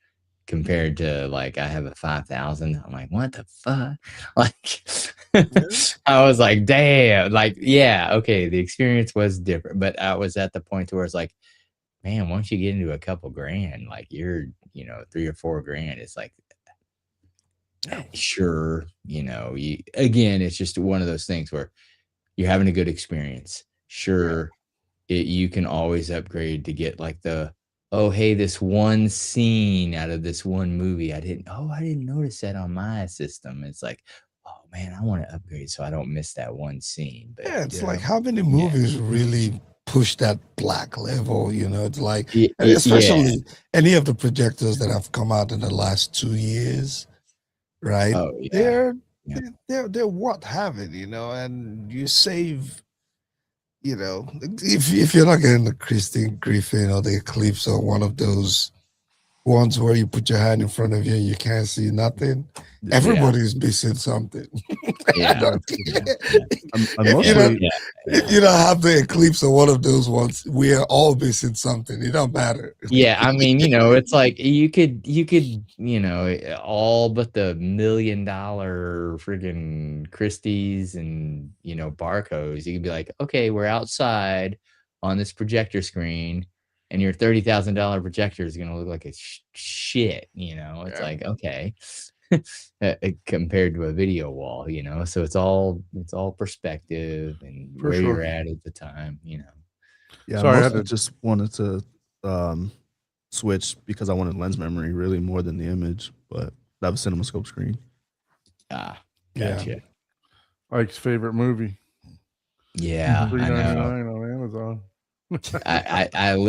Compared to like I have a 5,000. I'm like, what the fuck? Like I was like, damn, like, yeah, okay, the experience was different, but I was at the point where it's like, man, once you get into a couple grand, like you're, $3 or $4 grand, it's like, sure, again, it's just one of those things where you're having a good experience. Sure, you can always upgrade to get like oh, hey, this one scene out of this one movie, I didn't notice that on my system. It's like, oh man, I want to upgrade so I don't miss that one scene. But Yeah, it's like how many movies really push that black level? It's like, and especially any of the projectors that have come out in the last 2 years, right? Oh, yeah. They're worth having, and you save. If you're not getting the Christine Griffin or the Eclipse or one of those ones where you put your hand in front of you and you can't see nothing, everybody's missing something. Yeah. If you don't have the Eclipse or one of those ones, we are all missing something. It don't matter. Yeah, I mean, it's like you could, all but the $1 million freaking Christie's and barcodes. You could be like, okay, we're outside on this projector screen, and your $30,000 projector is gonna look like a shit. It's like, okay. Compared to a video wall, so it's all perspective and For where sure. you're at the time. yeah, Sorry, I mostly had to- just wanted to switch because I wanted lens memory really more than the image, but I have a CinemaScope screen. Ah, Yeah. gotcha. Ike's favorite movie. Yeah, I know. $3.99 on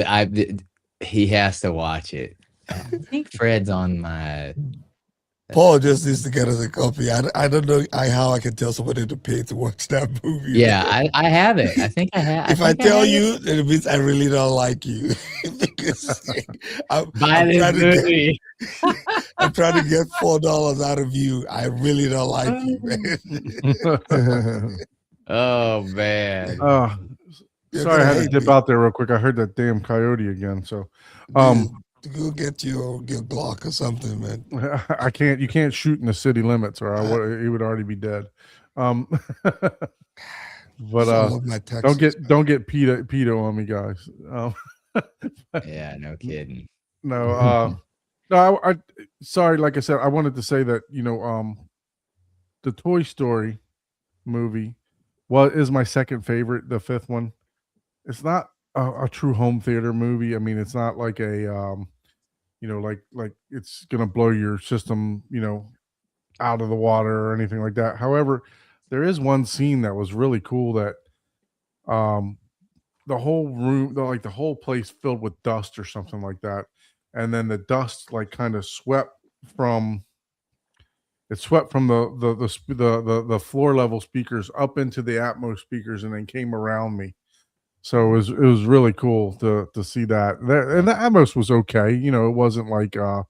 Amazon. He has to watch it. I think Fred's on my. Paul just needs to get us a copy. I don't know how I can tell somebody to pay to watch that movie. Yeah, I have it. I think I have. If I tell you, then it means I really don't like you. Because Buy this movie. I'm trying to get $4 out of you. I really don't like you, man. Oh man. You're Sorry, I gonna had to hate dip me. out there real quick. I heard that damn coyote again. So, Go get your Glock or something, man. I can't. You can't shoot in the city limits, or he would already be dead. But Some of my don't Texas get pedo on me, guys. Yeah, no kidding. No, no. I sorry. Like I said, I wanted to say that the Toy Story movie is my second favorite. The fifth one. It's not a true home theater movie. I mean, it's not like a like it's gonna blow your system, out of the water or anything like that. However, there is one scene that was really cool that the whole room, the whole place filled with dust or something like that, and then the dust like kind of swept from the floor level speakers up into the Atmos speakers and then came around me. So it was really cool to see that. And the Atmos was okay. It wasn't like it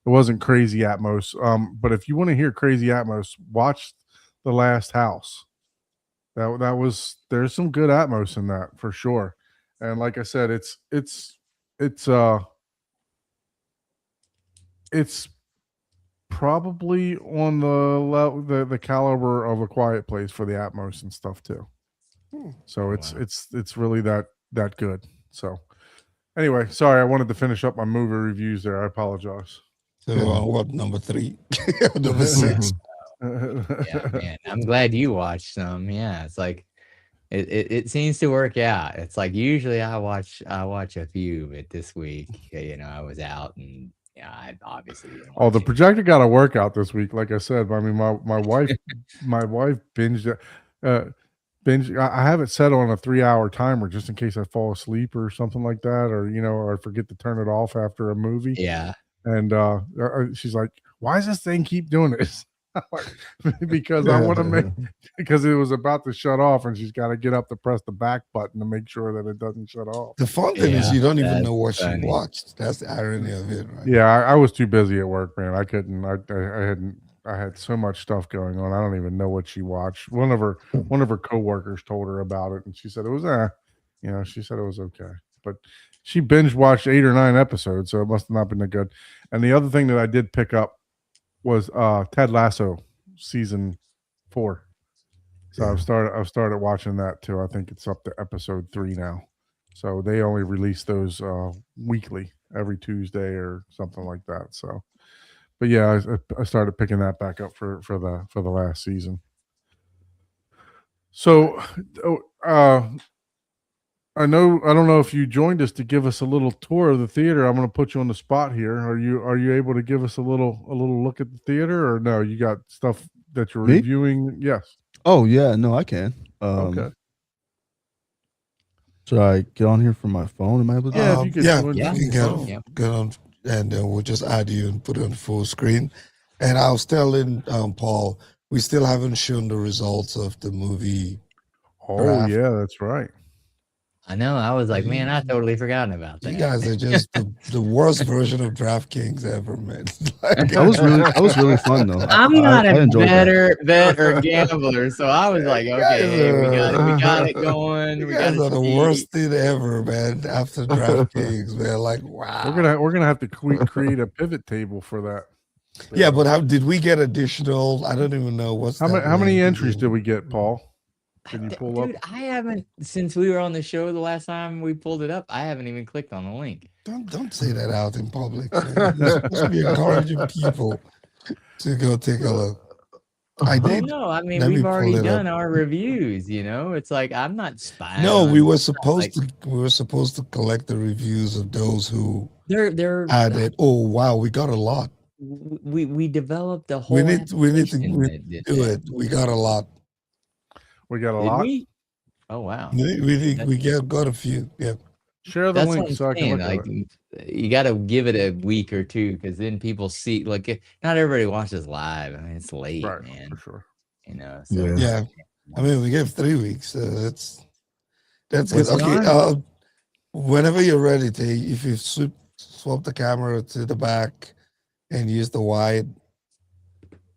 wasn't crazy Atmos. But if you want to hear crazy Atmos, watch The Last House. There's some good Atmos in that for sure. And like I said, it's probably on the caliber of A Quiet Place for the Atmos and stuff too. So it's really that good. So anyway, sorry, I wanted to finish up my movie reviews there. I apologize. So what, number 3? Number 6? Yeah, man. I'm glad you watched some. Yeah, it's like it seems to work out. It's like usually I watch a few, but this week, I was out and I obviously didn't Oh, the watch it. projector got a workout this week. Like I said, I mean, my wife binged. I have it set on a 3-hour timer just in case I fall asleep or something like that, or I forget to turn it off after a movie. Yeah. And she's like, "Why does this thing keep doing this?" Because I want to because it was about to shut off, and she's got to get up to press the back button to make sure that it doesn't shut off. The fun thing is you don't even know what funny. she watched. That's the irony of it, right? Yeah, I was too busy at work, man. I couldn't. I had so much stuff going on. I don't even know what she watched. One of her coworkers told her about it, and she said it was she said it was okay. But she binge watched 8 or 9 episodes, so it must have not been that good. And the other thing that I did pick up was Ted Lasso season 4. So I've started watching that too. I think it's up to episode 3 now. So they only release those weekly, every Tuesday or something like that. So, but yeah, I started picking that back up for the last season. So, I don't know if you joined us to give us a little tour of the theater. I'm going to put you on the spot here. Are you able to give us a little look at the theater, or no? You got stuff that you're Me? reviewing? Yes. Oh yeah, no, I can. Okay. Should I get on here from my phone? Am I able to? Yeah, if you could join you us. can get on, and then we'll just add you and put it on full screen. And I was telling Paul, we still haven't shown the results of the movie. Oh draft. yeah, that's right. I know. I was like, man, I totally forgotten about that. You guys are just the worst version of DraftKings ever, man. That was really fun though. I'm not I a enjoyed that. bet or gambler, so I was like, okay, we got it going. You We guys got are the worst thing ever, man. After DraftKings, man, like wow. We're gonna have to create a pivot table for that. Yeah, but how did we get additional? I don't even know what's How that many rank entries again? did we get, Paul? Can you pull Dude, up? I haven't since we were on the show the last time we pulled it up. I haven't even clicked on the link. Don't say that out in public. Man. You're supposed to be encouraging people to go take a look. I Well, did. no, I mean Let me we've pull already it done up. our reviews. It's like I'm not spying. No, on we you. were It's not supposed like- to. We were supposed to collect the reviews of those who They're added. Oh wow, we got a lot. we developed a whole. We need to application that did do that. it. We got a lot. We got a Did lot. we? Oh wow. We got a few. Yeah. Share the That's what link I'm so I can saying. look Like at it. you got to give it a week or two because then people see. Like not everybody watches live. I mean, it's late, Right, man. for sure. You know. So Yeah. Yeah. I mean, we gave 3 weeks. So that's good. Was it Okay. on? Whenever you're ready, if you swap the camera to the back and use the wide,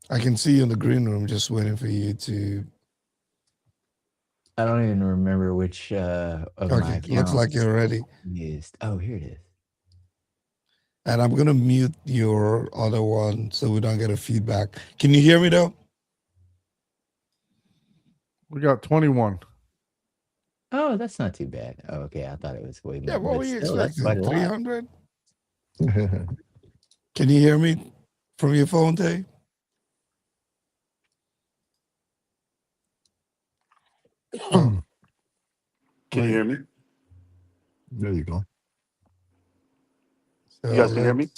I can see you in the green room just waiting for you to. I don't even remember which of my Okay. accounts Looks like you're ready. used. Oh, here it is. And I'm going to mute your other one so we don't get a feedback. Can you hear me though? We got 21. Oh, that's not too bad. Oh, okay. I thought it was way more. Yeah. What but were you still, that's quite expecting? a lot. 300? Can you hear me from your phone, Tay? Can you hear me? There you go. So You guys can hear me?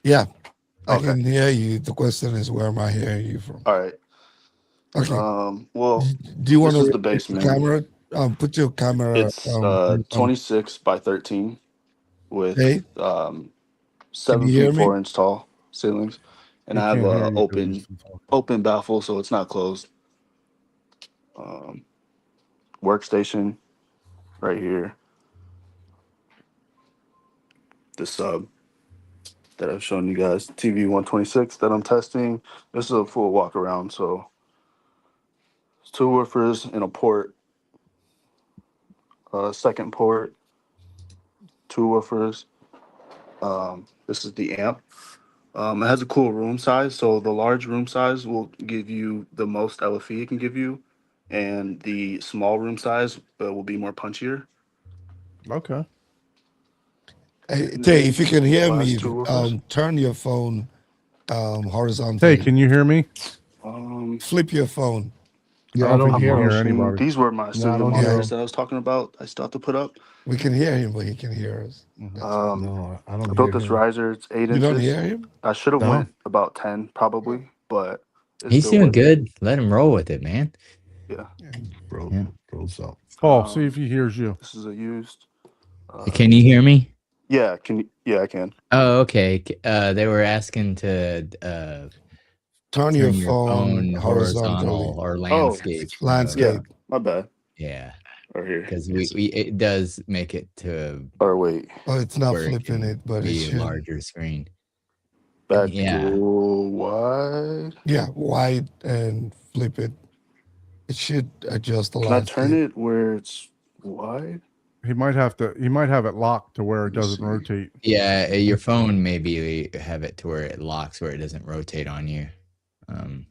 Yeah, I Okay. can hear you. The question is, where am I hearing you from? All right. Okay. Well, Do you want this to is the basement. camera? Put your camera. It's 26 by 13 with Hey, 7 you hear feet me? 4 inch tall ceilings, and He I have can't hear a you 'cause he's talking. open baffle, so it's not closed. Workstation right here. The sub that I've shown you guys, TV 126 that I'm testing. This is a full walk around, so it's 2 woofers and a port, second port, 2 woofers. This is the amp. It has a cool room size, so the large room size will give you the most LFE it can give you, and the small room size will be more punchier. Okay. Hey, Tay, if you can hear Last me, 2 woofers. turn your phone horizontally. Hey, can you hear me? Flip your phone. Yeah, I don't think hear you can him. hear anybody. These were my studio don't hear monitors him. that I was talking about. I still have to put up. We can hear him, but he can hear us. No, I don't I built hear this him. riser. It's 8 You inches. don't hear him? I should have No. went about 10 probably, but it's He's still doing worth it. good. Let him roll with it, man. Yeah. Bro, Yeah. bro's up. Paul, see if he hears you. This is a used. Can you hear me? Yeah. Can you? Yeah, I can. Oh, okay. They were asking to Turn your phone horizontally. horizontal or landscape. Landscape. Yeah. My bad. Yeah, Right here. because it does make it to Or wait. Oh, it's not where it flipping can it, but it be a should. larger screen. Back Yeah. to wide. Yeah, wide and flip it. It should adjust the Can I landscape. turn it where it's wide? He might have it locked to where it Let's doesn't see. rotate. Yeah, your phone maybe have it to where it locks where it doesn't rotate on you.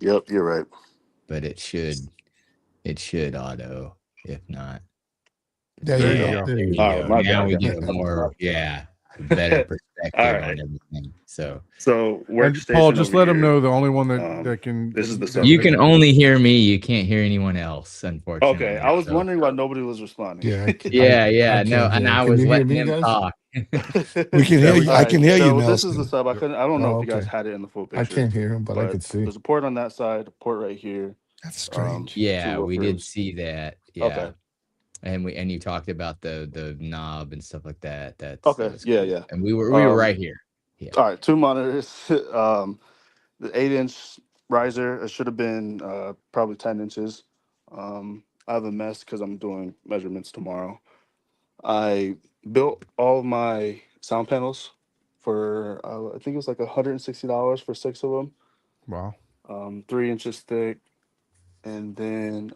Yep, you're right. But it should auto. If not, There There you you go. go. there you Oh, go. my Now bad. we get more, better perspective All on right. everything. So So And workstation. Paul, just over let him here. know the only one that, Um, that can. this is the that sub. you they can only hear me. You can't hear anyone else, unfortunately. Okay, I was So- wondering why nobody was responding. Yeah. Yeah, can't no, hear and him. I Can was you hear letting me, him guys? talk. We can hear you. I can hear you, So this is the Nelson. sub. I don't know Oh, if you guys okay. had it in the full picture. I can't hear him, but I but could see. There's a port on that side, a port right here. That's strange. Yeah, Two we did woofers. see that. Yeah. Okay. And you talked about the knob and stuff like that. That's Okay. that's Yeah, cool. yeah. And we were Um, right here. All right, 2 monitors. The 8-inch riser. It should have been probably 10 inches. I have a mess because I'm doing measurements tomorrow. I built all of my sound panels for I think it was like $160 for 6 of them. Wow. 3 inches thick, and then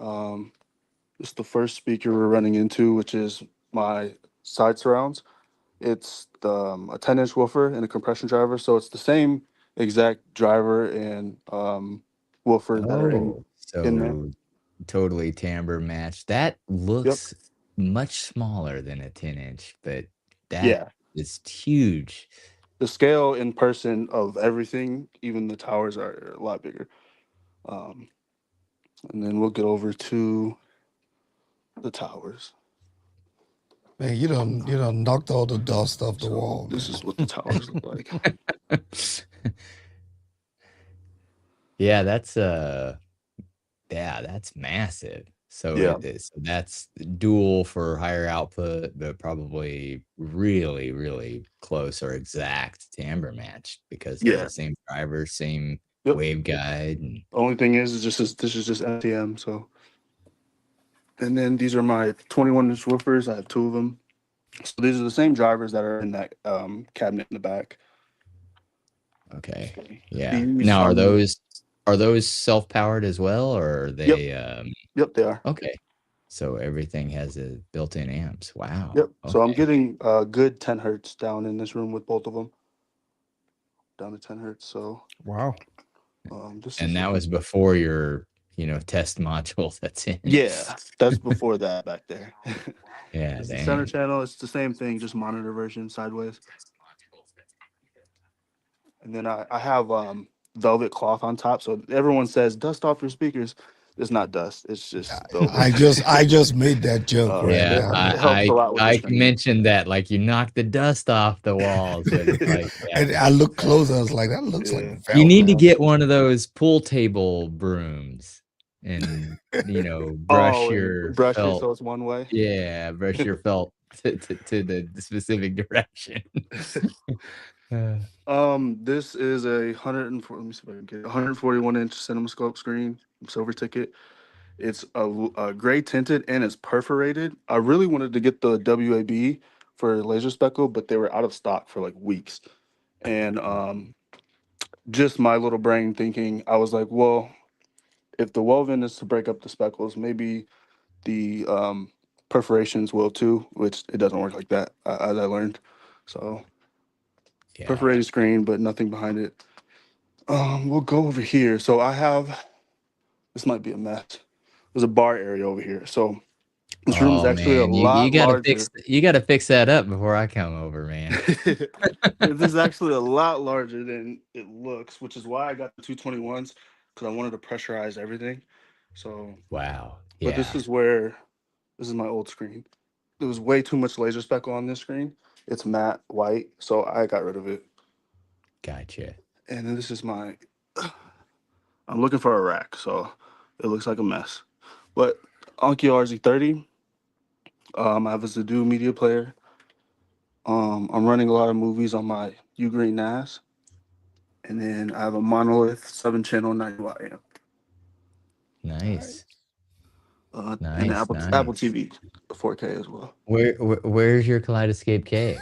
this is the first speaker we're running into, which is my side surrounds. It's a 10-inch woofer and a compression driver, so it's the same exact driver and woofer that are in there. So totally timbre matched. That looks much smaller than a 10-inch, but that is huge. The scale in person of everything, even the towers, are a lot bigger. And then we'll get over to the towers. Man, you done knocked all the dust off the wall. This is what the towers look like. Yeah, that's Yeah, that's massive. So Yeah. it is, so that's dual for higher output, but probably really, really close or exact timbre matched because they're Yeah. the same driver, same Yep. waveguide. And The only thing is just this is just NTM. So, and then these are my 21-inch woofers. I have 2 of them. So these are the same drivers that are in that cabinet in the back. okay, yeah. These Now are are those self-powered as well, or are Yep. they Yep, they are. okay. So everything has a built-in amps. Wow. Yep. So I'm Okay. getting a good 10 hertz down in this room with both of them. Down to 10 hertz. So Wow. this And is that was before your, test module that's in. yeah, that's before that back there. Yeah, It's the center dang. channel. It's the same thing, just monitor version sideways. And then I have velvet cloth on top. So everyone says dust off your speakers. It's not dust. It's just velvet. I just made that joke right Yeah, it now. helps a lot with the I screen. mentioned that, like, you knock the dust off the walls, but it's like, yeah, And I looked closer. I was like, that looks like Yeah. you need to velvet. get one of those pool table brooms and, brush Oh, and your brush it felt. so it's one way. Yeah, brush your felt to the specific direction. This is a 104. Let me see if I can get 141-inch CinemaScope screen, silver ticket. It's a gray tinted and it's perforated. I really wanted to get the WAB for laser speckle, but they were out of stock for like weeks. And just my little brain thinking, I was like, well, if the woven is to break up the speckles, maybe the perforations will too, which it doesn't work like that, as I learned. So Yeah. perforated screen, but nothing behind it. We'll go over here. So I have, this might be a mess. There's a bar area over here. So this room is Oh, actually a man, lot larger. you gotta fix that up before I come over, man. This is actually a lot larger than it looks, which is why I got the 221s, because I wanted to pressurize everything. So, Wow. but Yeah. this is my old screen. There was way too much laser speckle on this screen. It's matte white, so I got rid of it. Gotcha. And then this is I'm looking for a rack, so it looks like a mess. But Onkyo RZ30, I have a Zedu media player. I'm running a lot of movies on my Ugreen NAS. And then I have a Monolith 7-channel 90-watt amp. Nice. And Nice, Apple nice. TV 4K as well. Where's your Kaleidoscape K?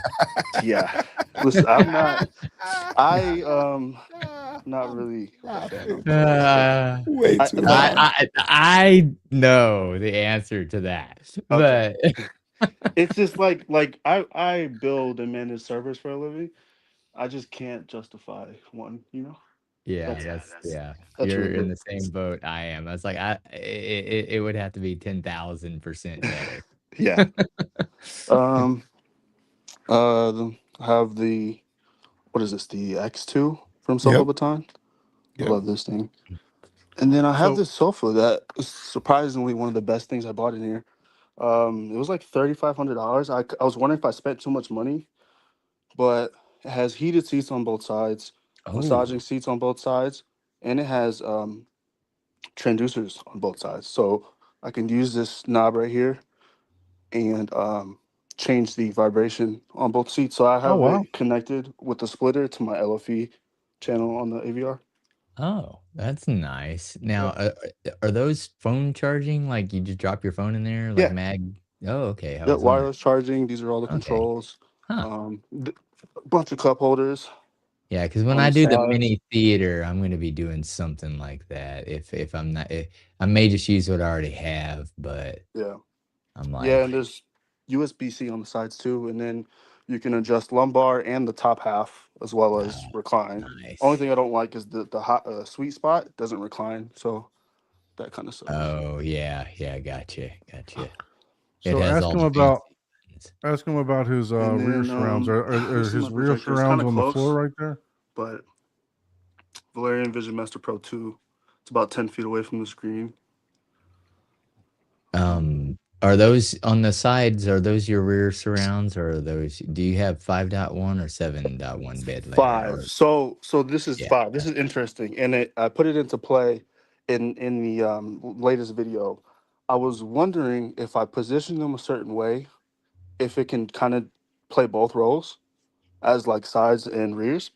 Yeah. Listen, I'm not really a fan of Kaleidoscope. Way too but- high. I know the answer to that, Okay. but It's just like I build and manage servers for a living. I just can't justify one, yeah, That's you're really in it. the same boat I am. I was like, it would have to be 10,000% better. Yeah. I have the, what is this? The X2 from Sofa Yep. Baton. Yep. I love this thing. And then I have So- this sofa that is surprisingly one of the best things I bought in here. It was like $3,500. I was wondering if I spent too much money, but it has heated seats on both sides, massaging seats on both sides, and it has transducers on both sides. So I can use this knob right here and change the vibration on both seats. So I have wow. it connected with the splitter to my LFE channel on the AVR. Oh, that's nice. Now, are those phone charging? Like you just drop your phone in there, like Yeah. mag? Oh, okay. I Yeah, was wondering. wireless charging. These are all the Okay. controls. Huh. A bunch of cup holders. Yeah, because when on I the do the sides. mini theater, I'm going to be doing something like that. If I'm not, I may just use what I already have, but Yeah. I'm like, Yeah, and there's USB-C on the sides too, and then you can adjust lumbar and the top half as well as Oh, recline. nice. Only thing I don't like is the hot sweet spot doesn't recline, so that kind of sucks. Oh yeah, gotcha. So has ask all him the about fancy buttons. ask him about his And rear then, surrounds. Are this is his my rear projector. It's surrounds kinda on the floor close. right there? But Valerian Vision Master Pro 2, it's about 10 feet away from the screen. Are those on the sides? Are those your rear surrounds, or are those? Do you have 5.1 or 7.1 bed layer? 5. So this is Yeah. 5. This is interesting, and I put it into play in the latest video, I was wondering if I position them a certain way, if it can kind of play both roles as like sides and rears.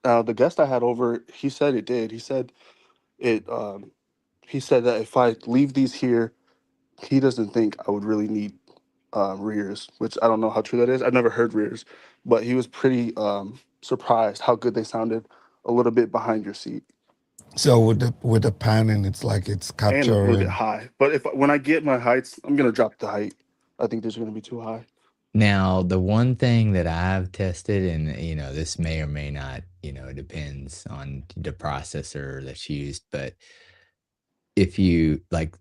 The guest I had over, he said it did. He said it. He said that if I leave these here, he doesn't think I would really need rears, which I don't know how true that is. I've never heard rears, but he was pretty surprised how good they sounded a little bit behind your seat So with the panning, it's like it's and a little bit capturing. high. But if when I get my heights, I'm gonna drop the height. I think these are gonna be too high. Now, the one thing that I've tested, and this may or may not, it depends on the processor that's used, but if you like,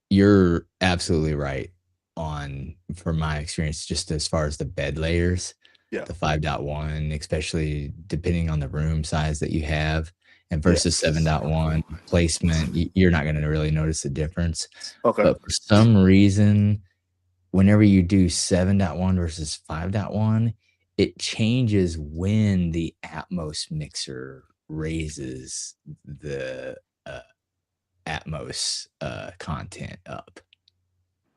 you're absolutely right on, from my experience, just as far as the bed layers, Yeah. the 5.1, especially depending on the room size that you have, and Yeah. versus 7.1 placement, you're not going to really notice the difference. Okay. But for some reason, whenever you do 7.1 versus 5.1, it changes when the Atmos mixer raises the Atmos content up.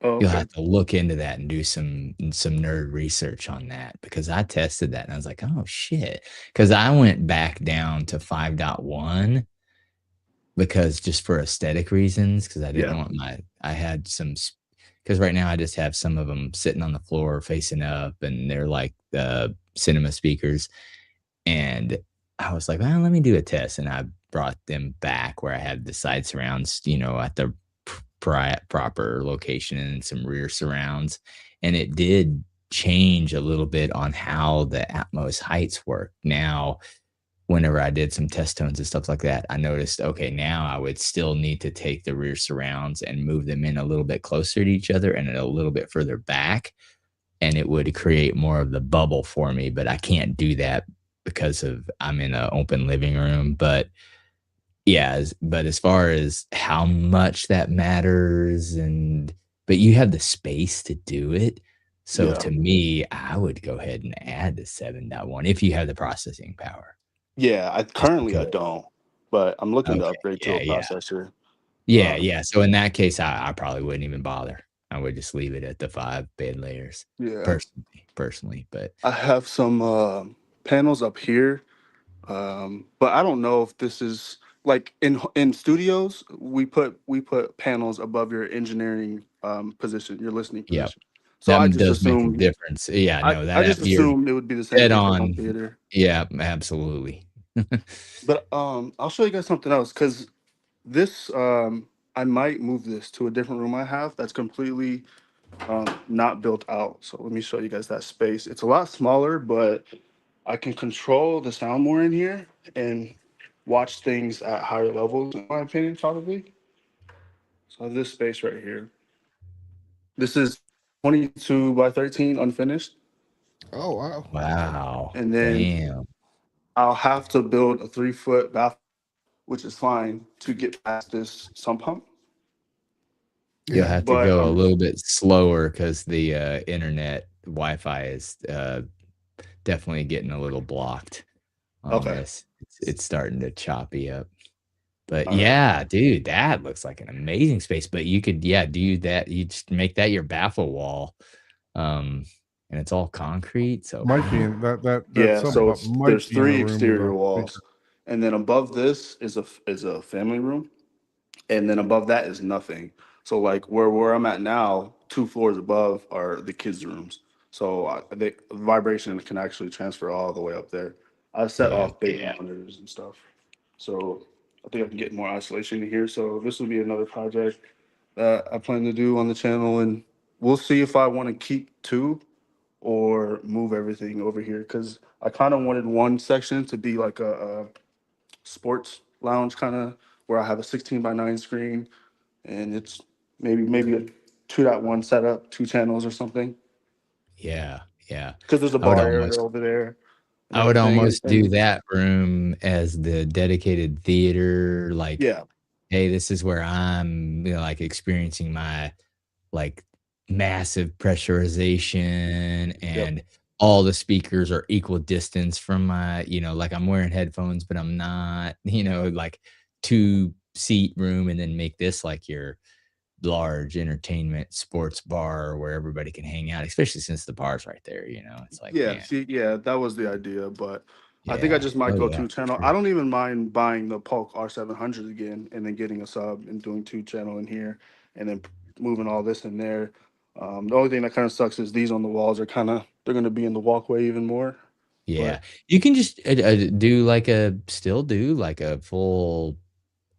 Oh, You'll okay. have to look into that and do some nerd research on that, because I tested that and I was like, oh shit. Because I went back down to 5.1 because just for aesthetic reasons, because I didn't Yeah. want I had some, because right now I just have some of them sitting on the floor facing up, and they're like cinema speakers. And I was like, well, let me do a test. And I brought them back where I had the side surrounds, at the proper location, and some rear surrounds. And it did change a little bit on how the Atmos heights work. Now, whenever I did some test tones and stuff like that, I noticed, okay, now I would still need to take the rear surrounds and move them in a little bit closer to each other and a little bit further back. And it would create more of the bubble for me, but I can't do that because I'm in an open living room. But yeah, but as far as how much that matters, but you have the space to do it. So Yeah. to me, I would go ahead and add the 7.1 if you have the processing power. Yeah. I Just currently I because. don't, but I'm looking to Okay. upgrade to Yeah, a yeah. processor. Yeah, yeah. So in that case, I probably wouldn't even bother. I would just leave it at the 5 bed layers Yeah. personally, but I have some panels up here, but I don't know if this is like in studios we put panels above your engineering position, your listening yeah, position. So I that just does make a assumed difference. Yeah, no, I just you're assumed it would be the same dead thing for home on. theater. Yeah, absolutely. But I'll show you guys something else because this I might move this to a different room I have that's completely not built out. So let me show you guys that space. It's a lot smaller, but I can control the sound more in here and watch things at higher levels, in my opinion, probably. So this space right here. This is 22 by 13 unfinished. Oh wow. Wow. And then Damn. I'll have to build a 3-foot bath, which is fine to get past this sump pump. You'll Yeah. have to But go a little bit slower because the internet Wi-Fi is definitely getting a little blocked on okay. this. It's starting to choppy up. But All right. yeah, dude, that looks like an amazing space. But you could, do that. You just make that your baffle wall, and it's all concrete. So Might be in that Yeah, sump so up it's might there's be in a 3 room with exterior a walls. speaker. And then above this is a family room. And then above that is nothing. So like where I'm at now, 2 floors above are the kids' rooms. So the vibration can actually transfer all the way up there. I set yeah, off baby monitors and stuff. So I think I can get more isolation in here. So this will be another project that I plan to do on the channel, and we'll see if I want to keep 2 or move everything over here because I kind of wanted one section to be like a sports lounge kind of where I have a 16 by 9 screen and it's maybe a 2.1 setup, 2 channels or something. yeah. Because there's a I would bar area almost over there and I would everything. almost do that room as the dedicated theater, like, Yeah, hey, this is where I'm, like experiencing my like massive pressurization, yep, and all the speakers are equal distance from my, like I'm wearing headphones, but I'm not, like 2 seat room and then make this like your large entertainment sports bar where everybody can hang out, especially since the bar's right there, it's like, Yeah, man, see, yeah, that was the idea, but I think I yeah. just might Oh go yeah, two for channel. I sure. don't even mind buying the Polk R700 again and then getting a sub and doing two channel in here and then moving all this in there. The only thing that kind of sucks is these on the walls are they're going to be in the walkway even more. Yeah. But You can just still do like a full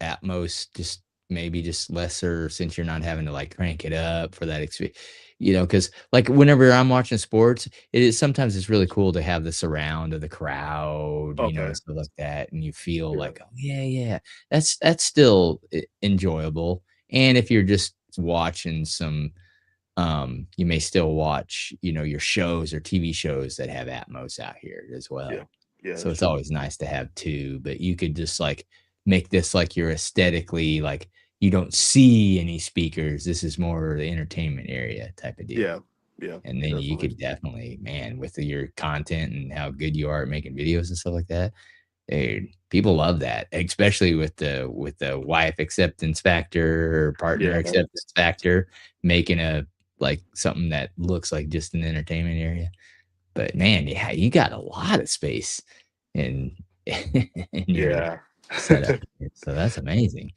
Atmos, just maybe just lesser since you're not having to like crank it up for that experience. Because like whenever I'm watching sports, sometimes it's really cool to have the surround of the crowd, okay, stuff like that, and you feel yeah, like, oh yeah, yeah, that's still enjoyable. And if you're just watching some, you may still watch, your shows or TV shows that have Atmos out here as yeah, well. yeah, So that's it's true. always nice to have two, but you could just like make this like your aesthetically like you don't see any speakers. This is more the entertainment area type of deal. Yeah, yeah, And then you definitely. could definitely, man, with your content and how good you are at making videos and stuff like that, dude, people love that, especially with the wife acceptance factor or partner Yeah, acceptance factor, making a like something that looks like just an entertainment area. But man, yeah, you got a lot of space in in your yeah, setup here, so that's amazing.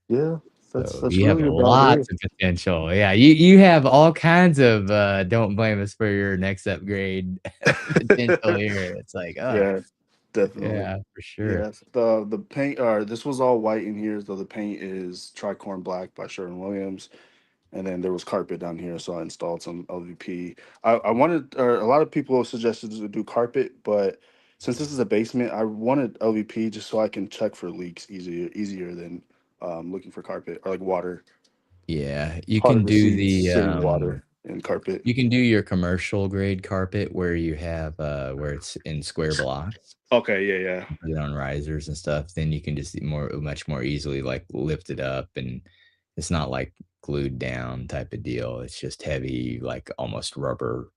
yeah. That's So that's you have really about lots it. of potential. Yeah, you have all kinds of don't blame us for your next upgrade potential here. It's like, oh Yeah, definitely. yeah, for sure. Yes, the paint. This was all white in here, so the paint is tricorn black by Sherwin-Williams, and then there was carpet down here, so I installed some LVP. I wanted, or a lot of people suggested to do carpet, but since this is a basement, I wanted LVP just so I can check for leaks easier than looking for carpet or like water. Yeah, you Harder can to do see the sitting water in carpet. you can do your commercial grade carpet where you have where it's in square blocks, Okay, yeah, yeah, put it on risers and stuff. Then you can just much more easily like lift it up, and it's not like glued down type of deal. It's just heavy, like almost rubber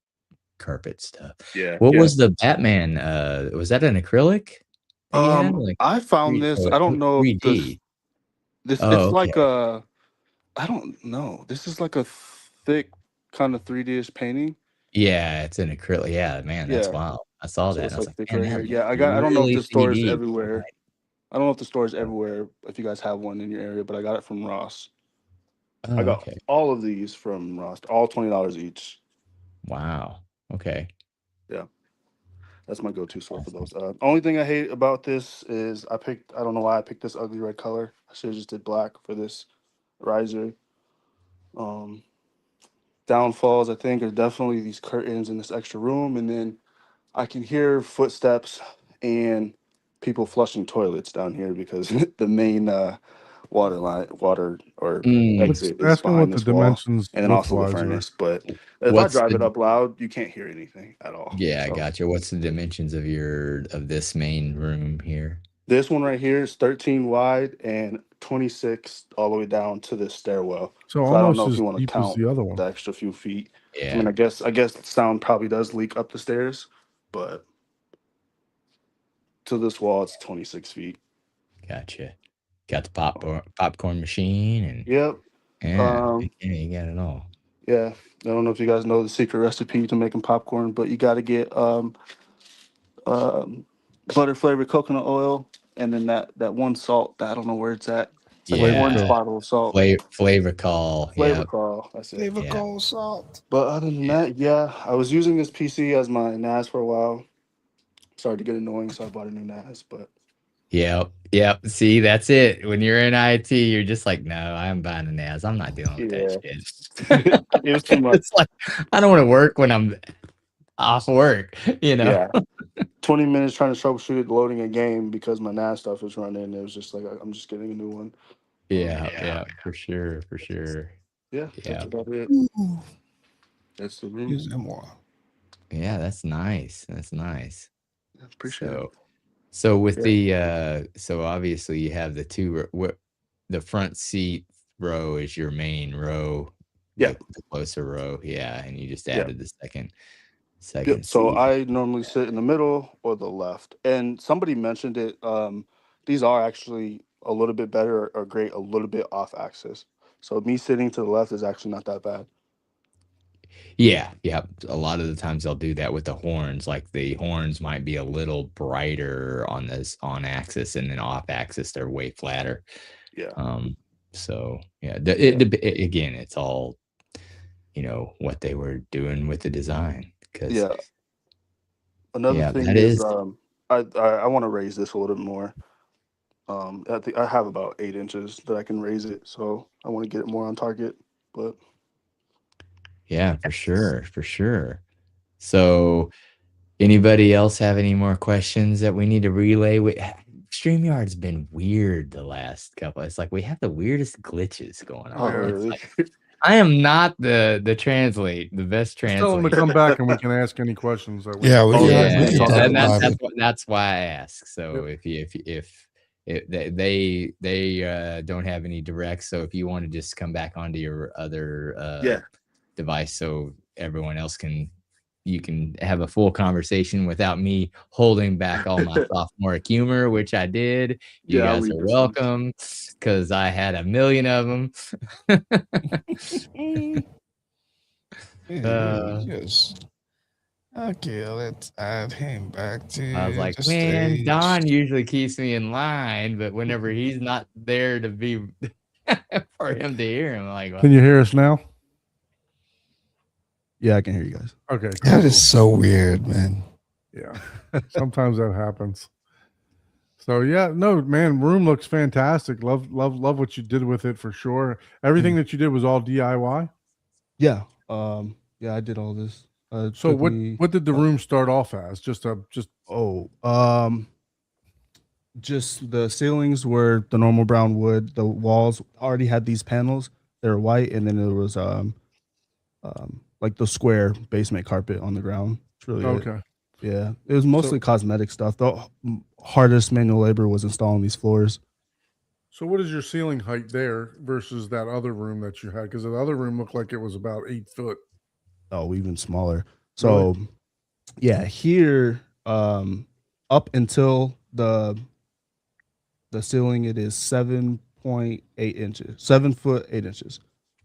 carpet stuff. yeah, What yeah. was the Batman? Was that an acrylic that you had? Like I found this. I don't know if 3D. this. Oh, It's okay. like a. I don't know. This is like a thick kind of 3D-ish painting. Yeah, it's an acrylic. Yeah, man, that's Yeah. wild. I saw So that and it's I was like like, thick man, right that here. looks Yeah, I don't know if really the store is 3D. everywhere. Right. I don't know if the store is everywhere, if you guys have one in your area, but I got it from Ross. I Oh, got okay. all of these from Ross, all $20 each. Wow. Okay. Yeah, that's my go-to store for Awesome. those. Only thing I hate about this is I don't know why I picked this ugly red color. I should have just did black for this riser. Um, Downfalls, I think, are definitely these curtains in this extra room, and then I can hear footsteps and people flushing toilets down here because the main water or Mm, What's exit is asking behind what the this wall, dimensions and then width also the wise are? furnace. But if I what's drive it the up loud, you can't hear anything at all. yeah, I So got you. What's the dimensions of this main room here? this one right here is 13 wide and 26 all the way down to the stairwell. So So I don't know almost if as you want to deep as count the other one. the extra few feet. I mean, Yeah, I guess sound probably does leak up the stairs, but to this wall, it's 26 feet. gotcha. Got the popcorn machine and Yep. yeah, Um, yeah, you got it all. yeah. I don't know if you guys know the secret recipe to making popcorn, but you got to get um, butter flavored coconut oil, and then that one salt that I don't know where it's at. It's like an Flavor orange Yeah, Co. bottle of salt. flavor call. Flavor Yeah, Carl. That's it. Flavor yeah, Cold Salt. But other than yeah. that, yeah, I was using this PC as my NAS for a while. Started to get annoying, so I bought a new NAS. But Yep, yep. See, that's it. When you're in IT, you're just like, no, I'm buying a NAS. I'm not dealing with that yeah, shit. it was too much. It's like I don't want to work when I'm off work, you know? Yeah, 20 minutes trying to troubleshoot loading a game because my NAS stuff was running. It was just like I'm just getting a new one. Yeah, Yeah, yeah, for sure, for sure. yeah, that's Yeah, about it. Ooh, That's the room. use them more. yeah, that's nice. That's nice. Yeah, appreciate it. So with Yeah, so obviously you have the the front seat row is your main row, yeah, the closer row, yeah, and you just yeah. added the second Yep. second So seat. I normally sit in the middle or the left. And somebody mentioned it. These are actually a little bit better or grate a little bit off axis. So me sitting to the left is actually not that bad. Yeah, yeah. A lot of the times they'll do that with the horns. Like the horns might be a little brighter on this on axis, and then off axis they're way flatter. Yeah. So yeah, again, it's all what they were doing with the design. Because Yeah. Another yeah, thing that is, is I want to raise this a little bit more. I think I have about 8 inches that I can raise it, so I want to get it more on target. But yeah, for sure, for sure. So anybody else have any more questions that we need to relay? StreamYard's been weird the last couple. It's like we have the weirdest glitches going oh, on. It's really? like, I am not the best Just tell them to translator. come back and we can ask any questions that we Yeah, we Oh, can, yeah, we yeah, can yeah. talk And about it. that's why I ask. So if they don't have any directs, so if you want to just come back onto your other Yeah. device, so everyone else you can have a full conversation without me holding back all my sophomoric humor, which I did. You Yeah, I'll guys leave are this one. welcome because I had a million of them. Yes. Okay, let's add him back to I was like, the man, stage. Don usually keeps me in line, but whenever he's not there to be for him to hear him, I'm like, well, Can you hear us now? Yeah, I can hear you guys. Okay. That cool. is so weird, man. Yeah. Sometimes that happens. So yeah, no, man, room looks fantastic. Love what you did with it for sure. Everything that you did was all DIY. Yeah. Yeah, I did all this. So Took me- what did the room start off as? Just just the ceilings were the normal brown wood. The walls already had these panels. They were white, and then there was like the square basement carpet on the ground. It's really it. okay. Yeah, it was mostly cosmetic stuff. The hardest manual labor was installing these floors. So what is your ceiling height there versus that other room that you had? Because the other room looked like it was about 8 foot. Oh, even smaller. So yeah, here up until the ceiling, it is 7.8 inches, 7 foot 8 inches.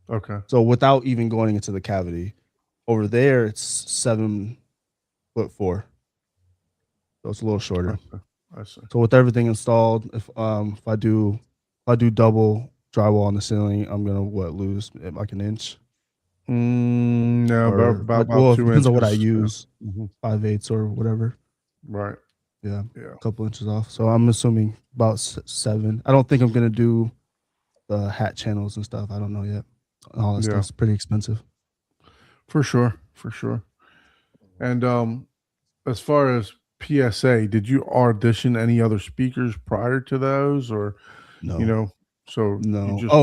Okay. So without even going into the cavity, over there it's 7'4". So it's a little shorter. I see. So with everything installed, if I do double drywall on the ceiling, I'm gonna lose like an inch. No, Or, about well, it 2 depends inches. on what I use, Mhm. 5/8 or whatever. Right. Yeah, Yeah. a couple inches off. So I'm assuming about 7. I don't think I'm gonna do the hat channels and stuff. I don't know yet. All that Yeah. stuff's pretty expensive. For sure. And as far as PSA, did you audition any other speakers prior to those, or No, so no. you just,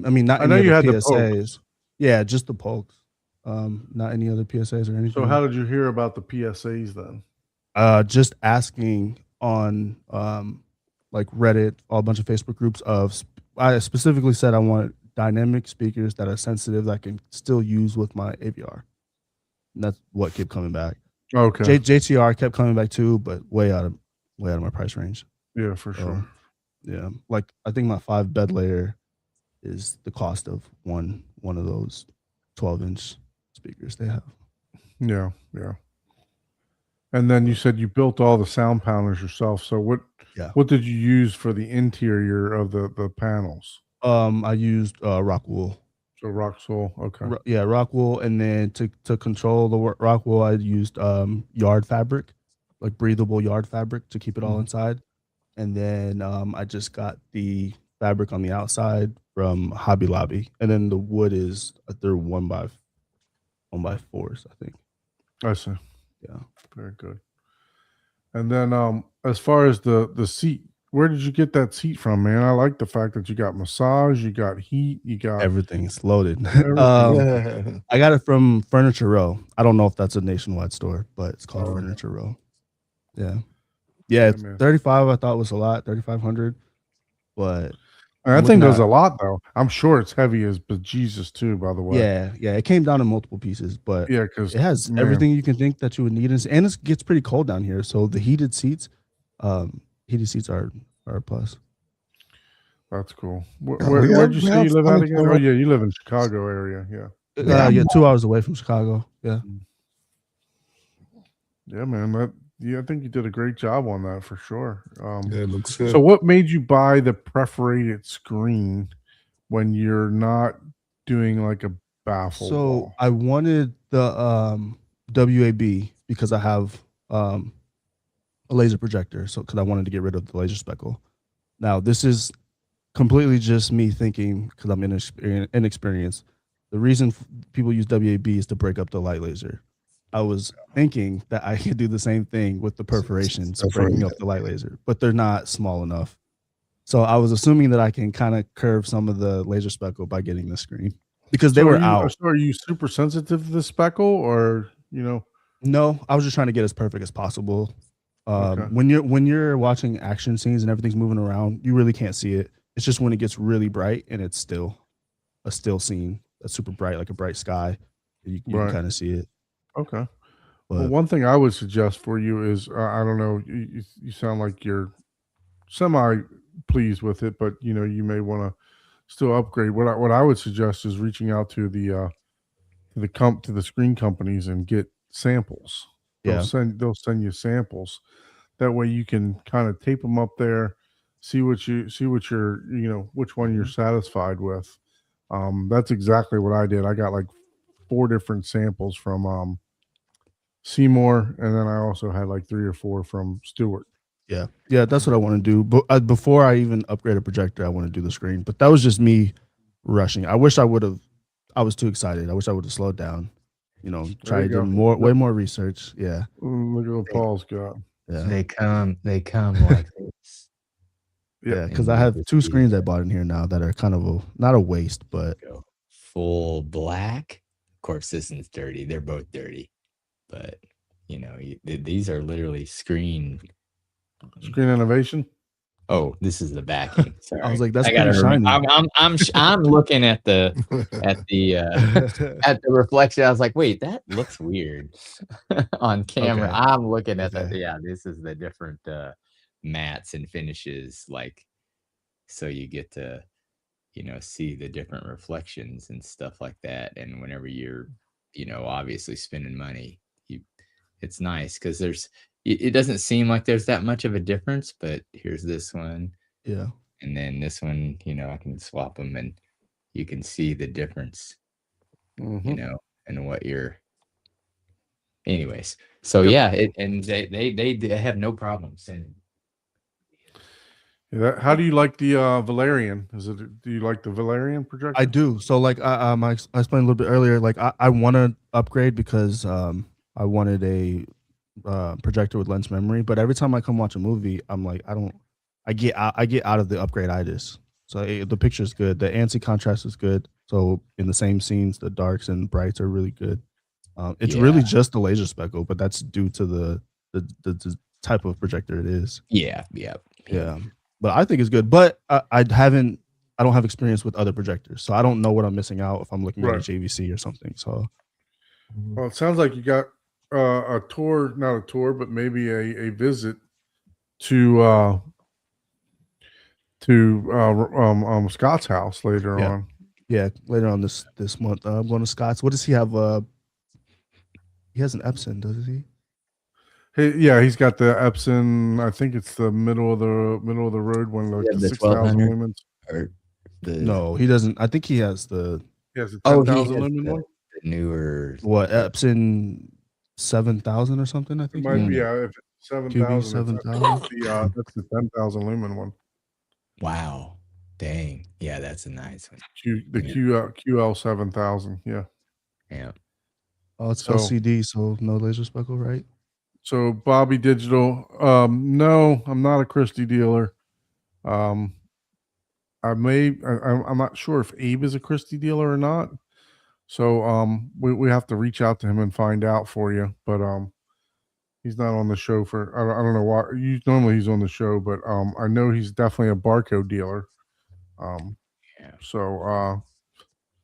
I mean, not I any know you other had the Polk. PSAs. Yeah, just the Polks. Not any other PSAs or anything. So how did you hear about the PSAs then? Just asking on like Reddit, a bunch of Facebook groups I specifically said I wanted dynamic speakers that are sensitive that I can still use with my AVR. And that's what kept coming back. Okay. JTR kept coming back too, but way out of my price range. Yeah, for sure. Yeah, like I think my 5 bed layer is the cost of one of those 12-inch speakers they have. Yeah. And then you said you built all the sound panels yourself. So what did you use for the interior of the panels? I used rock wool. So rock soul. Okay. Rock wool, and then to control the rock wool, I used yard fabric, like breathable yard fabric to keep it all inside. And then I just got the fabric on the outside from Hobby Lobby, and then the wood is they're 1x4s, I think. I see. Yeah. Very good. And then as far as the seat, where did you get that seat from, man? I like the fact that you got massage, you got heat, you got Everything's loaded. everything. I got it from Furniture Row. I don't know if that's a nationwide store, but it's called Furniture Row. Yeah. It's man. 35. I thought was a lot, 3,500, but I think there's a lot though. I'm sure it's heavy as bejesus too, by the way. yeah, it came down in multiple pieces, but Yeah, because it has everything you can think that you would need, and it gets pretty cold down here. So the heated seats are or plus. That's cool. Yeah, Where'd you we say have you live out again? Oh, furniture. yeah, you live in Chicago area. Yeah. Yeah, 2 hours away from Chicago. Yeah. Yeah, man. I think you did a great job on that for sure. Yeah, it looks good. So, what made you buy the perforated screen when you're not doing like a baffle So wall? I wanted the WAB because I have a laser projector. So because I wanted to get rid of the laser speckle. Now this is completely just me thinking because I'm inexperienced. The reason people use WAB is to break up the light laser. I was thinking that I could do the same thing with the perforations, breaking up the light laser, but they're not small enough. So I was assuming that I can kind of curve some of the laser speckle by getting the screen because they were out. So are you super sensitive to the speckle, or No, I was just trying to get as perfect as possible. Okay. When you're watching action scenes and everything's moving around, you really can't see it. It's just when it gets really bright and it's still a still scene that's super bright, like a bright sky, you can Right. kind of see it. Okay. Well, But one thing I would suggest for you is I don't know, you sound like you're semi pleased with it, but you may want to still upgrade. What I would suggest is reaching out to the screen companies and get samples. Yeah. They'll send you samples. That way you can kind of tape them up there, see what you're which one you're satisfied with. That's exactly what I did. I got like 4 different samples from Seymour, and then I also had like 3 or 4 from Stewart. yeah, that's what I want to do. But before I even upgrade a projector, I want to do the screen. But that was just me rushing. I wish I would have. I was too excited. I wish I would have slowed down. Try to do way more research. Yeah, Look at what Paul's got. yeah, They come like this. yeah. Because And I have you 2 see screens I bought in here now that are kind of not a waste, but go full black. Of course, this one's dirty. They're both dirty, but these are literally screen. Screen Innovation. Oh, this is the backing. Sorry. I was like, that's I gotta pretty shiny. I'm looking at the at the reflection. I was like, wait, that looks weird on camera. Okay. I'm looking at Okay. yeah, this is the different mattes and finishes, like, so you get to see the different reflections and stuff like that. And whenever you're obviously spending money, it's nice because it doesn't seem like there's that much of a difference, but here's this one. yeah. And then this one, I can swap them and you can see the difference, Mhm. and what you're. Anyways, so Yep. yeah, and they have no problem sending. Yeah, how do you like the Valerian? Do you like the Valerian projector? I do. So like I explained a little bit earlier. Like I want to upgrade because I wanted a projector with lens memory. But every time I come watch a movie, I'm like I get out of the upgrade itis. So the picture is good. The ANSI contrast is good. So in the same scenes, the darks and brights are really good. It's really just the laser speckle, but that's due to the type of projector it is. Yeah. But I think it's good. But I don't have experience with other projectors, so I don't know what I'm missing out if I'm looking at a JVC or something. So, Well, it sounds like you got a tour, not a tour, but maybe a visit to Scott's house later Yeah. on. yeah, later on this month, I'm going to Scott's. What does he have? He has an Epson, does he? He's got the Epson. I think it's the middle of the road one, like Yeah, the the 6,000 1200. lumens. Or the No, he doesn't. I think he has the He has the Oh, he 10,000 has lumen the- one. the newer. Epson 7000 or something. I It think. might be, if it's 7,000, QB 7000. that's the 10,000 lumen one. Wow, dang, yeah, that's a nice one. QL 7000. Yeah. Yeah. Oh, it's So- LCD, so no laser speckle, right? So Bobby Digital. No, I'm not a Christie dealer. I'm not sure if Abe is a Christie dealer or not. So we have to reach out to him and find out for you. But he's not on the show for I don't know why. Normally he's on the show, but I know he's definitely a Barco dealer. Yeah. So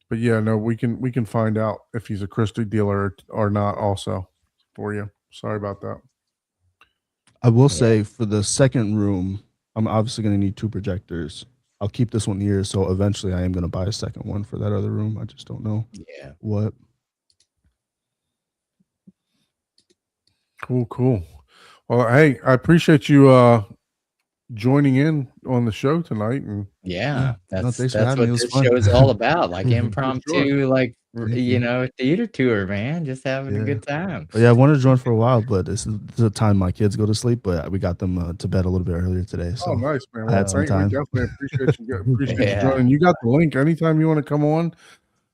but yeah, no, we can find out if he's a Christie dealer or not also for you. Sorry about that. I will say for the second room, I'm obviously going to need 2 projectors. I'll keep this one here, so eventually I am going to buy a second one for that other room. I just don't know Yeah. what. Cool. Well, hey, I appreciate you joining in on the show tonight, and Yeah, No, that's thanks for that's having me. what It was this fun. show is all about, like sure. impromptu, like Thank you. theater tour, man. Just having a Yeah. good time. But yeah, I wanted to join for a while, but this is the time my kids go to sleep. But we got them to bed a little bit earlier today, so oh, nice, man. I had Well, some we time. definitely appreciate you Yeah. joining. You got the link. Anytime you want to come on,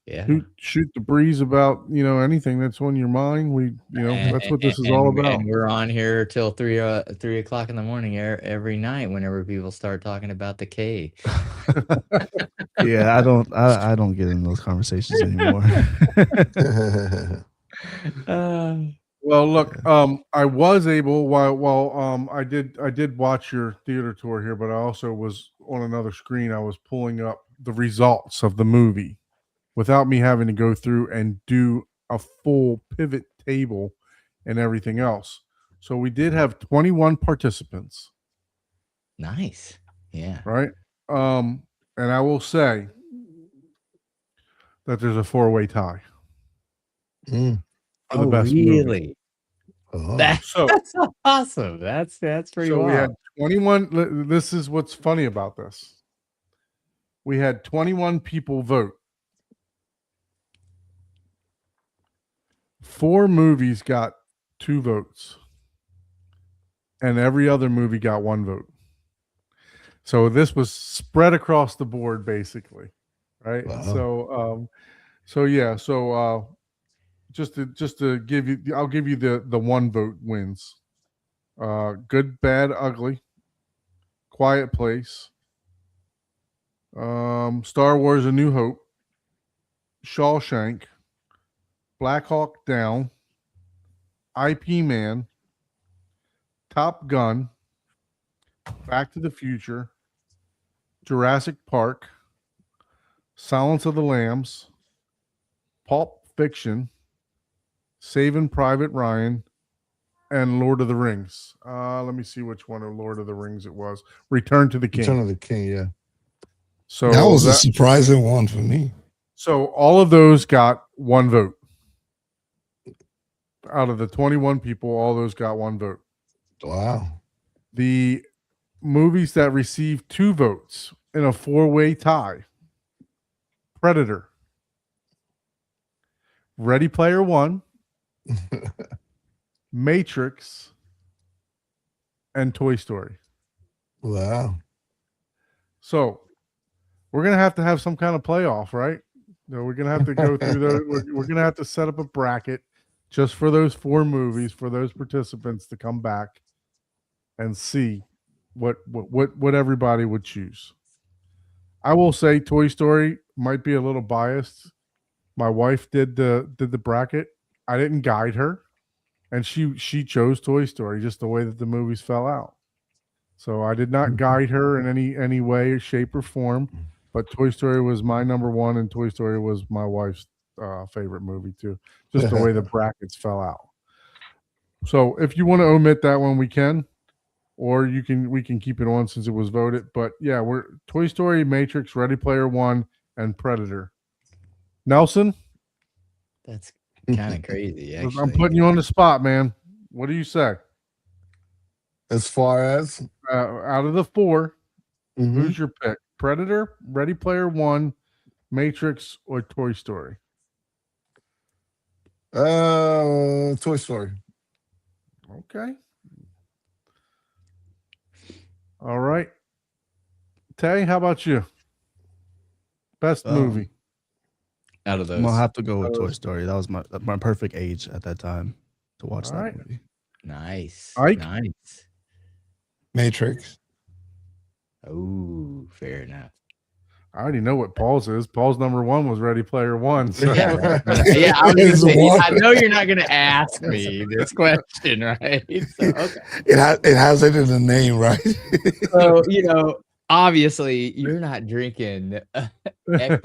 Yeah. shoot the breeze about anything that's on your mind. We that's what this is all about. And we're on here till 3 o'clock in the morning every night whenever people start talking about the K. Yeah, I don't get in those conversations anymore. Well, look, I was able while I did watch your theater tour here, but I also was on another screen. I was pulling up the results of the movie without me having to go through and do a full pivot table and everything else. So we did have 21 participants, Nice. Yeah. right? And I will say that there's a 4-way tie Mm. for the best movie. Really? Oh. That's So awesome. That's pretty So we had wild. 21. This is what's funny about this. We had 21 people vote. 4 movies got 2 votes, and every other movie got 1 vote. So this was spread across the board, basically, right? Wow. So yeah. So just to give you, I'll give you the 1 vote wins. Good, Bad, Ugly, Quiet Place, Star Wars: A New Hope, Shawshank, Black Hawk Down, IP Man, Top Gun, Back to the Future, Jurassic Park, Silence of the Lambs, Pulp Fiction, Saving Private Ryan, and Lord of the Rings. Let me see which one of Lord of the Rings it was. Return to the King. Return of the King, yeah. So That was a surprising one for me. So all of those got 1 vote. Out of the 21 people, all those got 1 vote. Wow. The movies that received 2 votes in a 4-way tie: Predator, Ready Player One, Matrix, and Toy Story. Wow. So we're gonna have some kind of playoff, right? No, we're gonna have to go through those. We're gonna have to set up a bracket just for those 4 movies for those participants to come back and see what everybody would choose. I will say Toy Story might be a little biased. My wife did the bracket. I didn't guide her, and she chose Toy Story just the way that the movies fell out. So I did not guide her in any way, shape, or form. But Toy Story was my number 1, and Toy Story was my wife's favorite movie too. Just the way the brackets fell out. So if you want to omit that one, we can, or we can keep it on since it was voted. But yeah, we're Toy Story, Matrix, Ready Player One, and Predator. Nelson, That's kind of crazy, actually. I'm putting you on the spot, man. What do you say? As far as Out of the 4, Mhm. who's your pick? Predator, Ready Player One, Matrix, or Toy Story? Toy Story. Okay. All right. Tay, how about you? Best movie. Out of I'm those. gonna have to go with Toy Story. That was my perfect age at that time to watch All that right. movie. Nice. Ike? Nice. Matrix. Oh, fair enough. I already know what Paul's is. Paul's number 1 was Ready Player One. So. Yeah, yeah. I was gonna It's say, one. I know you're not gonna ask me this question, right? So, okay. It has it in the name, right? So obviously you're not drinking Ecto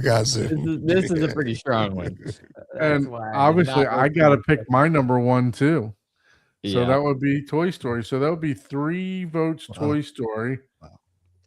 yet. This is a pretty strong one. That's And why I did obviously, not I look got to for pick my number 1 too. So Yeah. that would be Toy Story. So that would be 3 votes Wow. Toy Story, Wow.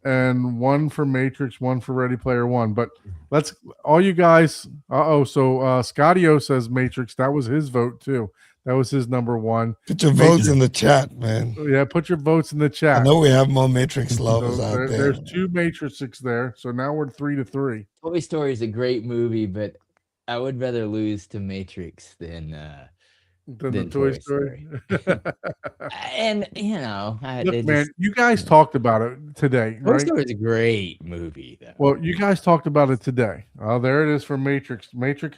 and 1 for Matrix, 1 for Ready Player One. But let's all you guys. So Scotty-O says Matrix. That was his vote too. That was his number 1. Put your Matrix. votes in the chat, man. Yeah, put your votes in the chat. I know we have more Matrix lovers So out there. there's 2 Matrixes there. So now we're 3-3. Toy Story is a great movie, but I would rather lose to Matrix than Than the Than Toy Toy Story. and you know, Look, man, you guys talked about it today, Toy right? Story is a great movie, though. Well, you guys talked about it today. Oh, there it is for Matrix. Matrix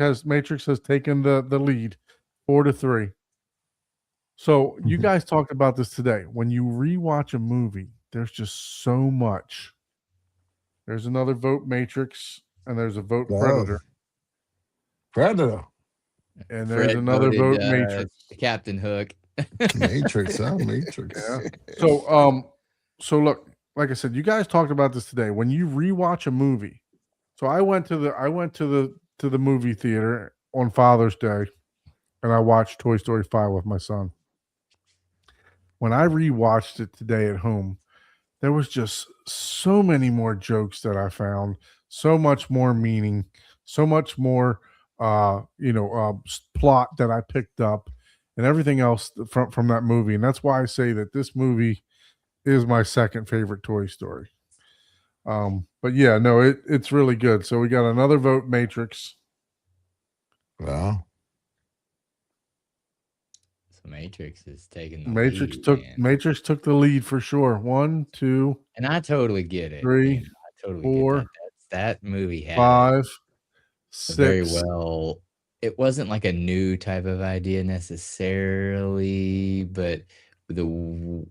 has taken the lead, 4-3. So you guys talked about this today. When you rewatch a movie, there's just so much. There's another vote Matrix, and there's a vote Oh. Predator, Predator. and there's Fred another voted, vote Matrix. Captain Hook. Matrix, huh? Matrix. Yeah. So look, like I said, you guys talked about this today. When you rewatch a movie, so I went to the movie theater on Father's Day, and I watched Toy Story 5 with my son. When I rewatched it today at home, there was just so many more jokes that I found, so much more meaning, so much more plot that I picked up, and everything else from that movie. And that's why I say that this movie is my second favorite Toy Story. But yeah, no, it's really good. So we got another vote Matrix. Wow. So Matrix is taking the Matrix lead, took man. Matrix took the lead for sure. 1, 2, And I totally get it. 3, I totally 4, get that movie had 5, a very 6. well. It wasn't like a new type of idea necessarily, but the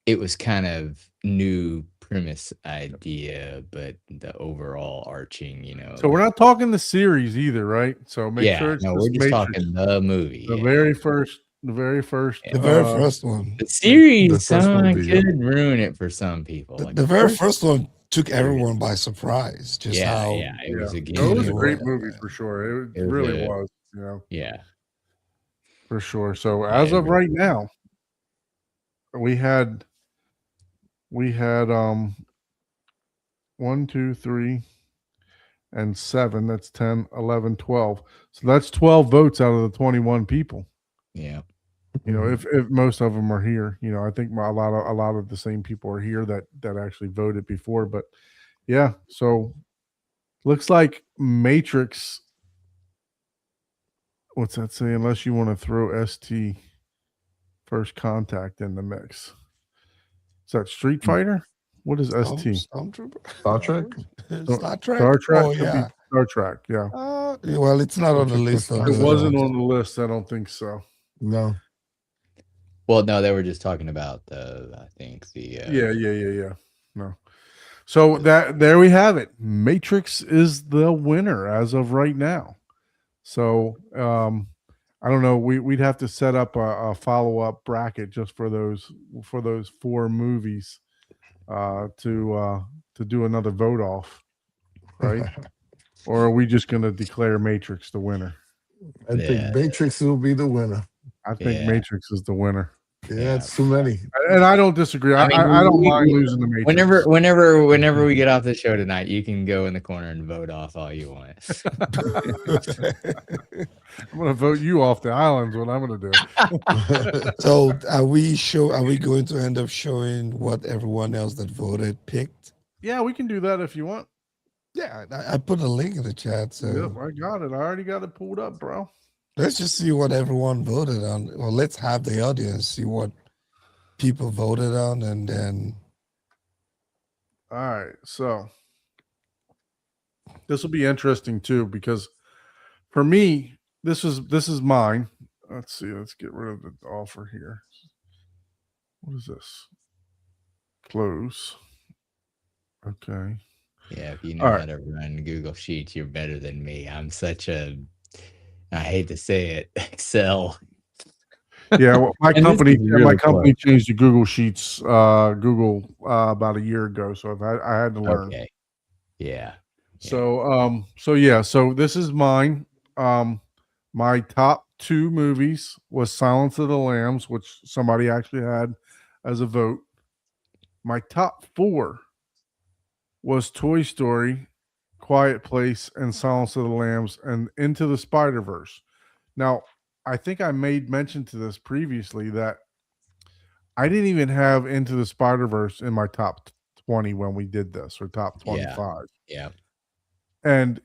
it was kind of new premise idea, but the overall arching, So we're not talking the series either, right? So make sure it's no, just we're just Matrix. talking the movie. The yeah. very first. The very first. Yeah. The very first one. The series The first movie, yeah. could ruin it for some people. The very first one took everyone by surprise. Just how it was a No, it game. was a Yeah. great movie for sure. It It was really a- was. Yeah. For sure. So Yeah, as it of was- right now, we had 1, 2, 3, and 7. That's 10, 11, 12. So that's 12 votes out of the 21 people. Yeah. If most of them are here, I think a lot of the same people are here that actually voted before. But yeah, so looks like Matrix. What's that say? Unless you want to throw ST First Contact in the mix. Is that Street Fighter? What is ST? Stormtrooper? Star Trek? Star Trek? Star Trek? Oh, Could be yeah. Star Trek, yeah. Well, it's not on the Star Trek list. was Of fine. It the- wasn't on the list. I don't think so. No. Well, no, they were just talking about I think the Yeah. No. So there we have it. Matrix is the winner as of right now. So I don't know. We'd have to set up a follow-up bracket just for those 4 movies to do another vote off, right? Or are we just going to declare Matrix the winner? I Yeah. think Matrix will be the winner. I think Yeah. Matrix is the winner, Yeah, it's too many. and I don't disagree. I, I mean, I don't we- mind we- losing the Matrix. whenever we get off the show tonight, you can go in the corner and vote off all you want. I'm going to vote you off the islands. What I'm going to do. So are we going to end up showing what everyone else that voted picked? Yeah, we can do that if you want. Yeah, I put a link in the chat. So Yep, I got it. I already got it pulled up, bro. let's just see what everyone voted on. Well, let's have the audience see what people voted on, and then All right, so this will be interesting too because for me, this is mine. Let's see. Let's get rid of the offer here. What is this? Close. Okay. Yeah, if you know All how right. to run Google Sheets, you're better than me. I'm such a, I hate to say it, Excel. Yeah, well, my And this company is really changed to Google Sheets, about a year ago, so I had to learn. Okay. Yeah. So yeah, so this is mine. My top two movies was Silence of the Lambs, which somebody actually had as a vote. My top 4 was Toy Story, Quiet Place, and Silence of the Lambs, and Into the Spider-Verse. Now, I think I made mention to this previously that I didn't even have Into the Spider-Verse in my top 20 when we did this, or top 25. Yeah. And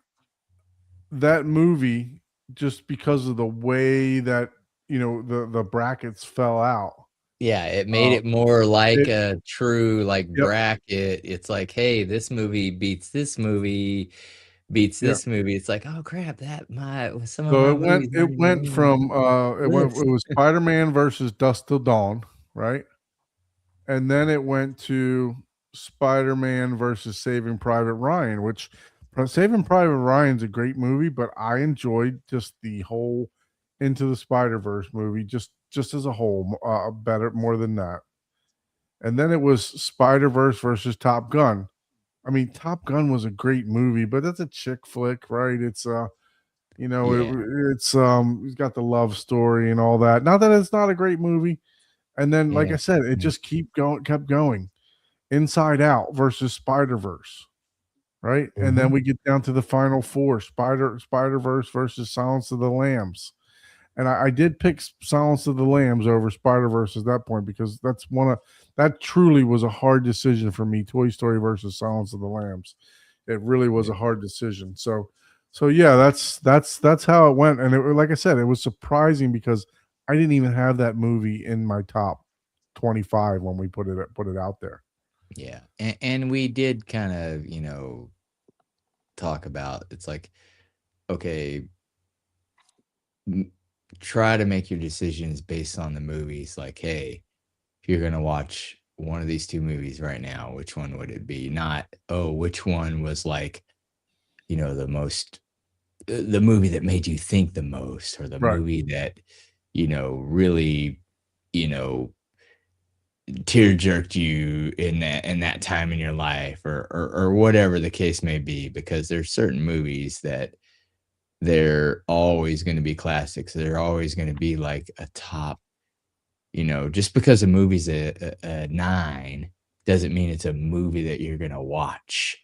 that movie, just because of the way that, the brackets fell out. Yeah, it made it more like it- a true like Yep. bracket. It's like, hey, this movie beats this movie, beats Yep. this movie. It's like, oh crap, some of So my it went movies aren't it even went in from it this. was Spider-Man versus Dust Till Dawn, right? And then it went to Spider-Man versus Saving Private Ryan, which Saving Private Ryan's a great movie, but I enjoyed just the whole Into the Spider-Verse movie just as a whole better more than that. And then it was Spider-Verse versus Top Gun. I mean, Top Gun was a great movie, but that's a chick flick, right? It's Yeah. it's got the love story and all that. Not that it's not a great movie. And then, like Yeah. I said, it just kept going. Inside Out versus Spider-Verse, right? And then we get down to the final 4, Spider-Verse versus Silence of the Lambs. And I did pick Silence of the Lambs over Spider-Verse at that point, because that truly was a hard decision for me. Toy Story versus Silence of the Lambs. It really was a hard decision. So yeah, that's how it went. And like I said, it was surprising because I didn't even have that movie in my top 25 when we put it out there. Yeah. And we did kind of, talk about, it's like, okay, try to make your decisions based on the movies. Like, hey, if you're going to watch one of these two movies right now, which one would it be? Not, oh, which one was like, the movie that made you think the most, or the Right. movie that, really, tear jerked you in that time in your life, or whatever the case may be, because there's certain movies that they're always going to be classics. They're always going to be like a top, just because a movie's a 9 doesn't mean it's a movie that you're going to watch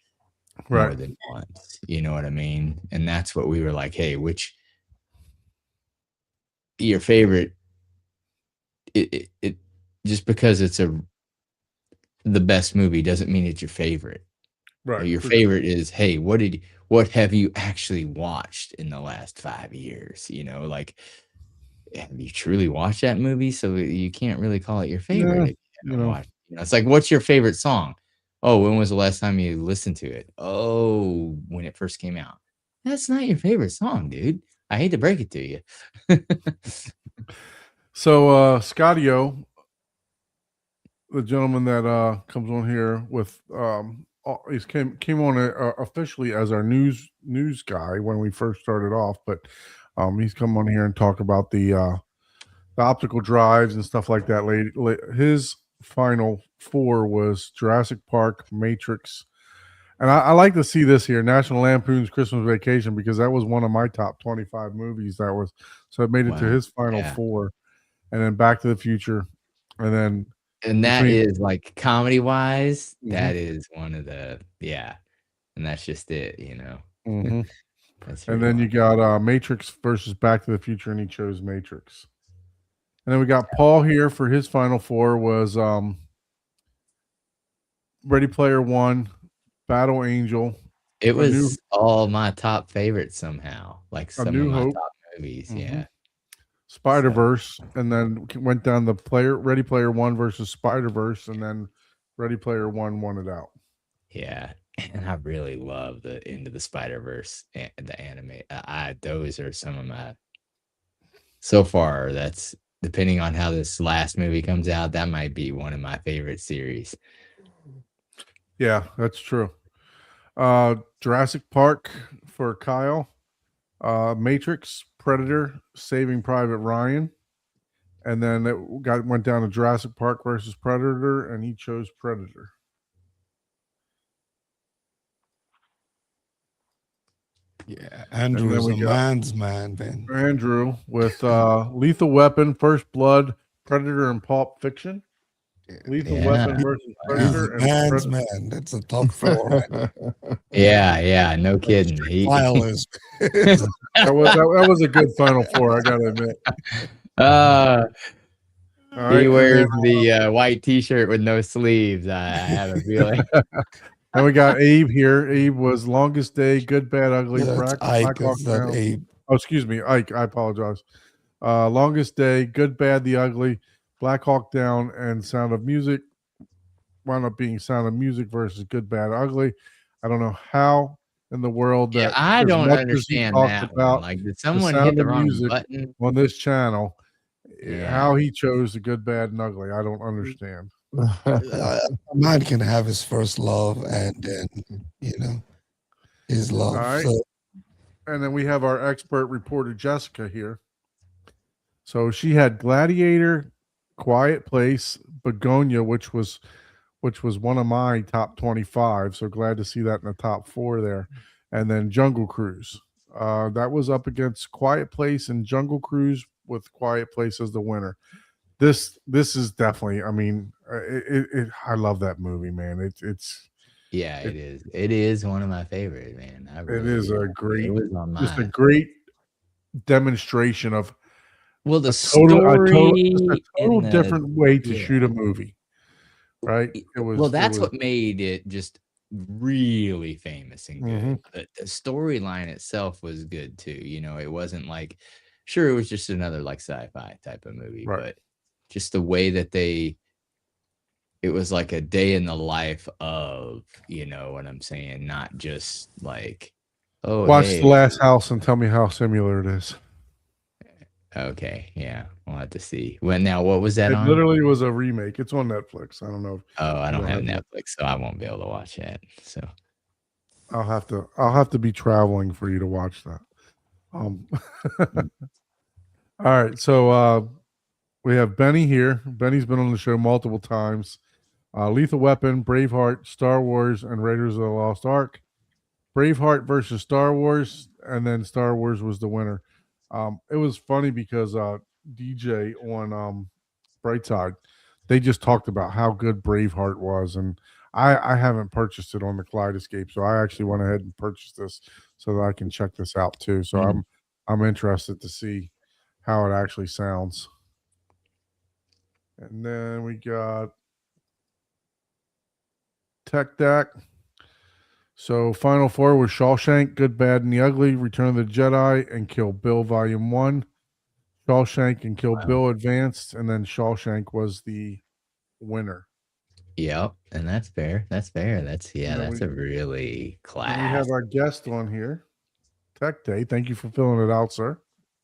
more Right. than once. You know what I mean? And that's what we were like, hey, which your favorite, it just because it's the best movie doesn't mean it's your favorite. Right. Your for favorite is, hey, what have you actually watched in the last 5 years? Like, have you truly watched that movie? So you can't really call it your favorite if you haven't watched. It's like, what's your favorite song? Oh, when was the last time you listened to it? Oh, when it first came out. That's not your favorite song, dude. I hate to break it to you. So Scotty-O, the gentleman that comes on here with he came on officially as our news guy when we first started off, but he's come on here and talk about the optical drives and stuff like that. His final 4 was Jurassic Park, Matrix, and I like to see this here, National Lampoon's Christmas Vacation, because that was one of my top 25 movies. So it made it to Wow. his final Yeah. 4, and then Back to the Future, and then And that between- is like comedy wise, Mhm. that is one of the, and that's just it, Mhm. That's And really then you got Matrix versus Back to the Future, and he chose Matrix. And then we got Paul here for his final 4 was Ready Player One, Battle Angel, it A was New- all my top favorites somehow, like some New of my Hope. top movies. Mhm. Yeah. Spider-Verse, and then went down the Ready Player One versus Spider-Verse, and then Ready Player One won it out. Yeah. And I really love the Into the Spider-Verse, the anime. Those are some of my, so far, that's, depending on how this last movie comes out, that might be one of my favorite series. Yeah, that's true. Jurassic Park for Kyle, Matrix, Predator, Saving Private Ryan, and then it went down to Jurassic Park versus Predator, and he chose Predator. Yeah, And Andrew then is we a got man's man, man. Andrew with Lethal Weapon, First Blood, Predator, and Pulp Fiction. Lethal Yeah. Weapon versus He's Predator a and man's Predator. man. That's a top four, man. Yeah, no kidding. Violence. That was a good Final Four, I gotta admit. uh, All right, he and wears the white T-shirt with no sleeves. I have a feeling. then we got Abe here. Abe was Longest Day, Good, Bad, Ugly, Yeah, that's Black Ike. Hawk That's not Down. Abe. Oh, excuse me, Ike. I apologize. Longest Day, Good, Bad, the Ugly, Black Hawk Down, and Sound of Music. Wound up being Sound of Music versus Good, Bad, Ugly. I don't know how in the world Yeah, that I as don't much as he understand talked that about one. Like, did the someone hit Sound the of wrong Music button? on this channel, Yeah. how he chose the Good, Bad, and Ugly, I don't understand. A man can have his first love and then, his love. All right. So, And then we have our expert reporter Jessica here. So she had Gladiator, Quiet Place, Begonia, which was one of my top 25. So glad to see that in the top 4 there. And then Jungle Cruise. That was up against Quiet Place and Jungle Cruise, with Quiet Place as the winner. This is definitely. I mean, I love that movie, man. It's Yeah, it is. It is one of my favorite, man. I it really is do. a It great, was on just a my great demonstration of well, the a total in the different way to yeah. shoot a movie, right? It was well, that's it was, what made it just really famous and good. Mhm. But the storyline itself was good too. It wasn't like, sure, it was just another like sci-fi type of movie, Right. but just the way that it was like a day in the life of, you know what I'm saying? Not just like, oh, watch hey, The Last House and tell me how similar it is. okay, yeah, we'll have to see. Well, now what was that It on? literally was a remake. It's on Netflix. I don't know. Oh, I don't you have have Netflix, so I won't be able to watch that. So I'll have to be traveling for you to watch that. All right, so we have Benny here. Benny's been on the show multiple times. Lethal Weapon, Braveheart, Star Wars, and Raiders of the Lost Ark. Braveheart versus Star Wars, and then Star Wars was the winner. It was funny because DJ on Brightside, they just talked about how good Braveheart was, and I haven't purchased it on the Kaleidoscape, so I actually went ahead and purchased this so that I can check this out too. So Mhm. I'm interested to see how it actually sounds. And then we got Tech Deck. So Final Four was Shawshank, Good, Bad, and the Ugly, Return of the Jedi, and Kill Bill Volume 1. Shawshank and Kill Bill advanced, and then Shawshank was the winner. Yep, and that's fair. That's fair. That's then that's we- a really And we class. have our guest on here, Tech Day. Thank you for filling it out, sir.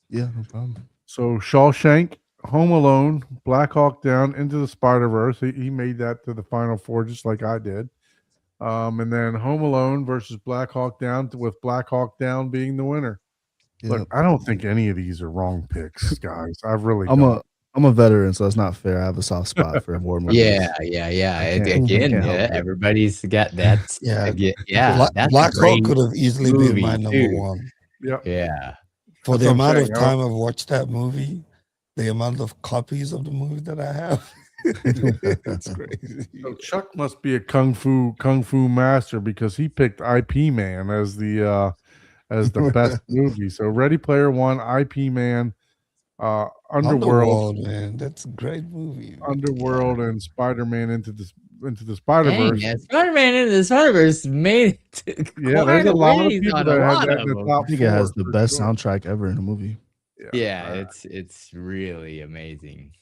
Yeah, no problem. So Shawshank, Home Alone, Black Hawk Down, Into the Spider-Verse. He made that to the Final Four just like I did. And then Home Alone versus Black Hawk Down, with Black Hawk Down being the winner. Yeah. Look, I don't think any of these are wrong picks, guys. I really I'm don't. a veteran, so it's not fair. I have a soft spot for war movies. Yeah. I Again, can't help yeah, it. everybody's got that. Yeah. Yeah, that's a Black Hawk great could have easily been movie, my number too. one. Yep. Yeah. For That's the what I'm amount of saying, time I've watched that movie, the amount of copies of the movie that I have, it's crazy. So Chuck must be a kung fu master because he picked IP Man as the best movie. So Ready Player One, IP Man, Underworld, man, that's a great movie. Underworld, and Spider-Man into the Spider-Verse. Dang, yeah, Spider-Man into the Spider-Verse made it to Yeah, quite there's a lot of ways people on that a have lot that of in the them. top I think it has four, the for best sure. soundtrack ever in a movie. Yeah, it's really amazing.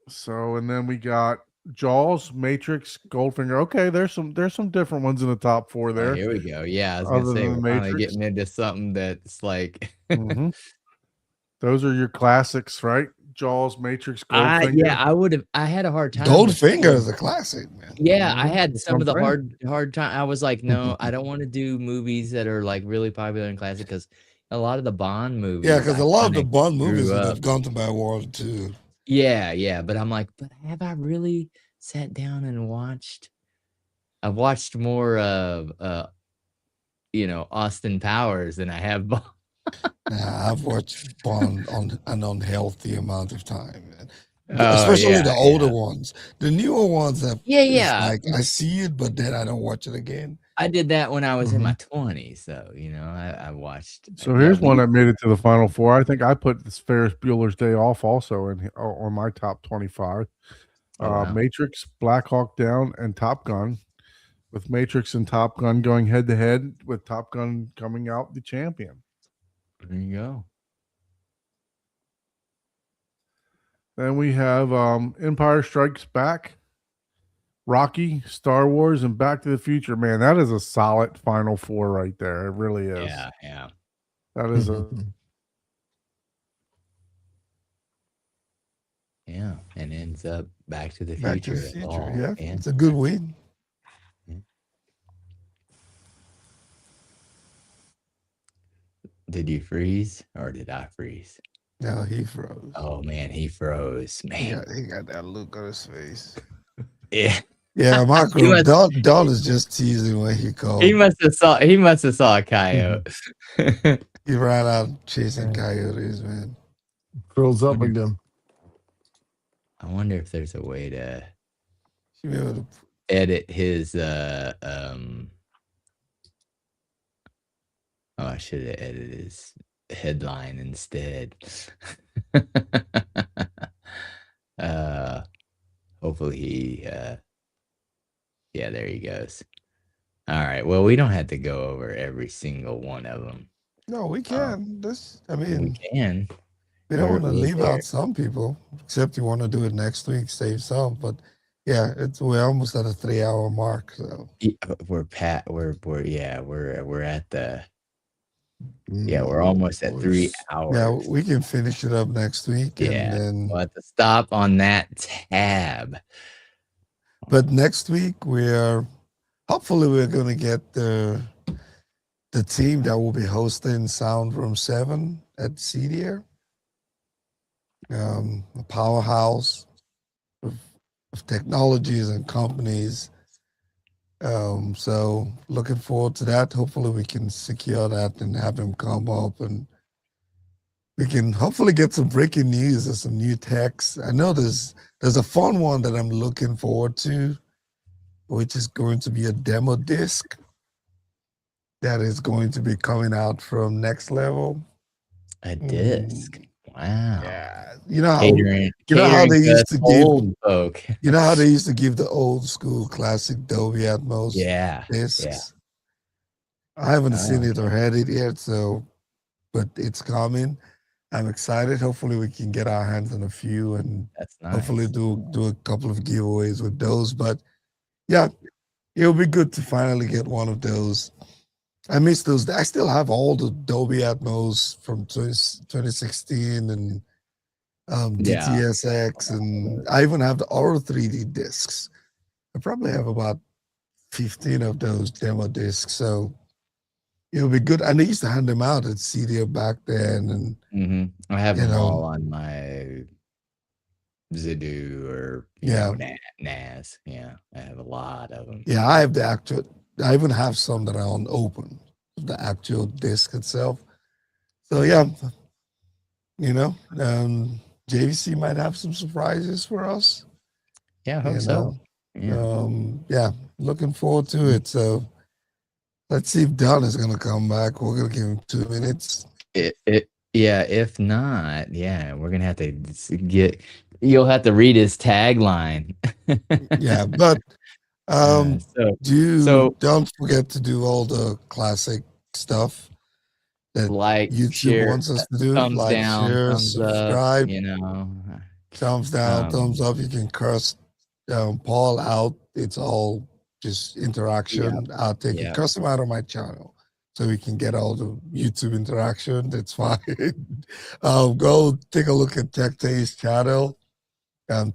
So, and then we got Jaws, Matrix, Goldfinger. Okay, there's some different ones in the top four Oh, there. here we go. Yeah, I was Other gonna say than we're finally Matrix. getting into something that's like Mhm. Those are your classics, right? Jaws, Matrix, Goldfinger. I had a hard time with Goldfinger is a classic, man. Yeah, I Mhm. had That's some what of the I'm saying. hard time. I was like, no, I don't want to do movies that are like really popular and classic because a lot of the Bond movies. Yeah, because I a lot of the kinda Bond movies grew would up. have gone to my world too. Yeah, but I'm like, but have I really sat down and watched I've watched more of Austin Powers than I have. Nah, I've watched Bond on an unhealthy amount of time, man. Oh Especially yeah, the older yeah, ones. The newer ones that yeah, it's yeah. like I see it, but then I don't watch it again. I did that when I was in my Mhm. 20s, so I watched. So Yeah, here's one that made it to the final four. I think I put this Ferris Bueller's Day Off also on my top 25. Oh, wow. Matrix, Black Hawk Down, and Top Gun. With Matrix and Top Gun going head to head, with Top Gun coming out the champion. There you go. Then we have Empire Strikes Back, Rocky, Star Wars, and Back to the Future. Man, that is a solid final four right there. It really is. Yeah. That is a Yeah, and ends up Back to the Back to Future. the at Future. all. Yeah, it's a good win. Did you freeze or did I freeze? No, he froze. Oh man, he froze. Man, He got that look on his face. yeah. Yeah, He Marco, must- Don is just teasing when he called. He must have saw a coyote. He ran out chasing coyotes, man. Froze up again. I wonder if there's a way to Should be able to- edit his Oh, I should have edited his headline instead. Hopefully he yeah, there he goes. All right. Well, we don't have to go over every single one of them. No, we can. I We mean, can. we don't want to we're leave there. out some people, except you want to do it next week, save some. But yeah, we're almost at a 3-hour mark. So We're at the we're almost at 3 hours. yeah, we can finish it up next week. Yeah. And then, We'll have to stop on that tab. but next week hopefully we're going to get the team that will be hosting Sound Room 7 at CDR. A powerhouse of technologies and companies. So looking forward to that. Hopefully we can secure that and have him come up, and we can hopefully get some breaking news or some new techs. I know there's a fun one that I'm looking forward to, which is going to be a demo disc that is going to be coming out from Next Level. A disc. Wow. Yeah, you know how Catering how they used to to give old folk. you know how they used to give the old school classic Dolby Atmos Yeah. discs. I haven't seen it or had it yet, but it's coming. I'm excited. Hopefully we can get our hands on a few and That's nice. hopefully do a couple of giveaways with those. But yeah, it'll be good to finally get one of those. I miss those. I still have all the Dolby Atmos from 2016 and DTSX, and I even have the Auro 3D discs. I probably have about 15 of those demo discs. So it'll be good. And they used to hand them out at CDO back then. And I have you them know, all on my Zidu or NAS. Yeah, I have a lot of them. yeah, I have the actual. I even have some that are unopened, the actual disc itself. So yeah, JVC might have some surprises for us. Yeah, I hope so. Yeah. Yeah, looking forward to it. So let's see if Don is going to come back. We're going to give him 2 minutes. If not, we're gonna have to you'll have to read his tagline. Yeah, but don't forget to do all the classic stuff that YouTube share, wants us to do. thumbs Like, down, share, thumbs subscribe, up, thumbs down, thumbs up. You can curse Paul out. It's all just interaction. I'll take it. Curse him out of my channel so we can get all the YouTube interaction. That's fine. Go take a look at Tech Tay's channel.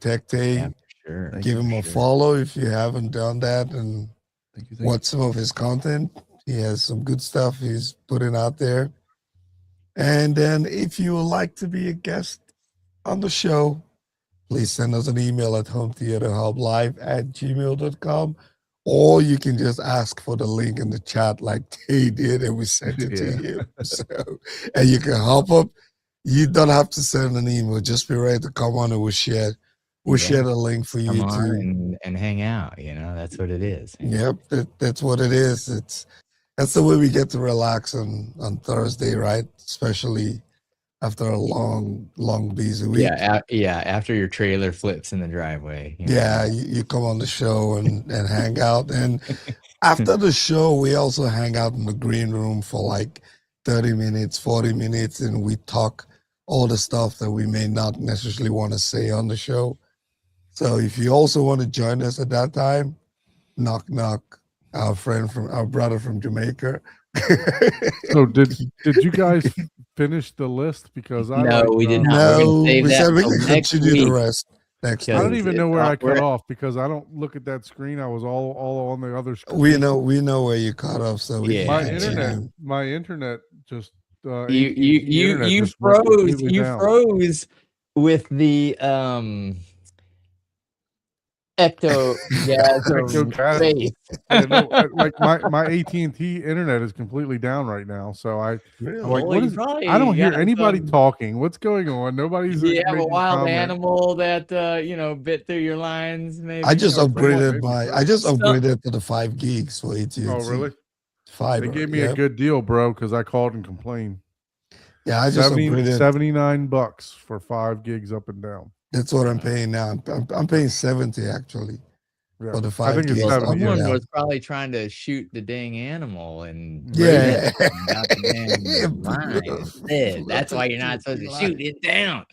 Tech Tay, sure. give him a follow if you haven't done that, and Thank you. watch some of his content. He has some good stuff he's putting out there. And then if you would like to be a guest on the show, please send us an email at hometheaterhublive@gmail.com, or you can just ask for the link in the chat like they did, and we sent it Yeah. to you. So, and you can hop up. You don't have to send an email. Just be ready to come on, and we'll share Yeah. the link for Come you on to. and hang out. You know, that's what it is. man. Yep, that's what it is. That's the way we get to relax on Thursday, right? Especially after a long busy week. Yeah. After your trailer flips in the driveway. you know. Yeah, you come on the show and hang out. And after the show, we also hang out in the green room for like 30 minutes, 40 minutes, and we talk all the stuff that we may not necessarily want to say on the show. So if you also want to join us at that time, knock knock, our brother from Jamaica. So did you guys finish the list? Because I No, we did not. We're No, gonna save we that said we till can next continue the week. rest next I don't week. even know where I cut We're- off because I don't look at that screen. I was all on the other screen. We know where you cut off, so we Yeah, my can internet, continue. my internet just You AT&T internet you just went froze. completely You down. froze with the ectogasm Ectogasm. face. Yeah, no, like my AT&T internet is completely down right now. So I'm like, Well, what you is? probably I don't hear got anybody some- talking. What's going on? Nobody's. Do you have a making wild comment. animal that bit through your lines? Maybe I just someone upgraded maybe I just so- upgraded to the 5 gigs for AT&T. Oh, really? Fiber. They gave me yep. a good deal, bro, because I called and complained. Yeah, I just 70, upgraded. $79 for 5 gigs up and down. That's what I'm paying now. I'm paying 70 actually Yeah. for the I 5 think it's gigs. Well, up 70. and someone down. was probably trying to shoot the dang animal and Yeah. got the dang line instead. That's why you're not supposed to shoot it down.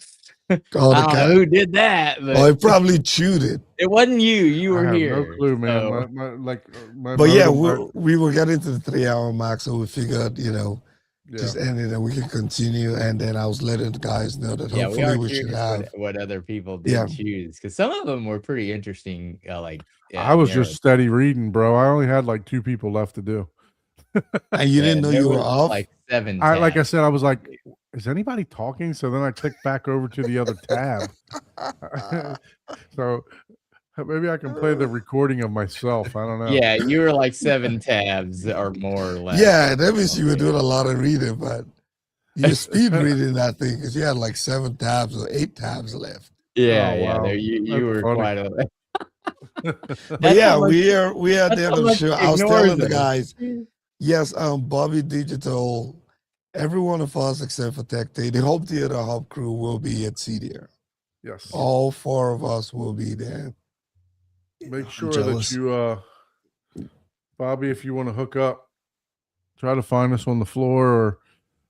Oh, I the don't cat. know who did that, but Oh, it probably chewed it. it wasn't you. You I were have here. no clue, man. so- My But yeah, modem- we were getting to the 3-hour mark, so we figured, yeah. just ended and we can continue. And then I was letting the guys know that yeah, we are hopefully we should curious have. what other people did Yeah. choose because some of them were pretty interesting. I was just steady reading, bro. I only had like 2 people left to do. And you didn't know you were off. like 7. Like I tabs. said, I was like, is anybody talking? So then I clicked back over to the other tab. So maybe I can play the recording of myself. I don't know. Yeah, you were like 7 tabs or more or less. Yeah, that means you were doing a lot of reading, but you're speed reading that thing because you had like 7 tabs or 8 tabs left. Yeah, Oh, yeah. wow. There, you That's were funny. quite a. But That's yeah, how much- we are at that's the end how of the much show. I was ignores telling the us. guys, yes, Bobby Digital, every one of us except for Tech Day, the Hub Theater Hub crew will be at CDR. Yes. All 4 of us will be there. Make I'm sure that jealous. you, Bobby, if you want to hook up, try to find us on the floor,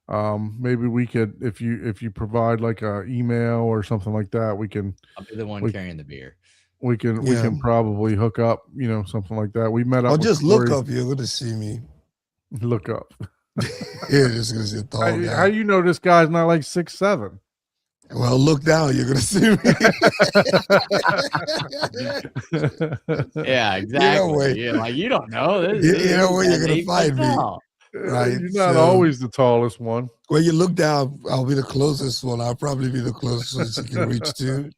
or maybe we could, if you provide like a email or something like that, we can I'll be the one we- carrying the beer. we can Yeah. probably hook up, something like that. We met up. Or with just look Corey. up, you're going to see me. Look up. You're just going to see a tall How, guy. how you know this guy's not like 6'7"? Well, look down, you're going to see me. Yeah, exactly. where- Yeah, like you don't know. You know where you're gonna gonna find me. Right, You're not so- always the tallest one. When you look down, I'll be the closest one. I'll probably be the closest one you can reach to.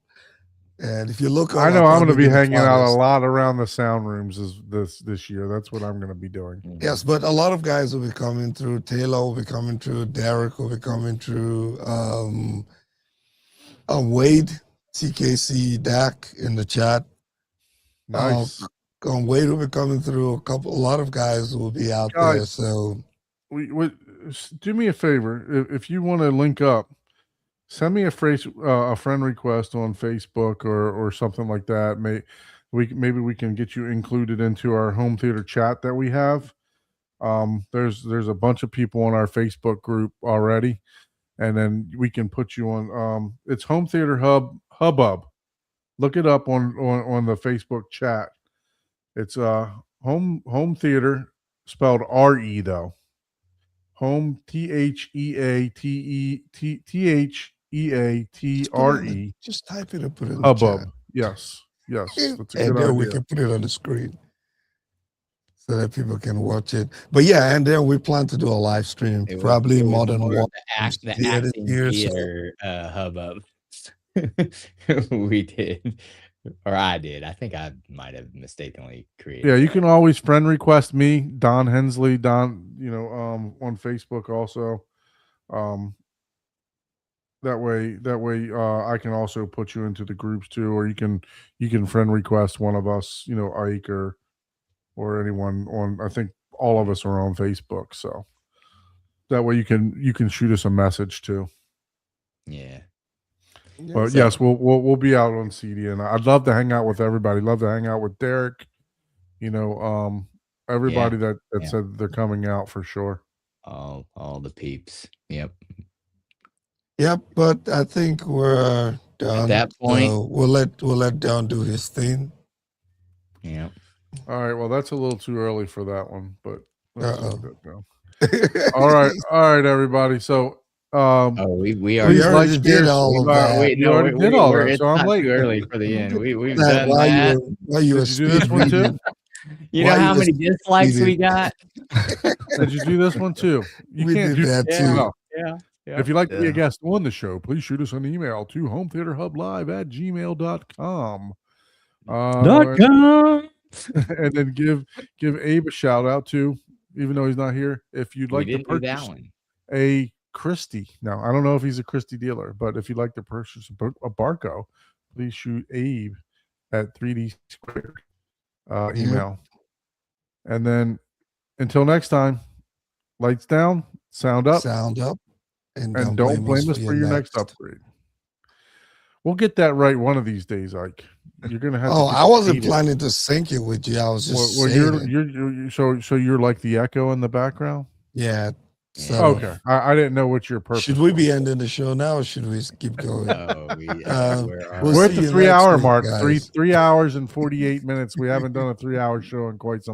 And if you look up, I know I'll I'm going to probably be the hanging out a farthest. lot around the sound rooms this year. That's what I'm going to be doing. Yes, but a lot of guys will be coming through. Taylor will be coming through. Derek will be coming through. Wade, TKC, Dak in the chat. Nice. Wade will be coming through. A lot of guys will be out there. Guys. So Do me a favor. If you want to link up, send me a friend request on Facebook or something like that. Maybe we can get you included into our home theater chat that we have. There's a bunch of people on our Facebook group already, and then we can put you on. It's Home Theater Hubbub. Look it up on the Facebook chat. It's home theater spelled RE though. Home THEATRE just type it and put it in the Hubbub. chat. Yes. That's a And good then we idea. can put it on the screen so that people can watch it. But yeah, and then we plan to do a live stream, It was- probably it was more than more one. of the theater acting here, so- theater hubbub. We did. Or I did. I think I might have mistakenly created. Yeah, you that. can always friend request me, Don Hensley, Don, on Facebook also. That way, I can also put you into the groups too, or you can friend request one of us, Ike or anyone on. I think all of us are on Facebook, so that way you can shoot us a message too. Yeah. But yes, we'll be out on CD, and I'd love to hang out with everybody. Love to hang out with Derek. Everybody that Yeah. said they're coming out for sure. All the peeps. Yep. Yep, but I think we're done. that point- so we'll let Don do his thing. Yep. All right, well that's a little too early for that one, but let's just Uh-oh. put that down. All right, everybody. So Oh, we are. We please already like, did share, all of subscribe. that. Wait, You no, already did all that, it's so I'm not late. too early for the end. We've That done while that. you were Did you do this one too? You know While how you many was dislikes we speeding. got? Did you do this one too? You We can't did do that Yeah. too. No. Yeah. If you'd like to be a Yeah. guest on the show, please shoot us an email to homethéaterhublive@gmail.com. And then give Abe a shout out too, even though he's not here. If you'd We like to didn't do that purchase one. a Christie, now I don't know if he's a Christie dealer, but if you'd like to purchase a Barco, please shoot Abe at 3D Squared email. And then until next time, lights down, sound up, Sound up, and don't blame us for your next upgrade. We'll get that right one of these days, Ike. You're gonna have. Oh, to I wasn't repeat it. planning to sync it with you. I was just Well, saying it. you're you're like the echo in the background. Yeah. Yeah. So Okay, I didn't know what your purpose. should we was. be ending the show now, or should we keep going? Oh, we, We'll We're at see the you 3 next hour week, mark. guys. 3 hours and 48 minutes. We haven't done a 3 hour show in quite some